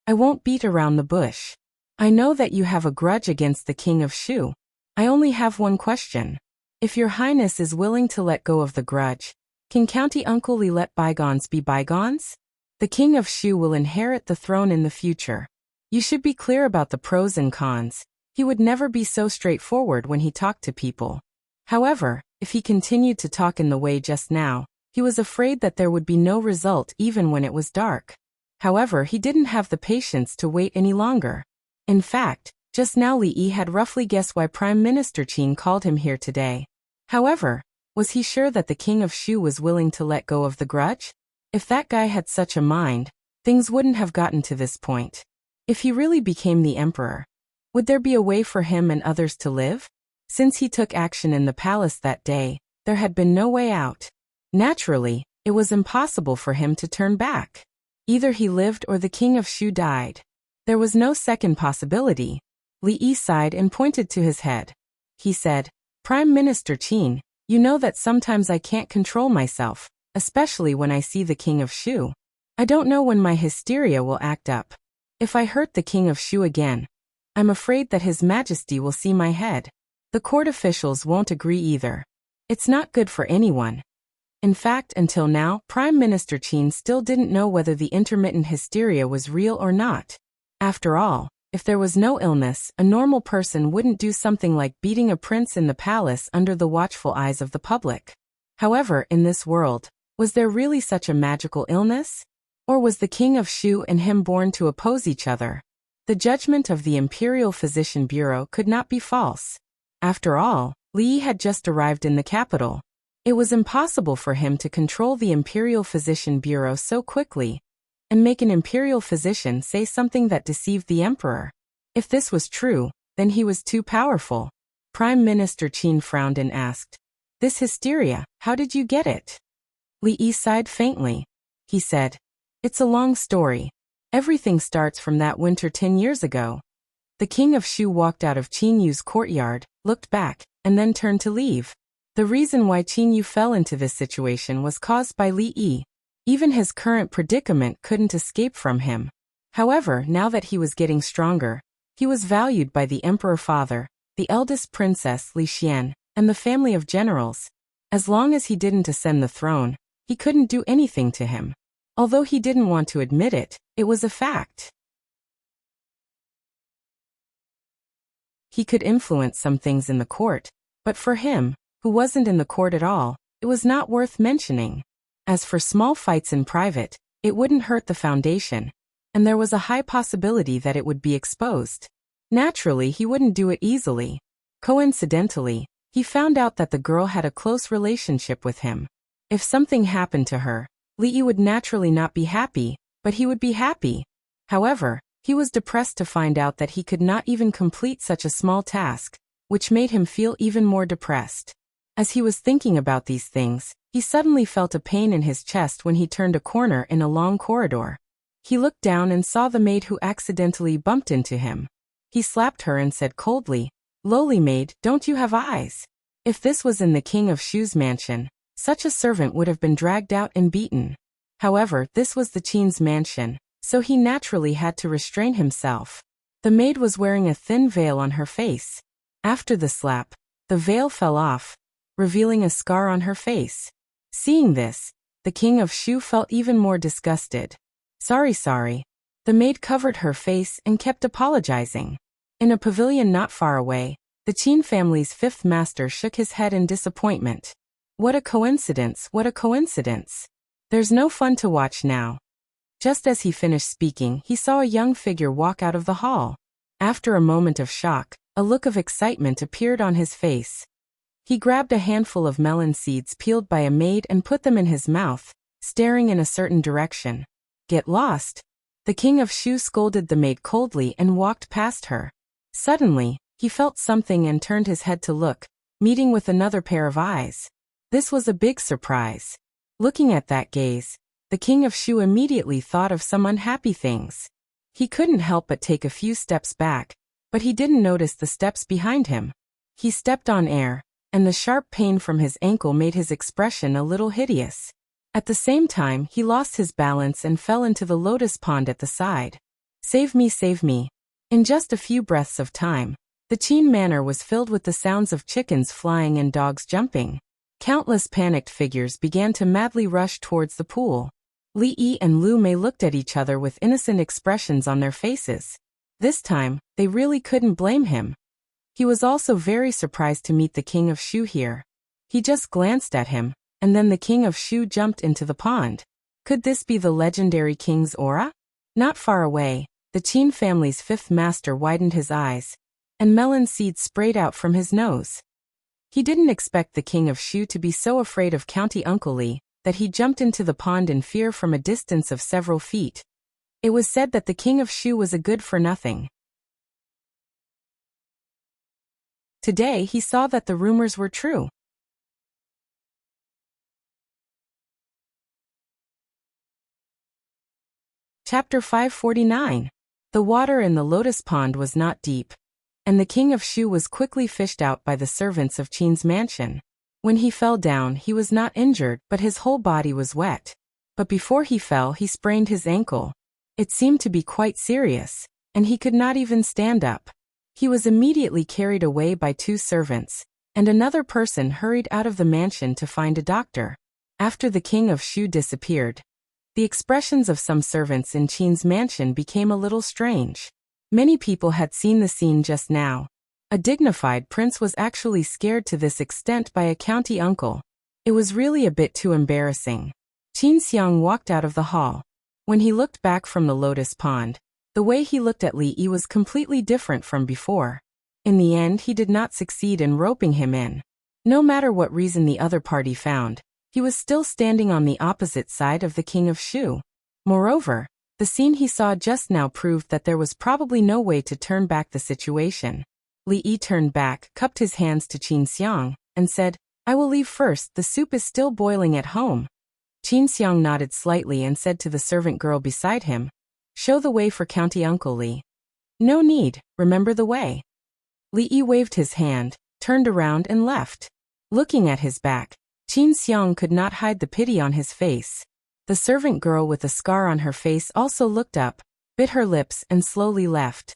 I won't beat around the bush. I know that you have a grudge against the King of Shu. I only have one question. If your highness is willing to let go of the grudge, can County Uncle Li let bygones be bygones? The King of Shu will inherit the throne in the future. You should be clear about the pros and cons. He would never be so straightforward when he talked to people. However, if he continued to talk in the way just now, he was afraid that there would be no result even when it was dark. However, he didn't have the patience to wait any longer. In fact, just now Li Yi had roughly guessed why Prime Minister Qin called him here today. However, was he sure that the King of Shu was willing to let go of the grudge? If that guy had such a mind, things wouldn't have gotten to this point. If he really became the emperor, would there be a way for him and others to live? Since he took action in the palace that day, there had been no way out. Naturally, it was impossible for him to turn back. Either he lived or the king of Shu died. There was no second possibility. Li Yi sighed and pointed to his head. He said, Prime Minister Qin, you know that sometimes I can't control myself, especially when I see the king of Shu. I don't know when my hysteria will act up. If I hurt the king of Shu again, I'm afraid that His Majesty will see my head. The court officials won't agree either. It's not good for anyone. In fact, until now, Prime Minister Qin still didn't know whether the intermittent hysteria was real or not. After all, if there was no illness, a normal person wouldn't do something like beating a prince in the palace under the watchful eyes of the public. However, in this world, was there really such a magical illness? Or was the king of Shu and him born to oppose each other? The judgment of the Imperial Physician Bureau could not be false. After all, Li Yi had just arrived in the capital. It was impossible for him to control the Imperial Physician Bureau so quickly and make an imperial physician say something that deceived the emperor. If this was true, then he was too powerful. Prime Minister Qin frowned and asked, This hysteria, how did you get it? Li Yi sighed faintly. He said, It's a long story. Everything starts from that winter 10 years ago. The king of Shu walked out of Qin Yu's courtyard, looked back, and then turned to leave. The reason why Qin Yu fell into this situation was caused by Li Yi. Even his current predicament couldn't escape from him. However, now that he was getting stronger, he was valued by the emperor father, the eldest princess Li Xian, and the family of generals. As long as he didn't ascend the throne, he couldn't do anything to him. Although he didn't want to admit it, it was a fact. He could influence some things in the court, but for him, who wasn't in the court at all, it was not worth mentioning. As for small fights in private, it wouldn't hurt the foundation, and there was a high possibility that it would be exposed. Naturally, he wouldn't do it easily. Coincidentally, he found out that the girl had a close relationship with him. If something happened to her, Li Yi would naturally not be happy, but he would be happy. However, he was depressed to find out that he could not even complete such a small task, which made him feel even more depressed. As he was thinking about these things, he suddenly felt a pain in his chest when he turned a corner in a long corridor. He looked down and saw the maid who accidentally bumped into him. He slapped her and said coldly, Lowly maid, don't you have eyes? If this was in the king of Shu's mansion, such a servant would have been dragged out and beaten. However, this was the Qin's mansion, so he naturally had to restrain himself. The maid was wearing a thin veil on her face. After the slap, the veil fell off, revealing a scar on her face. Seeing this, the king of Shu felt even more disgusted. Sorry. The maid covered her face and kept apologizing. In a pavilion not far away, the Qin family's fifth master shook his head in disappointment. What a coincidence, what a coincidence. There's no fun to watch now. Just as he finished speaking, he saw a young figure walk out of the hall. After a moment of shock, a look of excitement appeared on his face. He grabbed a handful of melon seeds peeled by a maid and put them in his mouth, staring in a certain direction. Get lost. The king of Shu scolded the maid coldly and walked past her. Suddenly, he felt something and turned his head to look, meeting with another pair of eyes. This was a big surprise. Looking at that gaze, the king of Shu immediately thought of some unhappy things. He couldn't help but take a few steps back, but he didn't notice the steps behind him. He stepped on air, and the sharp pain from his ankle made his expression a little hideous. At the same time, he lost his balance and fell into the lotus pond at the side. Save me, save me. In just a few breaths of time, the Qin manor was filled with the sounds of chickens flying and dogs jumping. Countless panicked figures began to madly rush towards the pool. Li Yi and Lu Mei looked at each other with innocent expressions on their faces. This time, they really couldn't blame him. He was also very surprised to meet the king of Shu here. He just glanced at him, and then the king of Shu jumped into the pond. Could this be the legendary king's aura? Not far away, the Qin family's fifth master widened his eyes, and melon seeds sprayed out from his nose. He didn't expect the king of Shu to be so afraid of County Uncle Li that he jumped into the pond in fear from a distance of several feet. It was said that the king of Shu was a good-for-nothing. Today he saw that the rumors were true. Chapter 549. The water in the lotus pond was not deep, and the king of Shu was quickly fished out by the servants of Qin's mansion. When he fell down, he was not injured, but his whole body was wet. But before he fell, he sprained his ankle. It seemed to be quite serious, and he could not even stand up. He was immediately carried away by 2 servants, and another person hurried out of the mansion to find a doctor. After the king of Shu disappeared, the expressions of some servants in Qin's mansion became a little strange. Many people had seen the scene just now. A dignified prince was actually scared to this extent by a county uncle. It was really a bit too embarrassing. Qin Xiang walked out of the hall. When he looked back from the lotus pond, the way he looked at Li Yi was completely different from before. In the end, he did not succeed in roping him in. No matter what reason the other party found, he was still standing on the opposite side of the king of Shu. Moreover, the scene he saw just now proved that there was probably no way to turn back the situation. Li Yi turned back, cupped his hands to Qin Xiang, and said, "I will leave first, the soup is still boiling at home." Qin Xiang nodded slightly and said to the servant girl beside him, "Show the way for County Uncle Li." "No need, remember the way." Li Yi waved his hand, turned around and left. Looking at his back, Qin Xiang could not hide the pity on his face. The servant girl with a scar on her face also looked up, bit her lips and slowly left.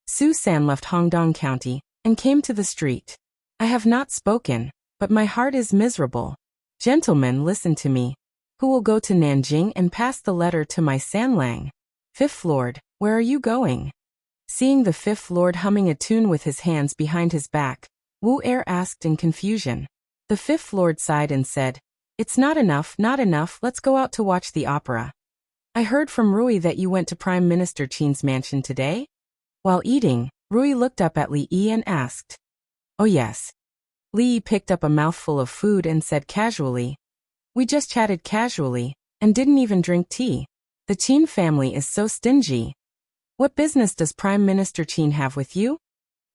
Su San left Hongdong County and came to the street. "I have not spoken, but my heart is miserable. Gentlemen, listen to me. Who will go to Nanjing and pass the letter to my Sanlang?" "Fifth Lord, where are you going?" Seeing the Fifth Lord humming a tune with his hands behind his back, Wu Er asked in confusion. The Fifth Lord sighed and said, "It's not enough, let's go out to watch the opera." "I heard from Rui that you went to Prime Minister Qin's mansion today?" While eating, Rui looked up at Li Yi and asked. "Oh yes." Li Yi picked up a mouthful of food and said casually, "We just chatted casually, and didn't even drink tea. The Qin family is so stingy." "What business does Prime Minister Qin have with you?"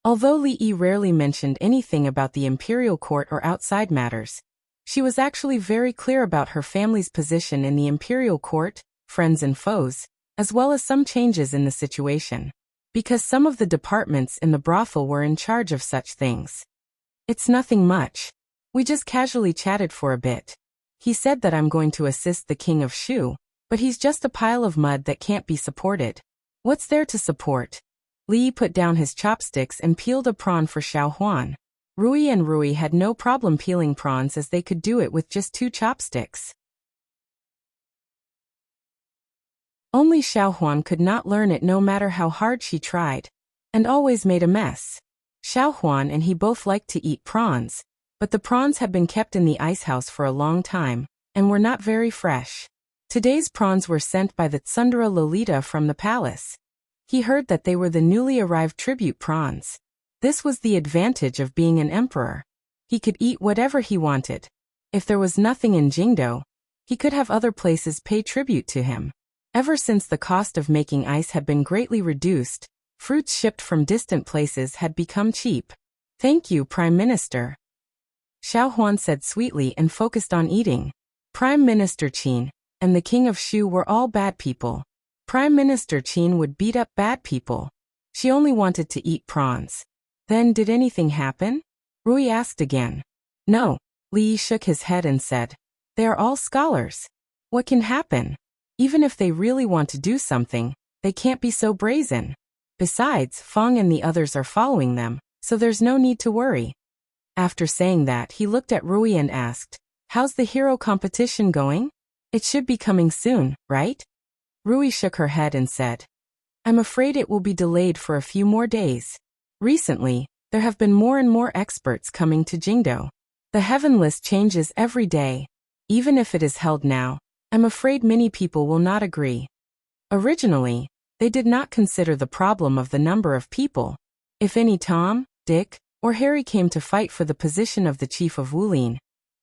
Although Li Yi rarely mentioned anything about the imperial court or outside matters, she was actually very clear about her family's position in the imperial court, friends and foes, as well as some changes in the situation. Because some of the departments in the brothel were in charge of such things. "It's nothing much. We just casually chatted for a bit. He said that I'm going to assist the king of Shu, but he's just a pile of mud that can't be supported." "What's there to support?" Li Yi put down his chopsticks and peeled a prawn for Xiao Huan. Rui had no problem peeling prawns as they could do it with just 2 chopsticks. Only Xiao Huan could not learn it no matter how hard she tried, and always made a mess. Xiao Huan and he both liked to eat prawns, but the prawns had been kept in the ice house for a long time, and were not very fresh. Today's prawns were sent by the Tsundere Lolita from the palace. He heard that they were the newly arrived tribute prawns. This was the advantage of being an emperor. He could eat whatever he wanted. If there was nothing in Jingdo, he could have other places pay tribute to him. Ever since the cost of making ice had been greatly reduced, fruits shipped from distant places had become cheap. "Thank you, Prime Minister," Xiao Huan said sweetly and focused on eating. Prime Minister Qin and the King of Shu were all bad people. Prime Minister Qin would beat up bad people. She only wanted to eat prawns. "Then did anything happen?" Rui asked again. "No." Li Yi shook his head and said, "They are all scholars. What can happen? Even if they really want to do something, they can't be so brazen. Besides, Feng and the others are following them, so there's no need to worry." After saying that, he looked at Rui and asked, "How's the hero competition going? It should be coming soon, right?" Rui shook her head and said, "I'm afraid it will be delayed for a few more days. Recently, there have been more and more experts coming to Jingdo. The heaven list changes every day. Even if it is held now, I'm afraid many people will not agree. Originally, they did not consider the problem of the number of people. If any Tom, Dick, or Harry came to fight for the position of the chief of Wulin,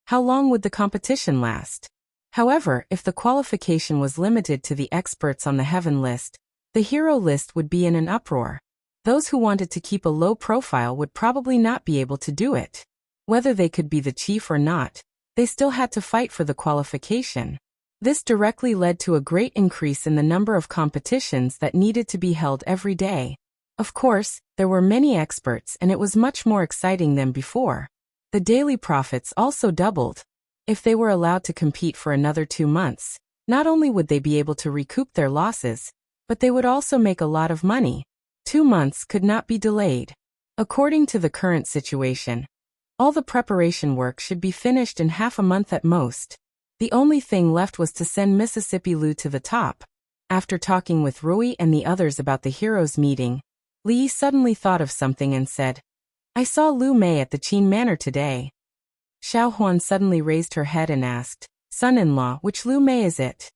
how long would the competition last? However, if the qualification was limited to the experts on the heaven list, the hero list would be in an uproar. Those who wanted to keep a low profile would probably not be able to do it. Whether they could be the chief or not, they still had to fight for the qualification. This directly led to a great increase in the number of competitions that needed to be held every day. Of course, there were many experts and it was much more exciting than before. The daily profits also doubled. If they were allowed to compete for another 2 months, not only would they be able to recoup their losses, but they would also make a lot of money. 2 months could not be delayed. According to the current situation, all the preparation work should be finished in half a month at most. The only thing left was to send Mississippi Lu to the top. After talking with Rui and the others about the heroes' meeting, Li suddenly thought of something and said, "I saw Lu Mei at the Qin Manor today." Xiao Huan suddenly raised her head and asked, "Son-in-law, which Lu Mei is it?"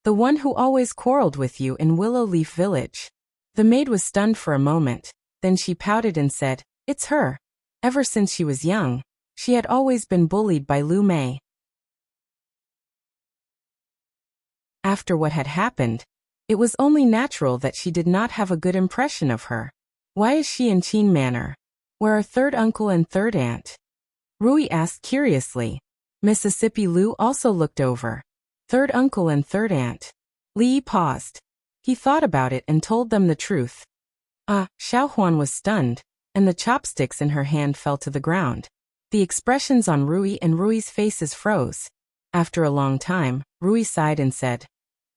"The one who always quarreled with you in Willow Leaf Village." The maid was stunned for a moment, then she pouted and said, "It's her. Ever since she was young, she had always been bullied by Lu Mei." After what had happened, it was only natural that she did not have a good impression of her. "Why is she in Qin Manor? Where are third uncle and third aunt?" Rui asked curiously. Mississippi Lu also looked over. "Third uncle and third aunt." Li paused. He thought about it and told them the truth. Xiao Huan was stunned, and the chopsticks in her hand fell to the ground. The expressions on Rui and Rui's faces froze. After a long time, Rui sighed and said,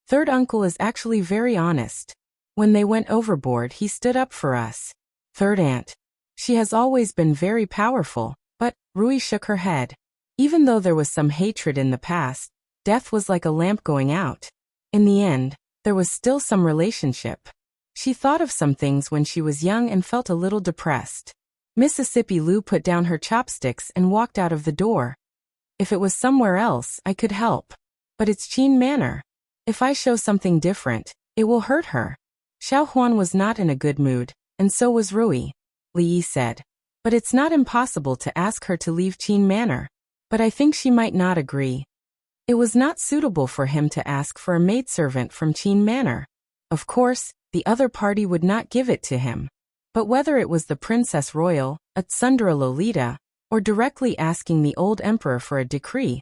"Third uncle is actually very honest. When they went overboard, he stood up for us. Third aunt. She has always been very powerful." But Rui shook her head. Even though there was some hatred in the past, death was like a lamp going out. In the end, there was still some relationship. She thought of some things when she was young and felt a little depressed. Mississippi Lu put down her chopsticks and walked out of the door. "If it was somewhere else, I could help. But it's Qin Manor. If I show something different, it will hurt her." Xiao Huan was not in a good mood, and so was Rui. Li said, "But it's not impossible to ask her to leave Qin Manor. But I think she might not agree." It was not suitable for him to ask for a maidservant from Qin Manor. Of course, the other party would not give it to him. But whether it was the Princess Royal, a Tsundere Lolita, or directly asking the old emperor for a decree,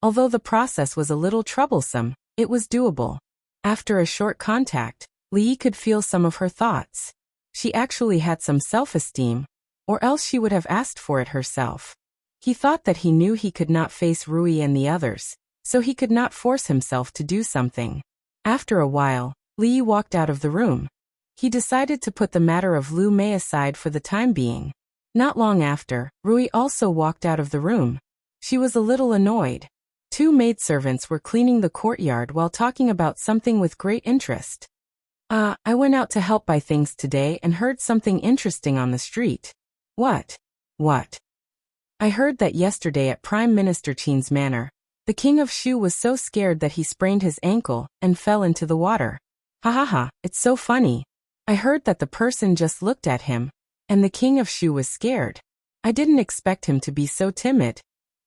although the process was a little troublesome, it was doable. After a short contact, Li could feel some of her thoughts. She actually had some self-esteem, or else she would have asked for it herself. He thought that he knew he could not face Rui and the others, so he could not force himself to do something. After a while, Li walked out of the room. He decided to put the matter of Lu Mei aside for the time being. Not long after, Rui also walked out of the room. She was a little annoyed. 2 maidservants were cleaning the courtyard while talking about something with great interest. I went out to help buy things today and heard something interesting on the street." "What?" "What?" "I heard that yesterday at Prime Minister Qin's manor, the King of Shu was so scared that he sprained his ankle and fell into the water. Ha ha ha, it's so funny. I heard that the person just looked at him, and the King of Shu was scared. I didn't expect him to be so timid.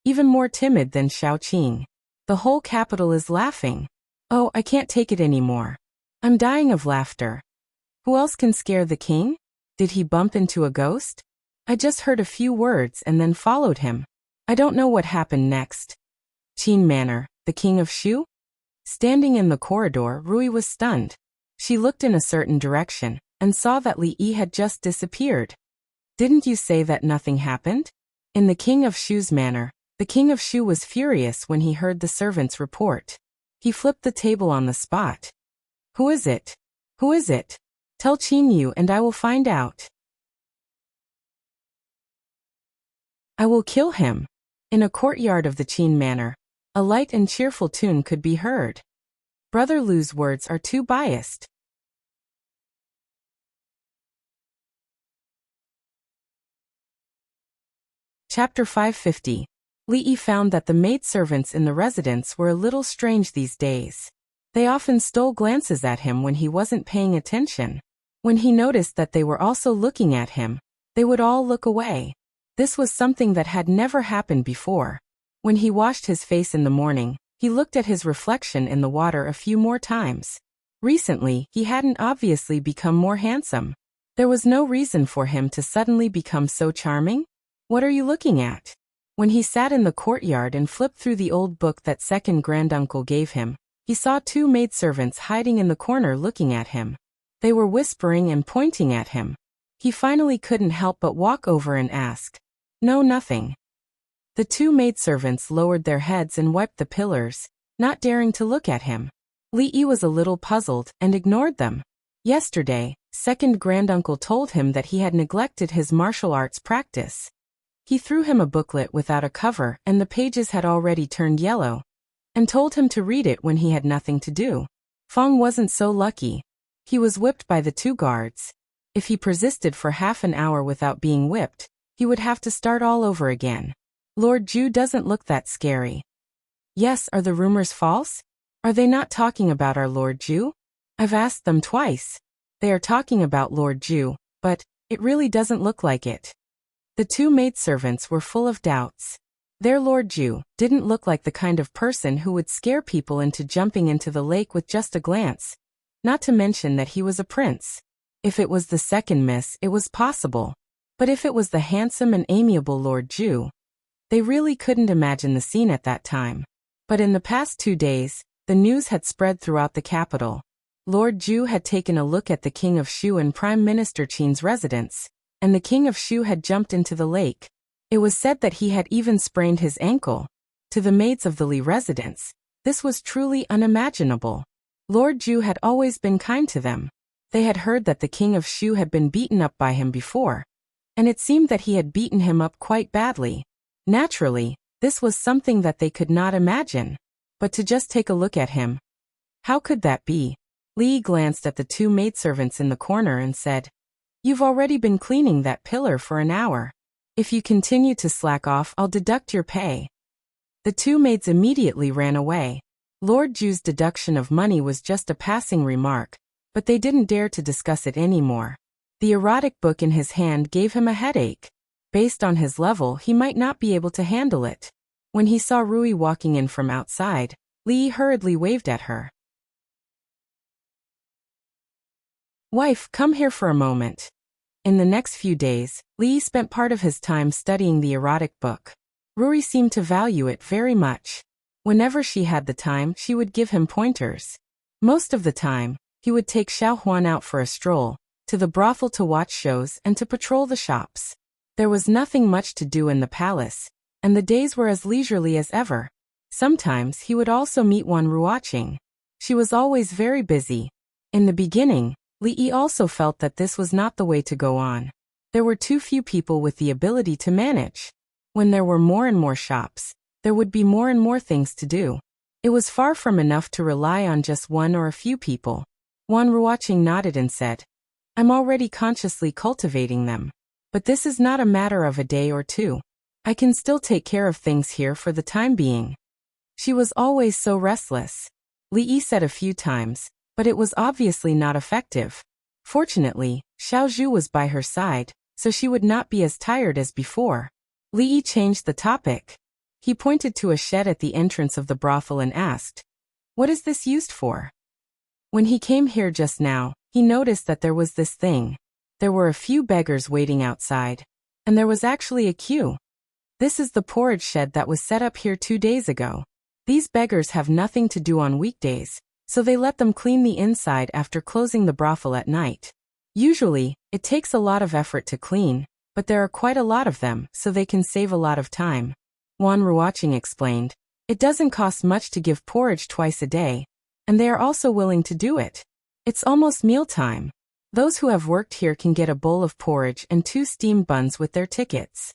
Even more timid than Shaoqing. The whole capital is laughing. Oh, I can't take it anymore. I'm dying of laughter. Who else can scare the king? Did he bump into a ghost? I just heard a few words and then followed him. I don't know what happened next." Qin Manor, the King of Shu? Standing in the corridor, Rui was stunned. She looked in a certain direction, and saw that Li Yi had just disappeared. "Didn't you say that nothing happened?" In the King of Shu's manor, the King of Shu was furious when he heard the servant's report. He flipped the table on the spot. "Who is it? Who is it? Tell Qin Yu and I will find out. I will kill him." In a courtyard of the Qin Manor, a light and cheerful tune could be heard. Brother Lu's words are too biased. Chapter 550. Li Yi found that the maidservants in the residence were a little strange these days. They often stole glances at him when he wasn't paying attention. When he noticed that they were also looking at him, they would all look away. This was something that had never happened before. When he washed his face in the morning, he looked at his reflection in the water a few more times. Recently, he hadn't obviously become more handsome. There was no reason for him to suddenly become so charming. "What are you looking at?" When he sat in the courtyard and flipped through the old book that second granduncle gave him, he saw two maidservants hiding in the corner looking at him. They were whispering and pointing at him. He finally couldn't help but walk over and ask, "No, nothing." The two maidservants lowered their heads and wiped the pillars, not daring to look at him. Li was a little puzzled and ignored them. Yesterday, second granduncle told him that he had neglected his martial arts practice. He threw him a booklet without a cover and the pages had already turned yellow, and told him to read it when he had nothing to do. Fong wasn't so lucky. He was whipped by the two guards. If he persisted for half an hour without being whipped, he would have to start all over again. Lord Ju doesn't look that scary. Yes, are the rumors false? Are they not talking about our Lord Ju? I've asked them twice. They are talking about Lord Ju, but it really doesn't look like it. The two maidservants were full of doubts. Their Lord Ju didn't look like the kind of person who would scare people into jumping into the lake with just a glance, not to mention that he was a prince. If it was the second miss, it was possible. But if it was the handsome and amiable Lord Ju, they really couldn't imagine the scene at that time. But in the past 2 days, the news had spread throughout the capital. Lord Ju had taken a look at the King of Shu and Prime Minister Qin's residence, and the King of Shu had jumped into the lake. It was said that he had even sprained his ankle. To the maids of the Li residence, this was truly unimaginable. Lord Ju had always been kind to them. They had heard that the King of Shu had been beaten up by him before, and it seemed that he had beaten him up quite badly. Naturally, this was something that they could not imagine. But to just take a look at him, how could that be? Li glanced at the two maidservants in the corner and said, "You've already been cleaning that pillar for an hour. If you continue to slack off, I'll deduct your pay." The two maids immediately ran away. Lord Ju's deduction of money was just a passing remark, but they didn't dare to discuss it anymore. The erotic book in his hand gave him a headache. Based on his level, he might not be able to handle it. When he saw Rui walking in from outside, Li hurriedly waved at her. "Wife, come here for a moment." In the next few days, Li spent part of his time studying the erotic book. Rui seemed to value it very much. Whenever she had the time, she would give him pointers. Most of the time, he would take Xiao Huan out for a stroll, to the brothel to watch shows and to patrol the shops. There was nothing much to do in the palace, and the days were as leisurely as ever. Sometimes he would also meet Wan Ruoqing. She was always very busy. In the beginning, Li also felt that this was not the way to go on. There were too few people with the ability to manage. When there were more and more shops, there would be more and more things to do. It was far from enough to rely on just one or a few people. Wan Ruoqing nodded and said, "I'm already consciously cultivating them. But this is not a matter of a day or two. I can still take care of things here for the time being." She was always so restless. Li said a few times, but it was obviously not effective. Fortunately, Xiao Zhu was by her side, so she would not be as tired as before. Li changed the topic. He pointed to a shed at the entrance of the brothel and asked, "What is this used for?" When he came here just now, he noticed that there was this thing. There were a few beggars waiting outside, and there was actually a queue. "This is the porridge shed that was set up here 2 days ago. These beggars have nothing to do on weekdays, so they let them clean the inside after closing the brothel at night. Usually, it takes a lot of effort to clean, but there are quite a lot of them, so they can save a lot of time." Wan Ruoqing explained, "It doesn't cost much to give porridge twice a day, and they are also willing to do it. It's almost mealtime. Those who have worked here can get a bowl of porridge and 2 steamed buns with their tickets."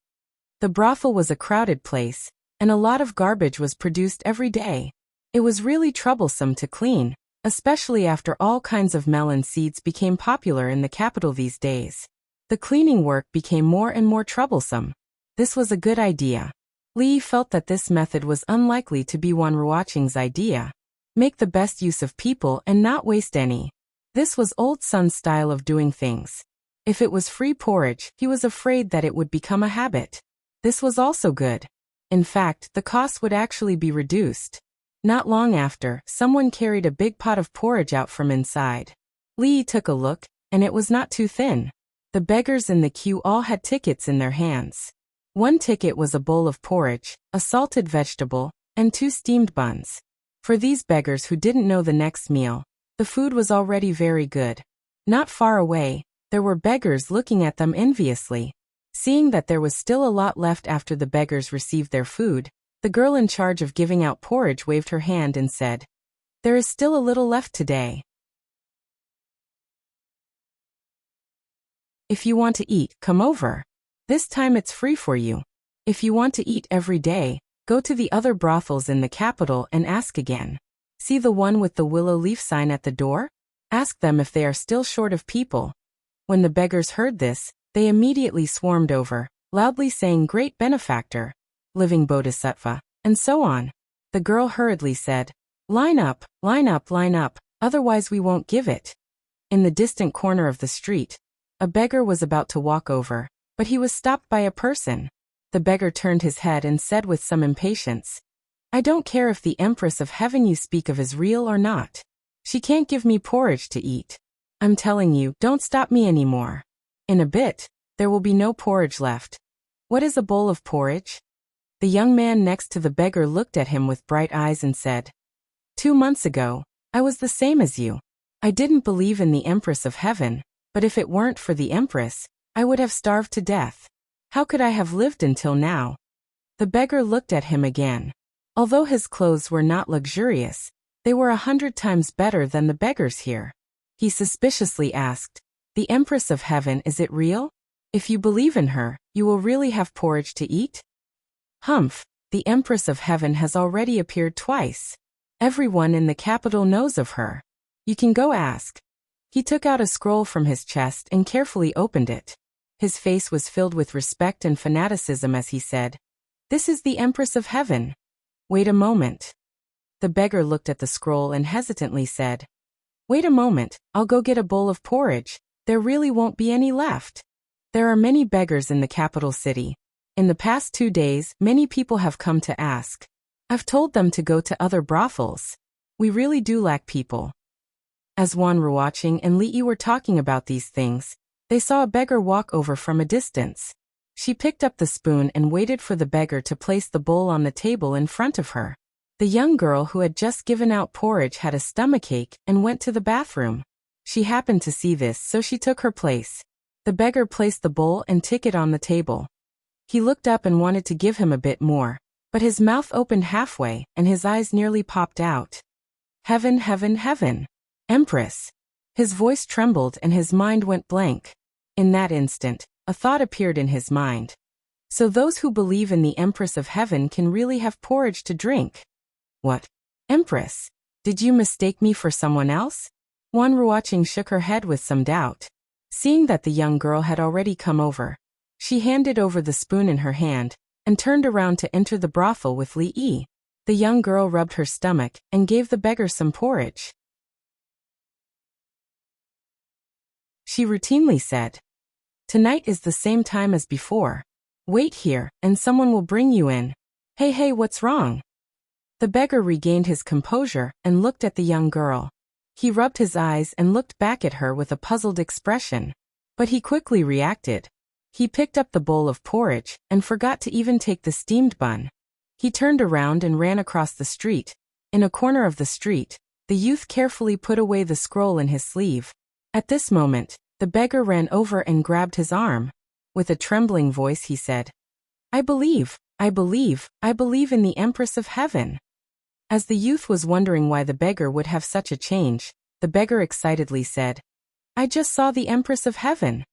The brothel was a crowded place, and a lot of garbage was produced every day. It was really troublesome to clean, especially after all kinds of melon seeds became popular in the capital these days. The cleaning work became more and more troublesome. This was a good idea. Li felt that this method was unlikely to be Wan Ruoqing's idea. Make the best use of people and not waste any. This was Old Sun's style of doing things. If it was free porridge, he was afraid that it would become a habit. This was also good. In fact, the cost would actually be reduced. Not long after, someone carried a big pot of porridge out from inside. Li took a look, and it was not too thin. The beggars in the queue all had tickets in their hands. One ticket was a bowl of porridge, a salted vegetable, and 2 steamed buns. For these beggars who didn't know the next meal, the food was already very good. Not far away, there were beggars looking at them enviously. Seeing that there was still a lot left after the beggars received their food, the girl in charge of giving out porridge waved her hand and said, "There is still a little left today. If you want to eat, come over. This time it's free for you. If you want to eat every day, go to the other brothels in the capital and ask again. See the one with the willow leaf sign at the door? Ask them if they are still short of people." When the beggars heard this, they immediately swarmed over, loudly saying "Great benefactor," "Living bodhisattva," and so on. The girl hurriedly said, "Line up, line up, line up, otherwise we won't give it." In the distant corner of the street, a beggar was about to walk over, but he was stopped by a person. The beggar turned his head and said with some impatience, "I don't care if the Empress of Heaven you speak of is real or not. She can't give me porridge to eat. I'm telling you, don't stop me anymore. In a bit, there will be no porridge left. What is a bowl of porridge?" The young man next to the beggar looked at him with bright eyes and said, 2 months ago, I was the same as you. I didn't believe in the Empress of Heaven, but if it weren't for the Empress, I would have starved to death. How could I have lived until now?" The beggar looked at him again. Although his clothes were not luxurious, they were 100 times better than the beggars here. He suspiciously asked, "The Empress of Heaven, is it real? If you believe in her, you will really have porridge to eat?" "Humph, the Empress of Heaven has already appeared twice. Everyone in the capital knows of her. You can go ask." He took out a scroll from his chest and carefully opened it. His face was filled with respect and fanaticism as he said, "This is the Empress of Heaven. Wait a moment." The beggar looked at the scroll and hesitantly said, "Wait a moment, I'll go get a bowl of porridge. There really won't be any left." There are many beggars in the capital city. In the past 2 days, many people have come to ask. I've told them to go to other brothels. We really do lack people. As Wan Ruoqing and Li Yi were talking about these things, they saw a beggar walk over from a distance. She picked up the spoon and waited for the beggar to place the bowl on the table in front of her. The young girl who had just given out porridge had a stomachache and went to the bathroom. She happened to see this, so she took her place. The beggar placed the bowl and ticket on the table. He looked up and wanted to give him a bit more, but his mouth opened halfway and his eyes nearly popped out. "Heaven, heaven, heaven! Empress!" His voice trembled and his mind went blank. In that instant, a thought appeared in his mind. So those who believe in the Empress of Heaven can really have porridge to drink. What? Empress? Did you mistake me for someone else? Wan Ruoqing shook her head with some doubt. Seeing that the young girl had already come over, she handed over the spoon in her hand and turned around to enter the brothel with Li Yi. The young girl rubbed her stomach and gave the beggar some porridge. She routinely said, "Tonight is the same time as before. Wait here, and someone will bring you in. Hey, what's wrong?" The beggar regained his composure and looked at the young girl. He rubbed his eyes and looked back at her with a puzzled expression. But he quickly reacted. He picked up the bowl of porridge and forgot to even take the steamed bun. He turned around and ran across the street. In a corner of the street, the youth carefully put away the scroll in his sleeve. At this moment, the beggar ran over and grabbed his arm. With a trembling voice he said, I believe in the Empress of Heaven." As the youth was wondering why the beggar would have such a change, the beggar excitedly said, "I just saw the Empress of Heaven."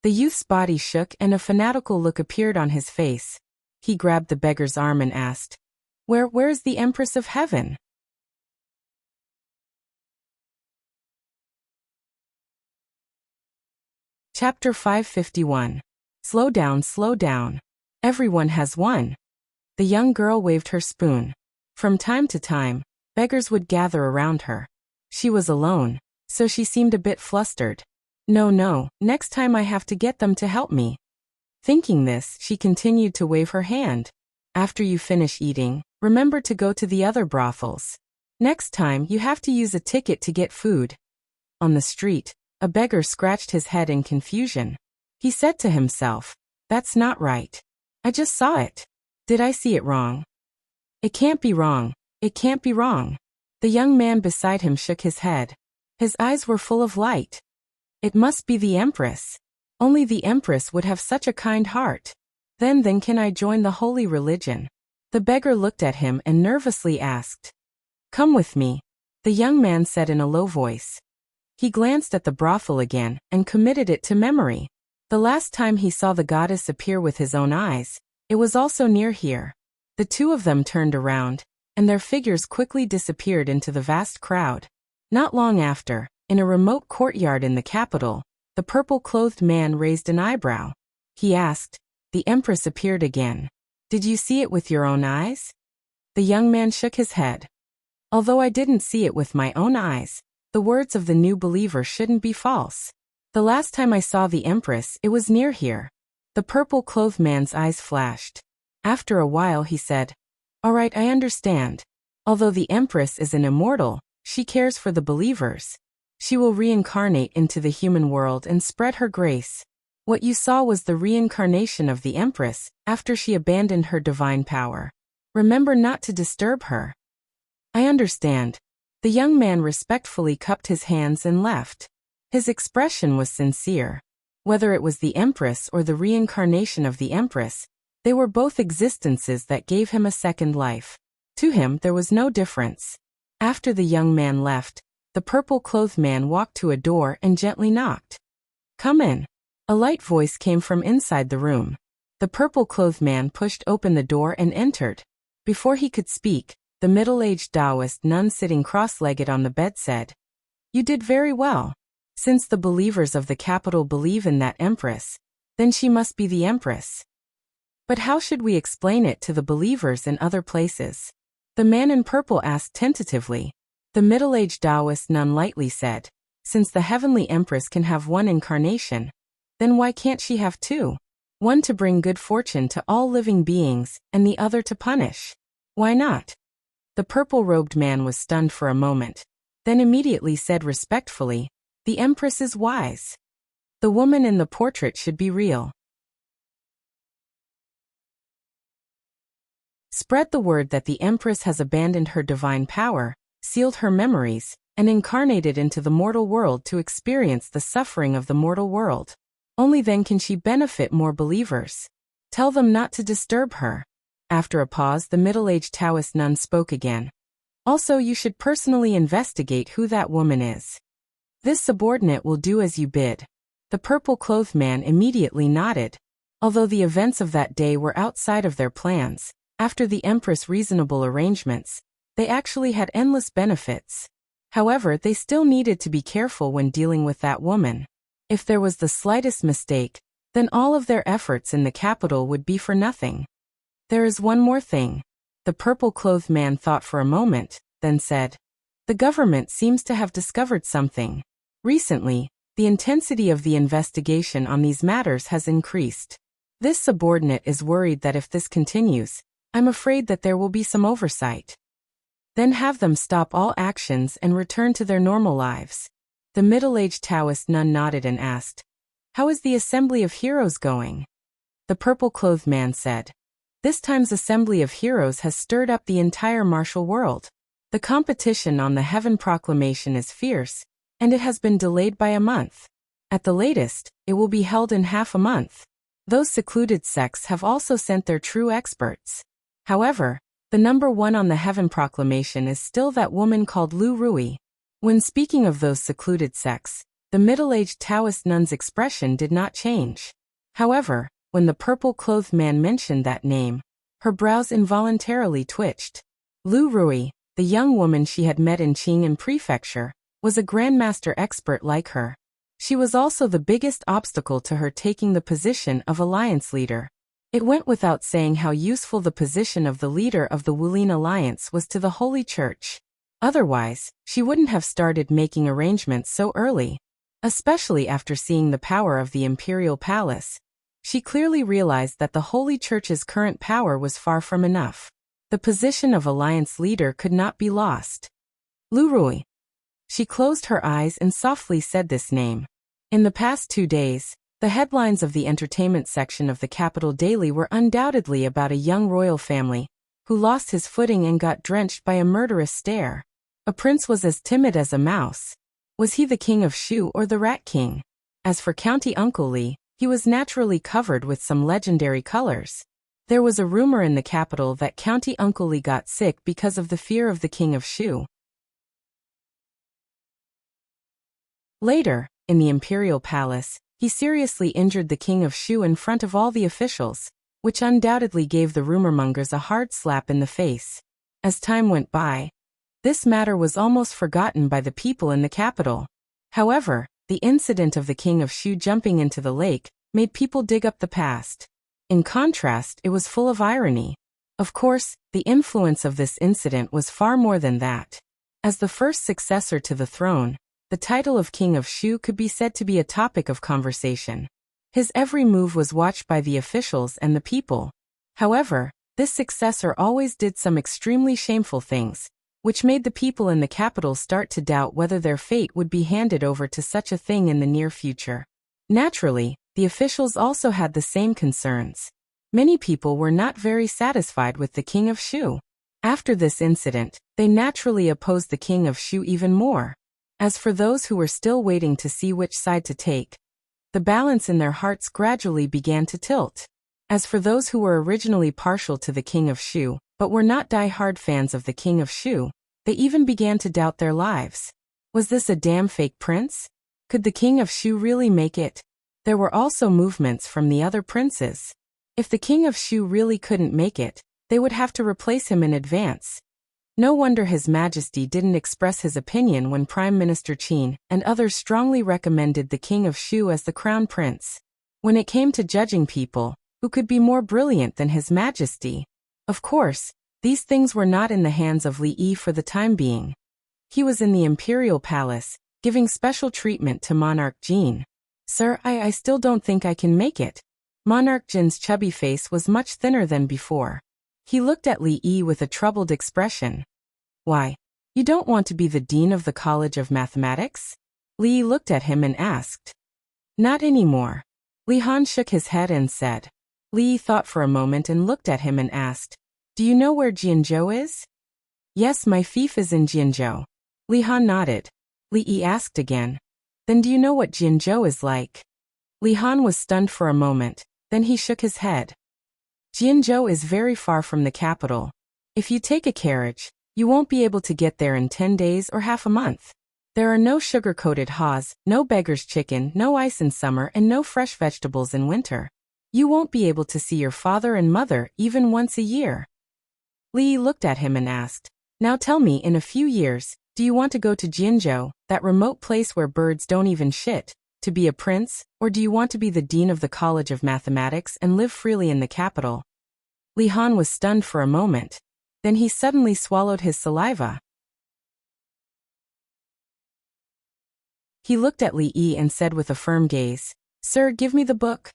The youth's body shook and a fanatical look appeared on his face. He grabbed the beggar's arm and asked, Where is the Empress of Heaven?" Chapter 551. Slow down, slow down. Everyone has one. The young girl waved her spoon. From time to time, beggars would gather around her. She was alone, so she seemed a bit flustered. No, next time I have to get them to help me. Thinking this, she continued to wave her hand. After you finish eating, remember to go to the other brothels. Next time, you have to use a ticket to get food. On the street, a beggar scratched his head in confusion. He said to himself, "That's not right. I just saw it. Did I see it wrong? It can't be wrong. It can't be wrong. The young man beside him shook his head. His eyes were full of light. It must be the Empress. Only the Empress would have such a kind heart. Then can I join the holy religion? The beggar looked at him and nervously asked. Come with me, the young man said in a low voice. He glanced at the brothel again and committed it to memory. The last time he saw the goddess appear with his own eyes, it was also near here. The two of them turned around, and their figures quickly disappeared into the vast crowd. Not long after, in a remote courtyard in the capital, the purple-clothed man raised an eyebrow. He asked, the Empress appeared again. Did you see it with your own eyes? The young man shook his head. Although I didn't see it with my own eyes, the words of the new believer shouldn't be false. The last time I saw the Empress, it was near here. The purple-clothed man's eyes flashed. After a while he said, All right, I understand. Although the Empress is an immortal, she cares for the believers. She will reincarnate into the human world and spread her grace. What you saw was the reincarnation of the Empress after she abandoned her divine power. Remember not to disturb her. I understand. The young man respectfully cupped his hands and left. His expression was sincere. Whether it was the Empress or the reincarnation of the Empress, they were both existences that gave him a second life. To him there was no difference. After the young man left, the purple-clothed man walked to a door and gently knocked. Come in. A light voice came from inside the room. The purple-clothed man pushed open the door and entered. Before he could speak, the middle-aged Taoist nun sitting cross-legged on the bed said, You did very well. Since the believers of the capital believe in that Empress, then she must be the Empress. But how should we explain it to the believers in other places? The man in purple asked tentatively. The middle-aged Taoist nun lightly said, Since the heavenly Empress can have one incarnation, then why can't she have two? One to bring good fortune to all living beings, and the other to punish. Why not? The purple-robed man was stunned for a moment, then immediately said respectfully, The Empress is wise. The woman in the portrait should be real. Spread the word that the Empress has abandoned her divine power, sealed her memories, and incarnated into the mortal world to experience the suffering of the mortal world. Only then can she benefit more believers. Tell them not to disturb her. After a pause, the middle-aged Taoist nun spoke again. Also, you should personally investigate who that woman is. This subordinate will do as you bid. The purple-clothed man immediately nodded. Although the events of that day were outside of their plans, after the Empress' reasonable arrangements, they actually had endless benefits. However, they still needed to be careful when dealing with that woman. If there was the slightest mistake, then all of their efforts in the capital would be for nothing. There is one more thing. The purple-clothed man thought for a moment, then said, The government seems to have discovered something. Recently, the intensity of the investigation on these matters has increased. This subordinate is worried that if this continues, I'm afraid that there will be some oversight. Then have them stop all actions and return to their normal lives. The middle-aged Taoist nun nodded and asked, How is the Assembly of Heroes going? The purple-clothed man said, This time's Assembly of Heroes has stirred up the entire martial world. The competition on the Heaven Proclamation is fierce, and it has been delayed by a month. At the latest, it will be held in half a month. Those secluded sects have also sent their true experts. However, the number one on the Heaven Proclamation is still that woman called Lu Rui. When speaking of those secluded sects, the middle-aged Taoist nun's expression did not change. However, when the purple-clothed man mentioned that name, her brows involuntarily twitched. Lu Rui, the young woman she had met in Qing'an Prefecture, was a grandmaster expert like her. She was also the biggest obstacle to her taking the position of alliance leader. It went without saying how useful the position of the leader of the Wulin Alliance was to the Holy Church. Otherwise, she wouldn't have started making arrangements so early. Especially after seeing the power of the Imperial Palace, she clearly realized that the Holy Church's current power was far from enough. The position of alliance leader could not be lost. Lu Rui. She closed her eyes and softly said this name. In the past 2 days, The headlines of the entertainment section of the capital daily were undoubtedly about a young royal family who lost his footing and got drenched by a murderous stare. A prince was as timid as a mouse. Was he the king of Shu or the Rat King? As for County Uncle Li, he was naturally covered with some legendary colors. There was a rumor in the capital that County Uncle Li got sick because of the fear of the king of Shu. Later, in the imperial palace, he seriously injured the king of Shu in front of all the officials, which undoubtedly gave the rumormongers a hard slap in the face. As time went by, this matter was almost forgotten by the people in the capital. However, the incident of the king of Shu jumping into the lake made people dig up the past. In contrast, it was full of irony. Of course, the influence of this incident was far more than that. As the first successor to the throne, the title of King of Shu could be said to be a topic of conversation. His every move was watched by the officials and the people. However, this successor always did some extremely shameful things, which made the people in the capital start to doubt whether their fate would be handed over to such a thing in the near future. Naturally, the officials also had the same concerns. Many people were not very satisfied with the king of Shu. After this incident, they naturally opposed the king of Shu even more. As for those who were still waiting to see which side to take, the balance in their hearts gradually began to tilt. As for those who were originally partial to the king of Shu, but were not die-hard fans of the king of Shu, they even began to doubt their lives. Was this a damn fake prince? Could the king of Shu really make it? There were also movements from the other princes. If the king of Shu really couldn't make it, they would have to replace him in advance. No wonder His Majesty didn't express his opinion when Prime Minister Qin and others strongly recommended the king of Shu as the crown prince. When it came to judging people, who could be more brilliant than His Majesty? Of course, these things were not in the hands of Li Yi for the time being. He was in the imperial palace, giving special treatment to Monarch Jin. Sir, I still don't think I can make it. Monarch Jin's chubby face was much thinner than before. He looked at Li Yi with a troubled expression. Why, you don't want to be the dean of the College of Mathematics? Li Yi looked at him and asked. Not anymore. Li Han shook his head and said. Li Yi thought for a moment and looked at him and asked, do you know where Jianzhou is? Yes, my fief is in Jianzhou. Li Han nodded. Li Yi asked again. Then do you know what Jianzhou is like? Li Han was stunned for a moment, then he shook his head. Jianzhou is very far from the capital. If you take a carriage, you won't be able to get there in 10 days or half a month. There are no sugar-coated haws, no beggar's chicken, no ice in summer, and no fresh vegetables in winter. You won't be able to see your father and mother even once a year. Li Yi looked at him and asked, now tell me, in a few years, do you want to go to Jianzhou, that remote place where birds don't even shit, to be a prince, or do you want to be the dean of the College of Mathematics and live freely in the capital? Li Han was stunned for a moment. Then he suddenly swallowed his saliva. He looked at Li Yi and said with a firm gaze, Sir, give me the book.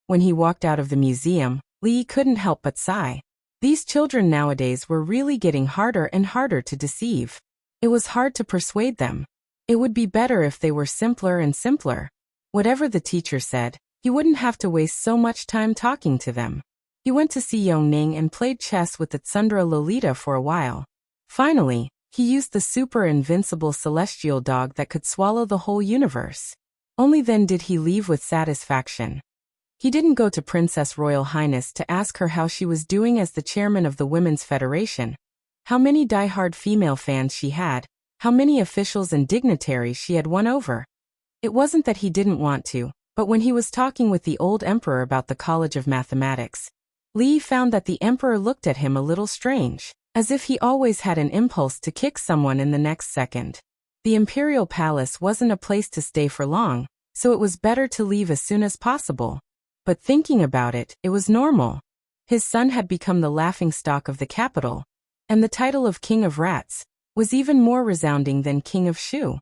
When he walked out of the museum, Li Yi couldn't help but sigh. These children nowadays were really getting harder and harder to deceive. It was hard to persuade them. It would be better if they were simpler and simpler. Whatever the teacher said, he wouldn't have to waste so much time talking to them. He went to see Yongning and played chess with the Tsundra Lolita for a while. Finally, he used the super invincible celestial dog that could swallow the whole universe. Only then did he leave with satisfaction. He didn't go to Princess Royal Highness to ask her how she was doing as the chairman of the Women's Federation, how many die-hard female fans she had, how many officials and dignitaries she had won over. It wasn't that he didn't want to, but when he was talking with the old emperor about the College of Mathematics, Li found that the emperor looked at him a little strange, as if he always had an impulse to kick someone in the next second. The imperial palace wasn't a place to stay for long, so it was better to leave as soon as possible. But thinking about it, it was normal. His son had become the laughingstock of the capital, and the title of King of Rats was even more resounding than King of Shu.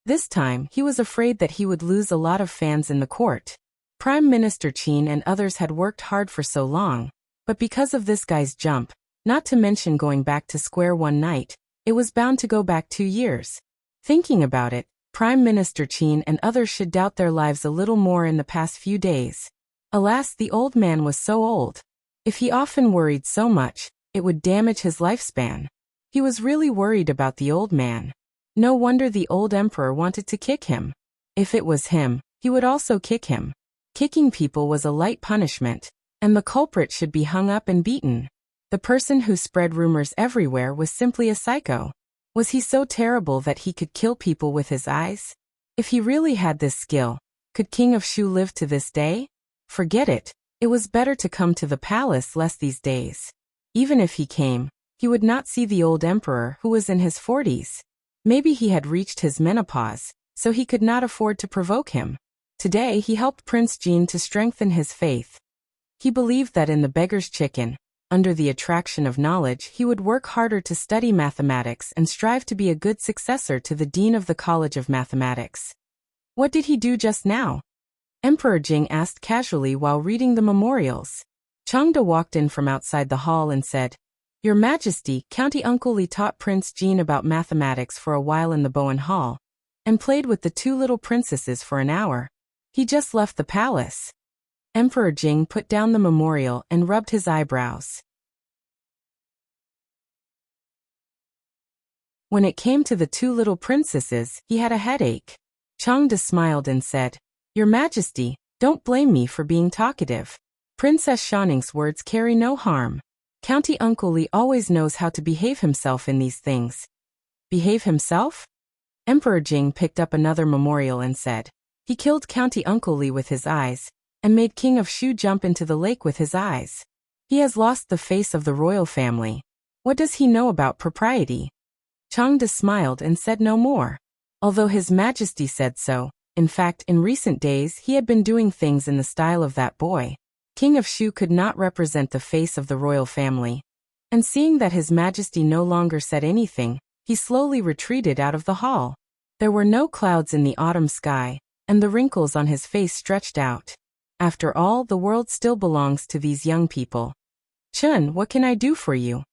This time, he was afraid that he would lose a lot of fans in the court. Prime Minister Qin and others had worked hard for so long, but because of this guy's jump, not to mention going back to square one night, it was bound to go back 2 years. Thinking about it, Prime Minister Qin and others should doubt their lives a little more in the past few days. Alas, the old man was so old. If he often worried so much, it would damage his lifespan. He was really worried about the old man. No wonder the old emperor wanted to kick him. If it was him, he would also kick him. Kicking people was a light punishment, and the culprit should be hung up and beaten. The person who spread rumors everywhere was simply a psycho. Was he so terrible that he could kill people with his eyes? If he really had this skill, could King of Shu live to this day? Forget it. It was better to come to the palace less these days. Even if he came, he would not see the old emperor who was in his 40s. Maybe he had reached his menopause, so he could not afford to provoke him. Today he helped Prince Jin to strengthen his faith. He believed that in the beggar's chicken, under the attraction of knowledge, he would work harder to study mathematics and strive to be a good successor to the dean of the College of Mathematics. What did he do just now? Emperor Jing asked casually while reading the memorials. Changde walked in from outside the hall and said, "Your Majesty, County Uncle Li taught Prince Jin about mathematics for a while in the Bowen Hall, and played with the two little princesses for an hour. He just left the palace." Emperor Jing put down the memorial and rubbed his eyebrows. When it came to the two little princesses, he had a headache. Changde smiled and said, "Your Majesty, don't blame me for being talkative. Princess Shanning's words carry no harm. County Uncle Li always knows how to behave himself in these things." Behave himself? Emperor Jing picked up another memorial and said, "He killed County Uncle Li with his eyes, and made King of Shu jump into the lake with his eyes. He has lost the face of the royal family. What does he know about propriety?" Changde smiled and said no more. Although His Majesty said so, in fact, in recent days he had been doing things in the style of that boy. King of Shu could not represent the face of the royal family. And seeing that His Majesty no longer said anything, he slowly retreated out of the hall. There were no clouds in the autumn sky, and the wrinkles on his face stretched out. After all, the world still belongs to these young people. "Chun, what can I do for you?"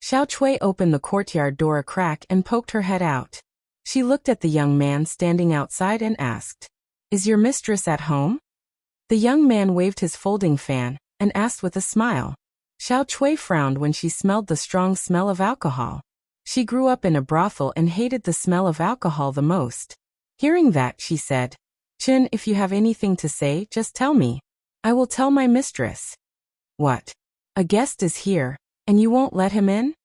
Xiao Chui opened the courtyard door a crack and poked her head out. She looked at the young man standing outside and asked, "Is your mistress at home?" The young man waved his folding fan and asked with a smile. Xiao Chui frowned when she smelled the strong smell of alcohol. She grew up in a brothel and hated the smell of alcohol the most. Hearing that, she said, "Chun, if you have anything to say, just tell me. I will tell my mistress." "What? A guest is here, and you won't let him in?"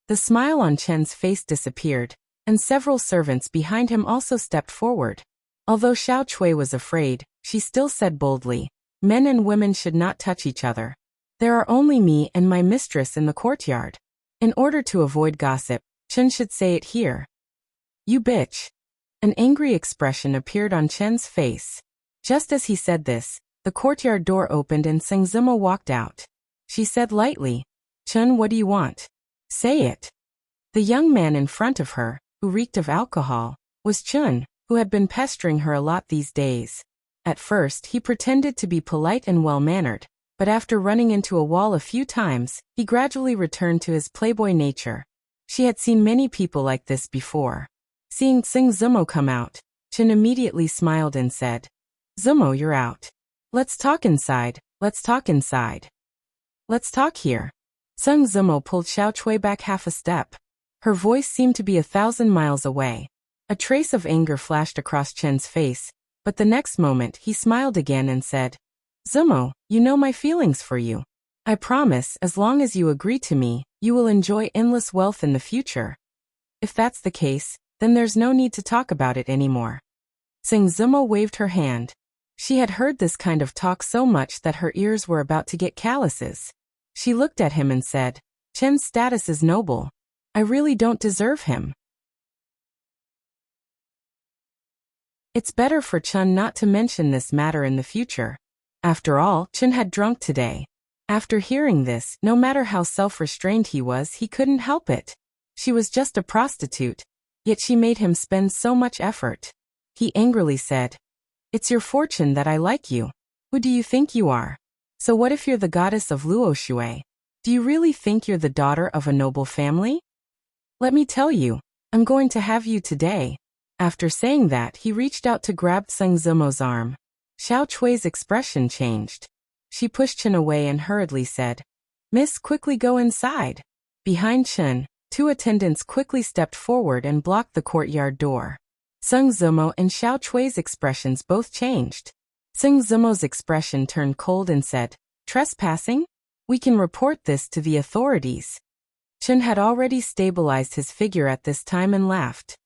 The smile on Chen's face disappeared, and several servants behind him also stepped forward. Although Xiao Chui was afraid, she still said boldly, "Men and women should not touch each other. There are only me and my mistress in the courtyard. In order to avoid gossip, Chen should say it here." "You bitch." An angry expression appeared on Chen's face. Just as he said this, the courtyard door opened and Seng Zimo walked out. She said lightly, "Chen, what do you want? Say it." The young man in front of her, who reeked of alcohol, was Chun, who had been pestering her a lot these days. At first, he pretended to be polite and well-mannered, but after running into a wall a few times, he gradually returned to his playboy nature. She had seen many people like this before. Seeing Seng Zimo come out, Chun immediately smiled and said, "Zimo, you're out. Let's talk inside, let's talk inside. Let's talk here." Seng Zimo pulled Xiao Chui back half a step. Her voice seemed to be 1,000 miles away. A trace of anger flashed across Chen's face, but the next moment he smiled again and said, "Zimo, you know my feelings for you. I promise, as long as you agree to me, you will enjoy endless wealth in the future. If that's the case, then there's no need to talk about it anymore." Seng Zimo waved her hand. She had heard this kind of talk so much that her ears were about to get calluses. She looked at him and said, "Chen's status is noble. I really don't deserve him. It's better for Chun not to mention this matter in the future." After all, Chun had drunk today. After hearing this, no matter how self-restrained he was, he couldn't help it. She was just a prostitute, yet she made him spend so much effort. He angrily said, "It's your fortune that I like you. Who do you think you are? So what if you're the goddess of Luoshui? Do you really think you're the daughter of a noble family? Let me tell you, I'm going to have you today." After saying that, he reached out to grab Seng Zimo's arm. Xiao Chui's expression changed. She pushed Chen away and hurriedly said, "Miss, quickly go inside." Behind Chen, two attendants quickly stepped forward and blocked the courtyard door. Seng Zimo and Xiao Chui's expressions both changed. Seng Zimo's expression turned cold and said, "Trespassing? We can report this to the authorities." Chen had already stabilized his figure at this time and laughed.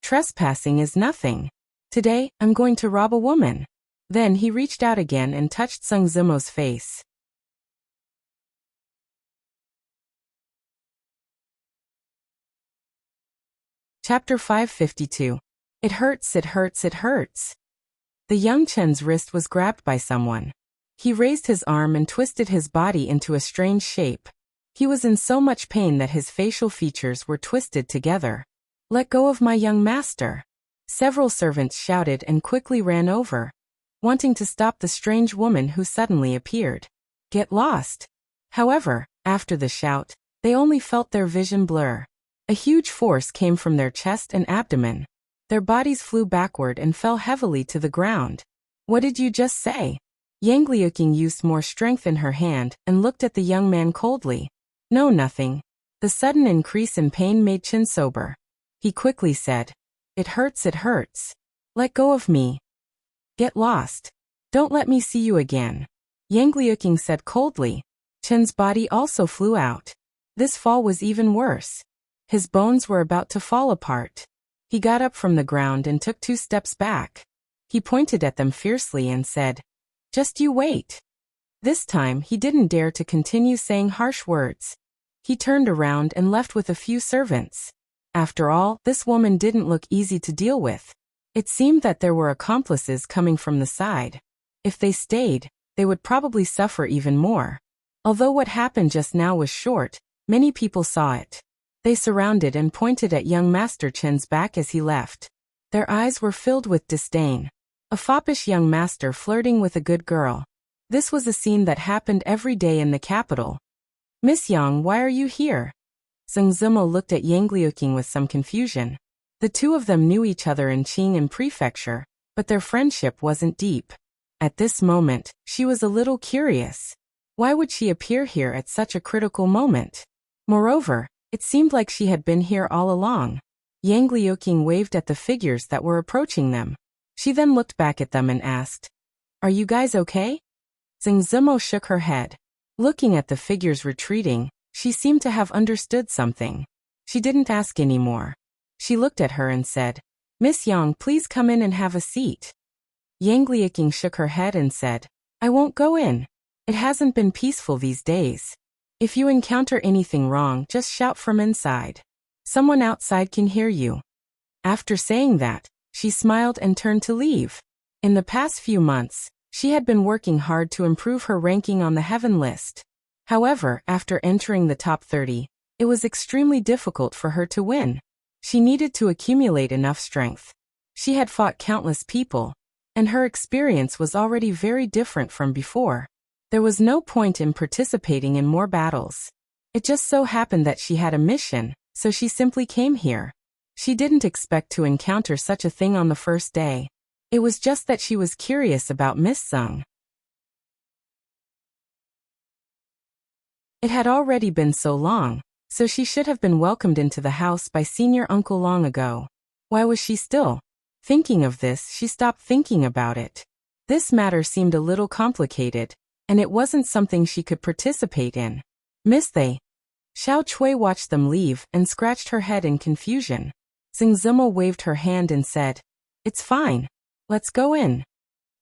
"Trespassing is nothing. Today, I'm going to rob a woman." Then he reached out again and touched Seng Zimo's face. Chapter 552. It hurts, it hurts, it hurts. The young Chen's wrist was grabbed by someone. He raised his arm and twisted his body into a strange shape. He was in so much pain that his facial features were twisted together. "Let go of my young master." Several servants shouted and quickly ran over, wanting to stop the strange woman who suddenly appeared. "Get lost." However, after the shout, they only felt their vision blur. A huge force came from their chest and abdomen. Their bodies flew backward and fell heavily to the ground. "What did you just say?" Yang Liuqing used more strength in her hand and looked at the young man coldly. "No, nothing." The sudden increase in pain made Chen sober. He quickly said, "It hurts, it hurts. Let go of me. Get lost. Don't let me see you again." Yang Liuqing said coldly. Chen's body also flew out. This fall was even worse. His bones were about to fall apart. He got up from the ground and took 2 steps back. He pointed at them fiercely and said, "Just you wait." This time he didn't dare to continue saying harsh words. He turned around and left with a few servants. After all, this woman didn't look easy to deal with. It seemed that there were accomplices coming from the side. If they stayed, they would probably suffer even more. Although what happened just now was short, many people saw it. They surrounded and pointed at young Master Chen's back as he left. Their eyes were filled with disdain. A foppish young master flirting with a good girl. This was a scene that happened every day in the capital. "Miss Yang, why are you here?" Seng Zimo looked at Yang Liuqing with some confusion. The two of them knew each other in Qing and Prefecture, but their friendship wasn't deep. At this moment, she was a little curious. Why would she appear here at such a critical moment? Moreover, it seemed like she had been here all along. Yang Liuqing waved at the figures that were approaching them. She then looked back at them and asked, "Are you guys okay?" Seng Zimo shook her head. Looking at the figures retreating, she seemed to have understood something. She didn't ask any more. She looked at her and said, "Miss Yang, please come in and have a seat." Yang Liuqing shook her head and said, "I won't go in. It hasn't been peaceful these days. If you encounter anything wrong, just shout from inside. Someone outside can hear you." After saying that, she smiled and turned to leave. In the past few months, she had been working hard to improve her ranking on the heaven list. However, after entering the top 30, it was extremely difficult for her to win. She needed to accumulate enough strength. She had fought countless people, and her experience was already very different from before. There was no point in participating in more battles. It just so happened that she had a mission, so she simply came here. She didn't expect to encounter such a thing on the first day. It was just that she was curious about Miss Sung. It had already been so long, so she should have been welcomed into the house by senior uncle long ago. Why was she still? Thinking of this, she stopped thinking about it. This matter seemed a little complicated, and it wasn't something she could participate in. "Miss they?" Xiao Chui watched them leave and scratched her head in confusion. Seng Zimo waved her hand and said, "It's fine. Let's go in."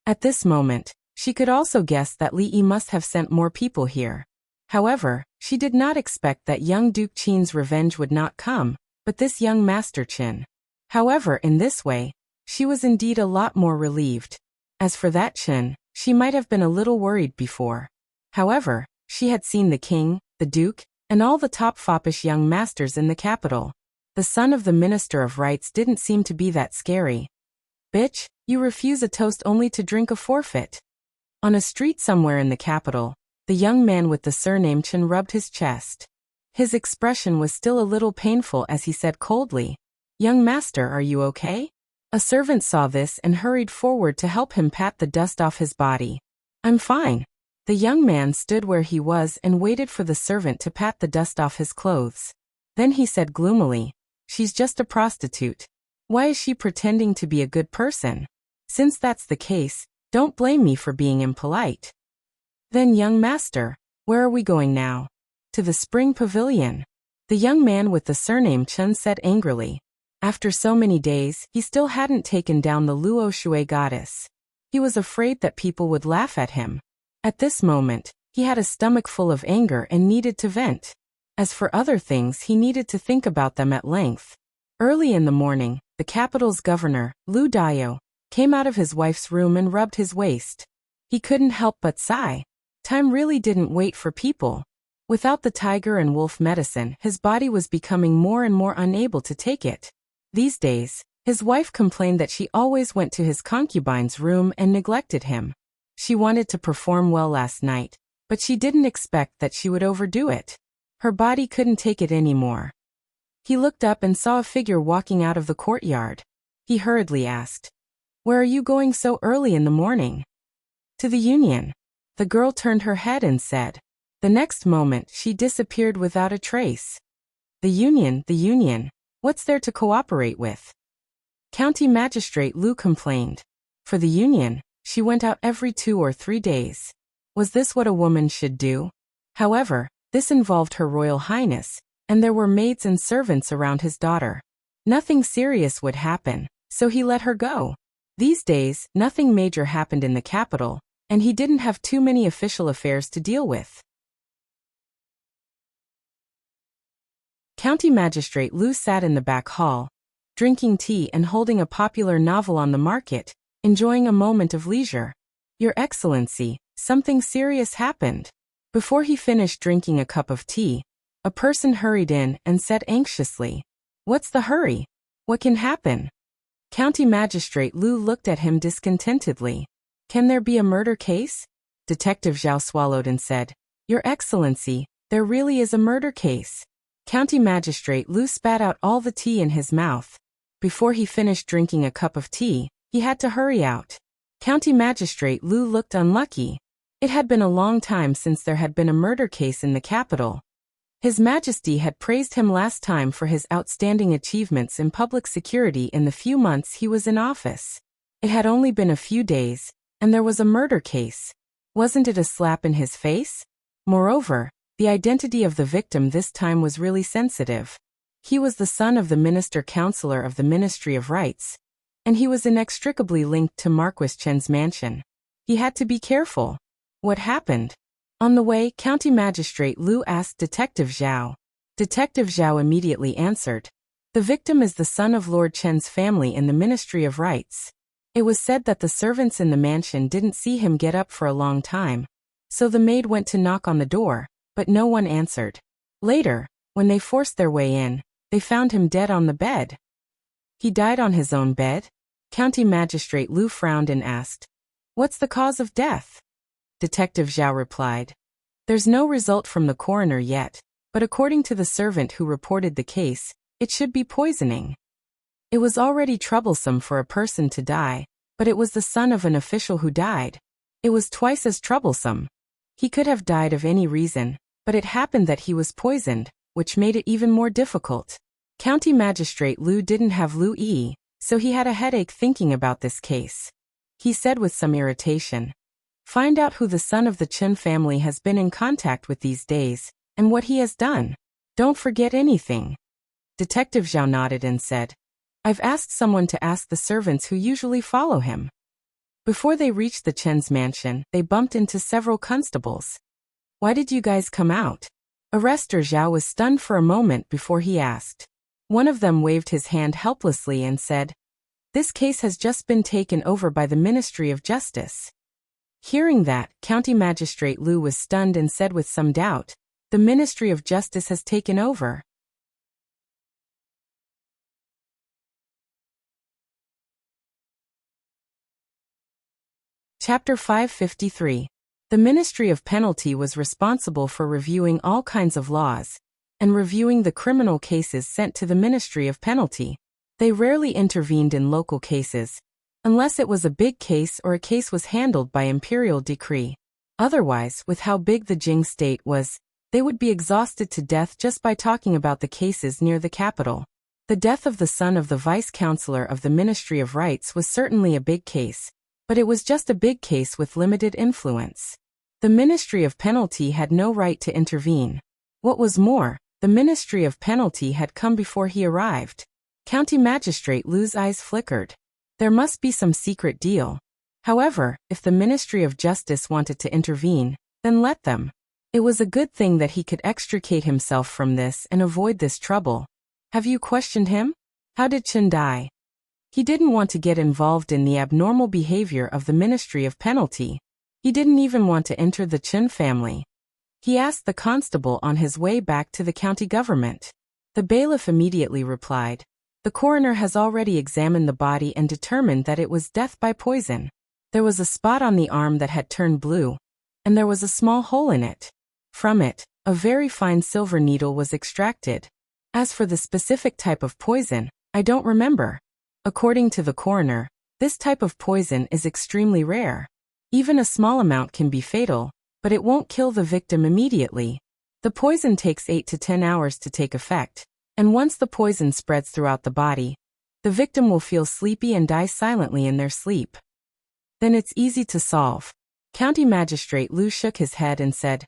At this moment, she could also guess that Li Yi must have sent more people here. However, she did not expect that young Duke Qin's revenge would not come, but this young Master Qin. However, in this way, she was indeed a lot more relieved. As for that Qin, she might have been a little worried before. However, she had seen the king, the duke, and all the top foppish young masters in the capital. The son of the Minister of Rights didn't seem to be that scary. "Bitch, you refuse a toast only to drink a forfeit." On a street somewhere in the capital, the young man with the surname Chen rubbed his chest. His expression was still a little painful as he said coldly, "Young master, are you okay?" A servant saw this and hurried forward to help him pat the dust off his body. "I'm fine." The young man stood where he was and waited for the servant to pat the dust off his clothes. Then he said gloomily, "She's just a prostitute. Why is she pretending to be a good person? Since that's the case, don't blame me for being impolite." "Then, young master, where are we going now?" "To the spring pavilion." The young man with the surname Chen said angrily. After so many days, he still hadn't taken down the Luo Shui goddess. He was afraid that people would laugh at him. At this moment, he had a stomach full of anger and needed to vent. As for other things, he needed to think about them at length. Early in the morning, the capital's governor, Lu Dayo, came out of his wife's room and rubbed his waist. He couldn't help but sigh. Time really didn't wait for people. Without the tiger and wolf medicine, his body was becoming more and more unable to take it. These days, his wife complained that she always went to his concubine's room and neglected him. She wanted to perform well last night, but she didn't expect that she would overdo it. Her body couldn't take it anymore. He looked up and saw a figure walking out of the courtyard. He hurriedly asked, "Where are you going so early in the morning?" "To the Union." The girl turned her head and said. The next moment, she disappeared without a trace. The Union. What's there to cooperate with?" County Magistrate Lu complained. For the Union, she went out every 2 or 3 days. Was this what a woman should do? However, this involved Her Royal Highness, and there were maids and servants around his daughter. Nothing serious would happen, so he let her go. These days, nothing major happened in the capital, and he didn't have too many official affairs to deal with. County Magistrate Lu sat in the back hall, drinking tea and holding a popular novel on the market, enjoying a moment of leisure. "Your Excellency, something serious happened." Before he finished drinking a cup of tea, a person hurried in and said anxiously, "What's the hurry? What can happen?" County Magistrate Lu looked at him discontentedly. "Can there be a murder case?" Detective Zhao swallowed and said, "Your Excellency, there really is a murder case." County Magistrate Lu spat out all the tea in his mouth. Before he finished drinking a cup of tea, he had to hurry out. County Magistrate Lu looked unlucky. It had been a long time since there had been a murder case in the capital. His Majesty had praised him last time for his outstanding achievements in public security in the few months he was in office. It had only been a few days, and there was a murder case. Wasn't it a slap in his face? Moreover, the identity of the victim this time was really sensitive. He was the son of the Minister-Counselor of the Ministry of Rights, and he was inextricably linked to Marquis Chen's mansion. He had to be careful. What happened? On the way, County Magistrate Lu asked Detective Zhao. Detective Zhao immediately answered. The victim is the son of Lord Chen's family in the Ministry of Rights. It was said that the servants in the mansion didn't see him get up for a long time, so the maid went to knock on the door, but no one answered. Later, when they forced their way in, they found him dead on the bed. He died on his own bed? County Magistrate Lu frowned and asked, "What's the cause of death?" Detective Zhao replied, "There's no result from the coroner yet, but according to the servant who reported the case, it should be poisoning." It was already troublesome for a person to die, but it was the son of an official who died. It was twice as troublesome. He could have died of any reason, but it happened that he was poisoned, which made it even more difficult. County Magistrate Lu didn't have Lu Yi, so he had a headache thinking about this case. He said with some irritation, "Find out who the son of the Chen family has been in contact with these days, and what he has done. Don't forget anything." Detective Zhao nodded and said, "I've asked someone to ask the servants who usually follow him." Before they reached the Chen's mansion, they bumped into several constables. "Why did you guys come out?" Arrestor Zhao was stunned for a moment before he asked. One of them waved his hand helplessly and said, "This case has just been taken over by the Ministry of Justice." Hearing that, County Magistrate Lu was stunned and said with some doubt, "The Ministry of Justice has taken over." Chapter 553. The Ministry of Penalty was responsible for reviewing all kinds of laws, and reviewing the criminal cases sent to the Ministry of Penalty. They rarely intervened in local cases, unless it was a big case or a case was handled by imperial decree. Otherwise, with how big the Jing state was, they would be exhausted to death just by talking about the cases near the capital. The death of the son of the vice-chancellor of the Ministry of Rights was certainly a big case, but it was just a big case with limited influence. The Ministry of Penalty had no right to intervene. What was more, the Ministry of Penalty had come before he arrived. County Magistrate Lu's eyes flickered. There must be some secret deal. However, if the Ministry of Justice wanted to intervene, then let them. It was a good thing that he could extricate himself from this and avoid this trouble. Have you questioned him? How did Chen die? He didn't want to get involved in the abnormal behavior of the Ministry of Penalty. He didn't even want to enter the Chen family. He asked the constable on his way back to the county government. The bailiff immediately replied, "The coroner has already examined the body and determined that it was death by poison. There was a spot on the arm that had turned blue, and there was a small hole in it. From it, a very fine silver needle was extracted. As for the specific type of poison, I don't remember. According to the coroner, this type of poison is extremely rare. Even a small amount can be fatal, but it won't kill the victim immediately. The poison takes 8 to 10 hours to take effect, and once the poison spreads throughout the body, the victim will feel sleepy and die silently in their sleep. Then it's easy to solve." County Magistrate Lu shook his head and said,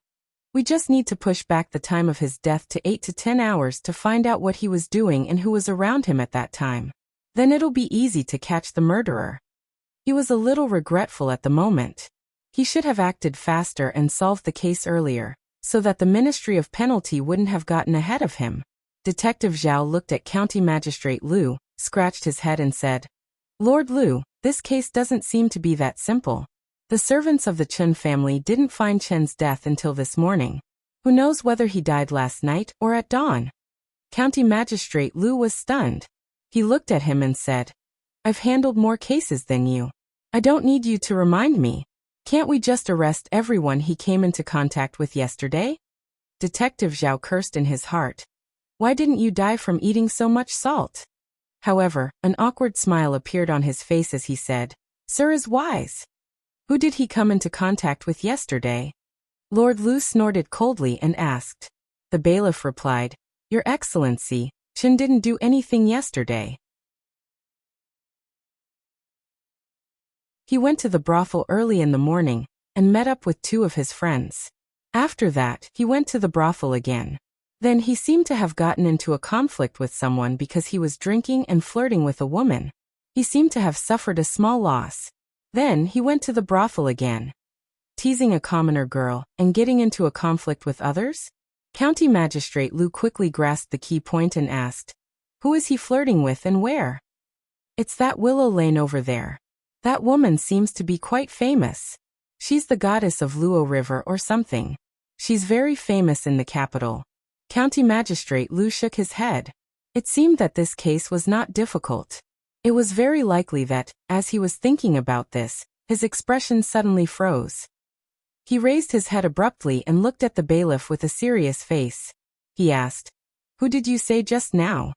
"We just need to push back the time of his death to 8 to 10 hours to find out what he was doing and who was around him at that time. Then it'll be easy to catch the murderer." He was a little regretful at the moment. He should have acted faster and solved the case earlier, so that the Ministry of Penalty wouldn't have gotten ahead of him. Detective Zhao looked at County Magistrate Lu, scratched his head and said, "Lord Lu, this case doesn't seem to be that simple. The servants of the Chen family didn't find Chen's death until this morning. Who knows whether he died last night or at dawn?" County Magistrate Lu was stunned. He looked at him and said, "I've handled more cases than you. I don't need you to remind me. Can't we just arrest everyone he came into contact with yesterday?" Detective Zhao cursed in his heart. Why didn't you die from eating so much salt? However, an awkward smile appeared on his face as he said, "Sir is wise. Who did he come into contact with yesterday?" Lord Lu snorted coldly and asked. The bailiff replied, "Your Excellency, Chen didn't do anything yesterday. He went to the brothel early in the morning and met up with 2 of his friends. After that, he went to the brothel again. Then he seemed to have gotten into a conflict with someone because he was drinking and flirting with a woman. He seemed to have suffered a small loss. Then he went to the brothel again, teasing a commoner girl and getting into a conflict with others." County Magistrate Lu quickly grasped the key point and asked, "Who is he flirting with and where?" "It's that Willow Lane over there. That woman seems to be quite famous. She's the goddess of Luo River or something. She's very famous in the capital." County Magistrate Lu shook his head. It seemed that this case was not difficult. It was very likely that, as he was thinking about this, his expression suddenly froze. He raised his head abruptly and looked at the bailiff with a serious face. He asked, "Who did you say just now?"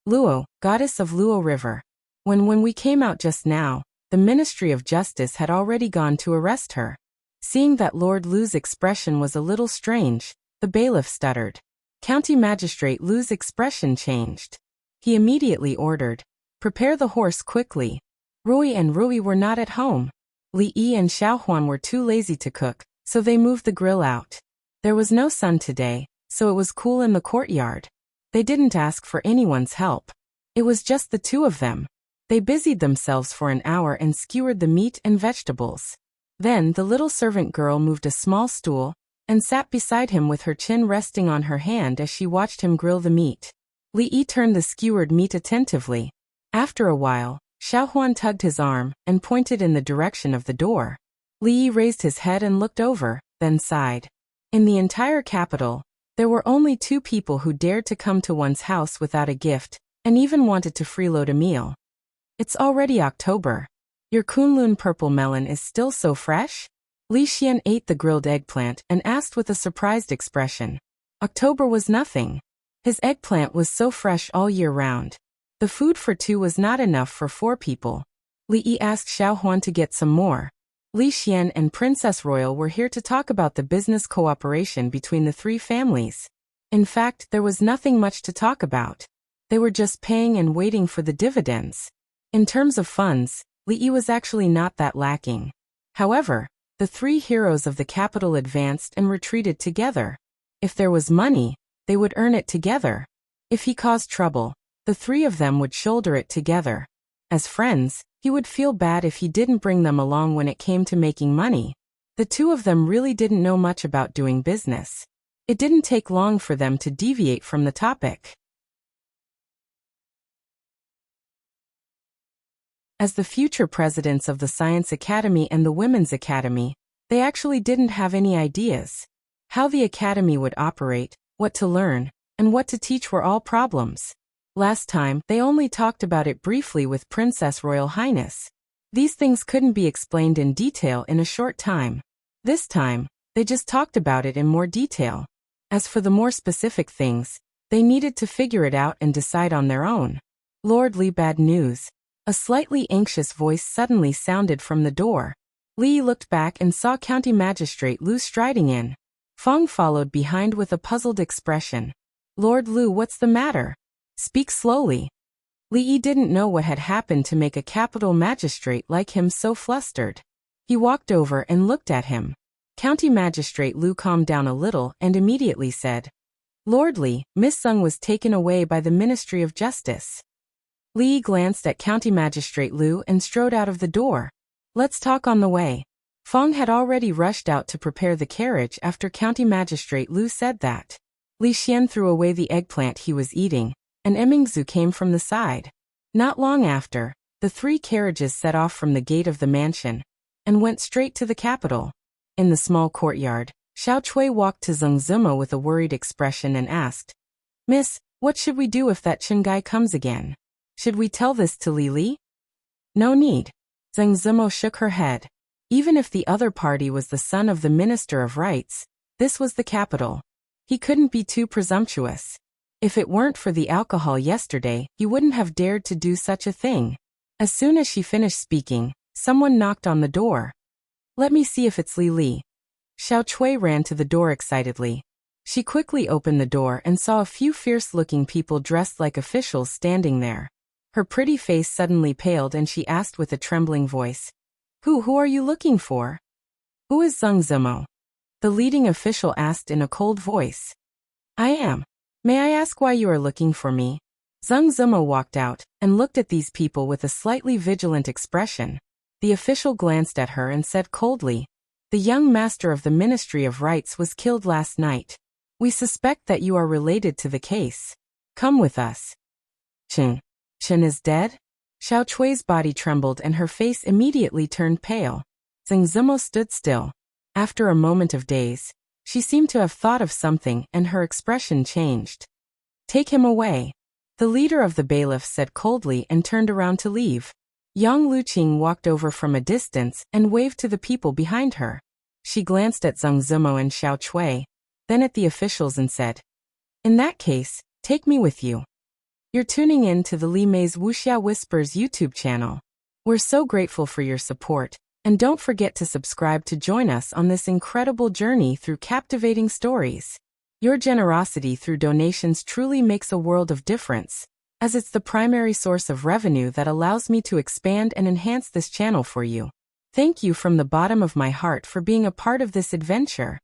"Luo, goddess of Luo River. When we came out just now, the Ministry of Justice had already gone to arrest her." Seeing that Lord Lu's expression was a little strange, the bailiff stuttered. County Magistrate Lu's expression changed. He immediately ordered, "Prepare the horse quickly." Rui and Rui were not at home. Li Yi and Xiaohuan were too lazy to cook, so they moved the grill out. There was no sun today, so it was cool in the courtyard. They didn't ask for anyone's help. It was just the 2 of them. They busied themselves for an hour and skewered the meat and vegetables. Then the little servant girl moved a small stool and sat beside him with her chin resting on her hand as she watched him grill the meat. Li Yi turned the skewered meat attentively. After a while, Xiaohuan tugged his arm and pointed in the direction of the door. Li Yi raised his head and looked over, then sighed. In the entire capital, there were only 2 people who dared to come to one's house without a gift, and even wanted to freeload a meal. "It's already October. Your Kunlun purple melon is still so fresh?" Li Xian ate the grilled eggplant and asked with a surprised expression. October was nothing. His eggplant was so fresh all year round. The food for two was not enough for 4 people. Li Yi asked Xiao Huan to get some more. Li Xian and Princess Royal were here to talk about the business cooperation between the 3 families. In fact, there was nothing much to talk about. They were just paying and waiting for the dividends. In terms of funds, Li Yi was actually not that lacking. However, the 3 heroes of the capital advanced and retreated together. If there was money, they would earn it together. If he caused trouble, the 3 of them would shoulder it together. As friends, he would feel bad if he didn't bring them along when it came to making money. The 2 of them really didn't know much about doing business. It didn't take long for them to deviate from the topic. As the future presidents of the Science Academy and the Women's Academy, they actually didn't have any ideas. How the academy would operate, what to learn, and what to teach were all problems. Last time, they only talked about it briefly with Princess Royal Highness. These things couldn't be explained in detail in a short time. This time, they just talked about it in more detail. As for the more specific things, they needed to figure it out and decide on their own. Lord Li, bad news. A slightly anxious voice suddenly sounded from the door. Li looked back and saw County Magistrate Lu striding in. Feng followed behind with a puzzled expression. Lord Lu, what's the matter? Speak slowly. Li Yi didn't know what had happened to make a capital magistrate like him so flustered. He walked over and looked at him. County Magistrate Lu calmed down a little and immediately said, Lord Li, Miss Sung was taken away by the Ministry of Justice. Li Yi glanced at County Magistrate Lu and strode out of the door. Let's talk on the way. Feng had already rushed out to prepare the carriage after County Magistrate Lu said that. Li Xian threw away the eggplant he was eating, and Emingzu came from the side. Not long after, the 3 carriages set off from the gate of the mansion and went straight to the capital. In the small courtyard, Xiao Chui walked to Zheng Zimo with a worried expression and asked, Miss, what should we do if that Chen guy comes again? Should we tell this to Li Li? No need. Zheng Zimo shook her head. Even if the other party was the son of the Minister of Rights, this was the capital. He couldn't be too presumptuous. If it weren't for the alcohol yesterday, he wouldn't have dared to do such a thing. As soon as she finished speaking, someone knocked on the door. Let me see if it's Li Li. Xiao Chui ran to the door excitedly. She quickly opened the door and saw a few fierce-looking people dressed like officials standing there. Her pretty face suddenly paled and she asked with a trembling voice, Who are you looking for? Who is Zheng Zimo? The leading official asked in a cold voice. I am. May I ask why you are looking for me? Zheng Zimo walked out and looked at these people with a slightly vigilant expression. The official glanced at her and said coldly, The young master of the Ministry of Rights was killed last night. We suspect that you are related to the case. Come with us. Chen is dead? Xiao Chui's body trembled and her face immediately turned pale. Zheng Zimo stood still. After a moment of daze, she seemed to have thought of something and her expression changed. Take him away. The leader of the bailiffs said coldly and turned around to leave. Yang Luqing walked over from a distance and waved to the people behind her. She glanced at Zheng Zimo and Xiao Chui, then at the officials and said, In that case, take me with you. You're tuning in to the Li Mei's Wuxia Whispers YouTube channel. We're so grateful for your support, and don't forget to subscribe to join us on this incredible journey through captivating stories. Your generosity through donations truly makes a world of difference, as it's the primary source of revenue that allows me to expand and enhance this channel for you. Thank you from the bottom of my heart for being a part of this adventure.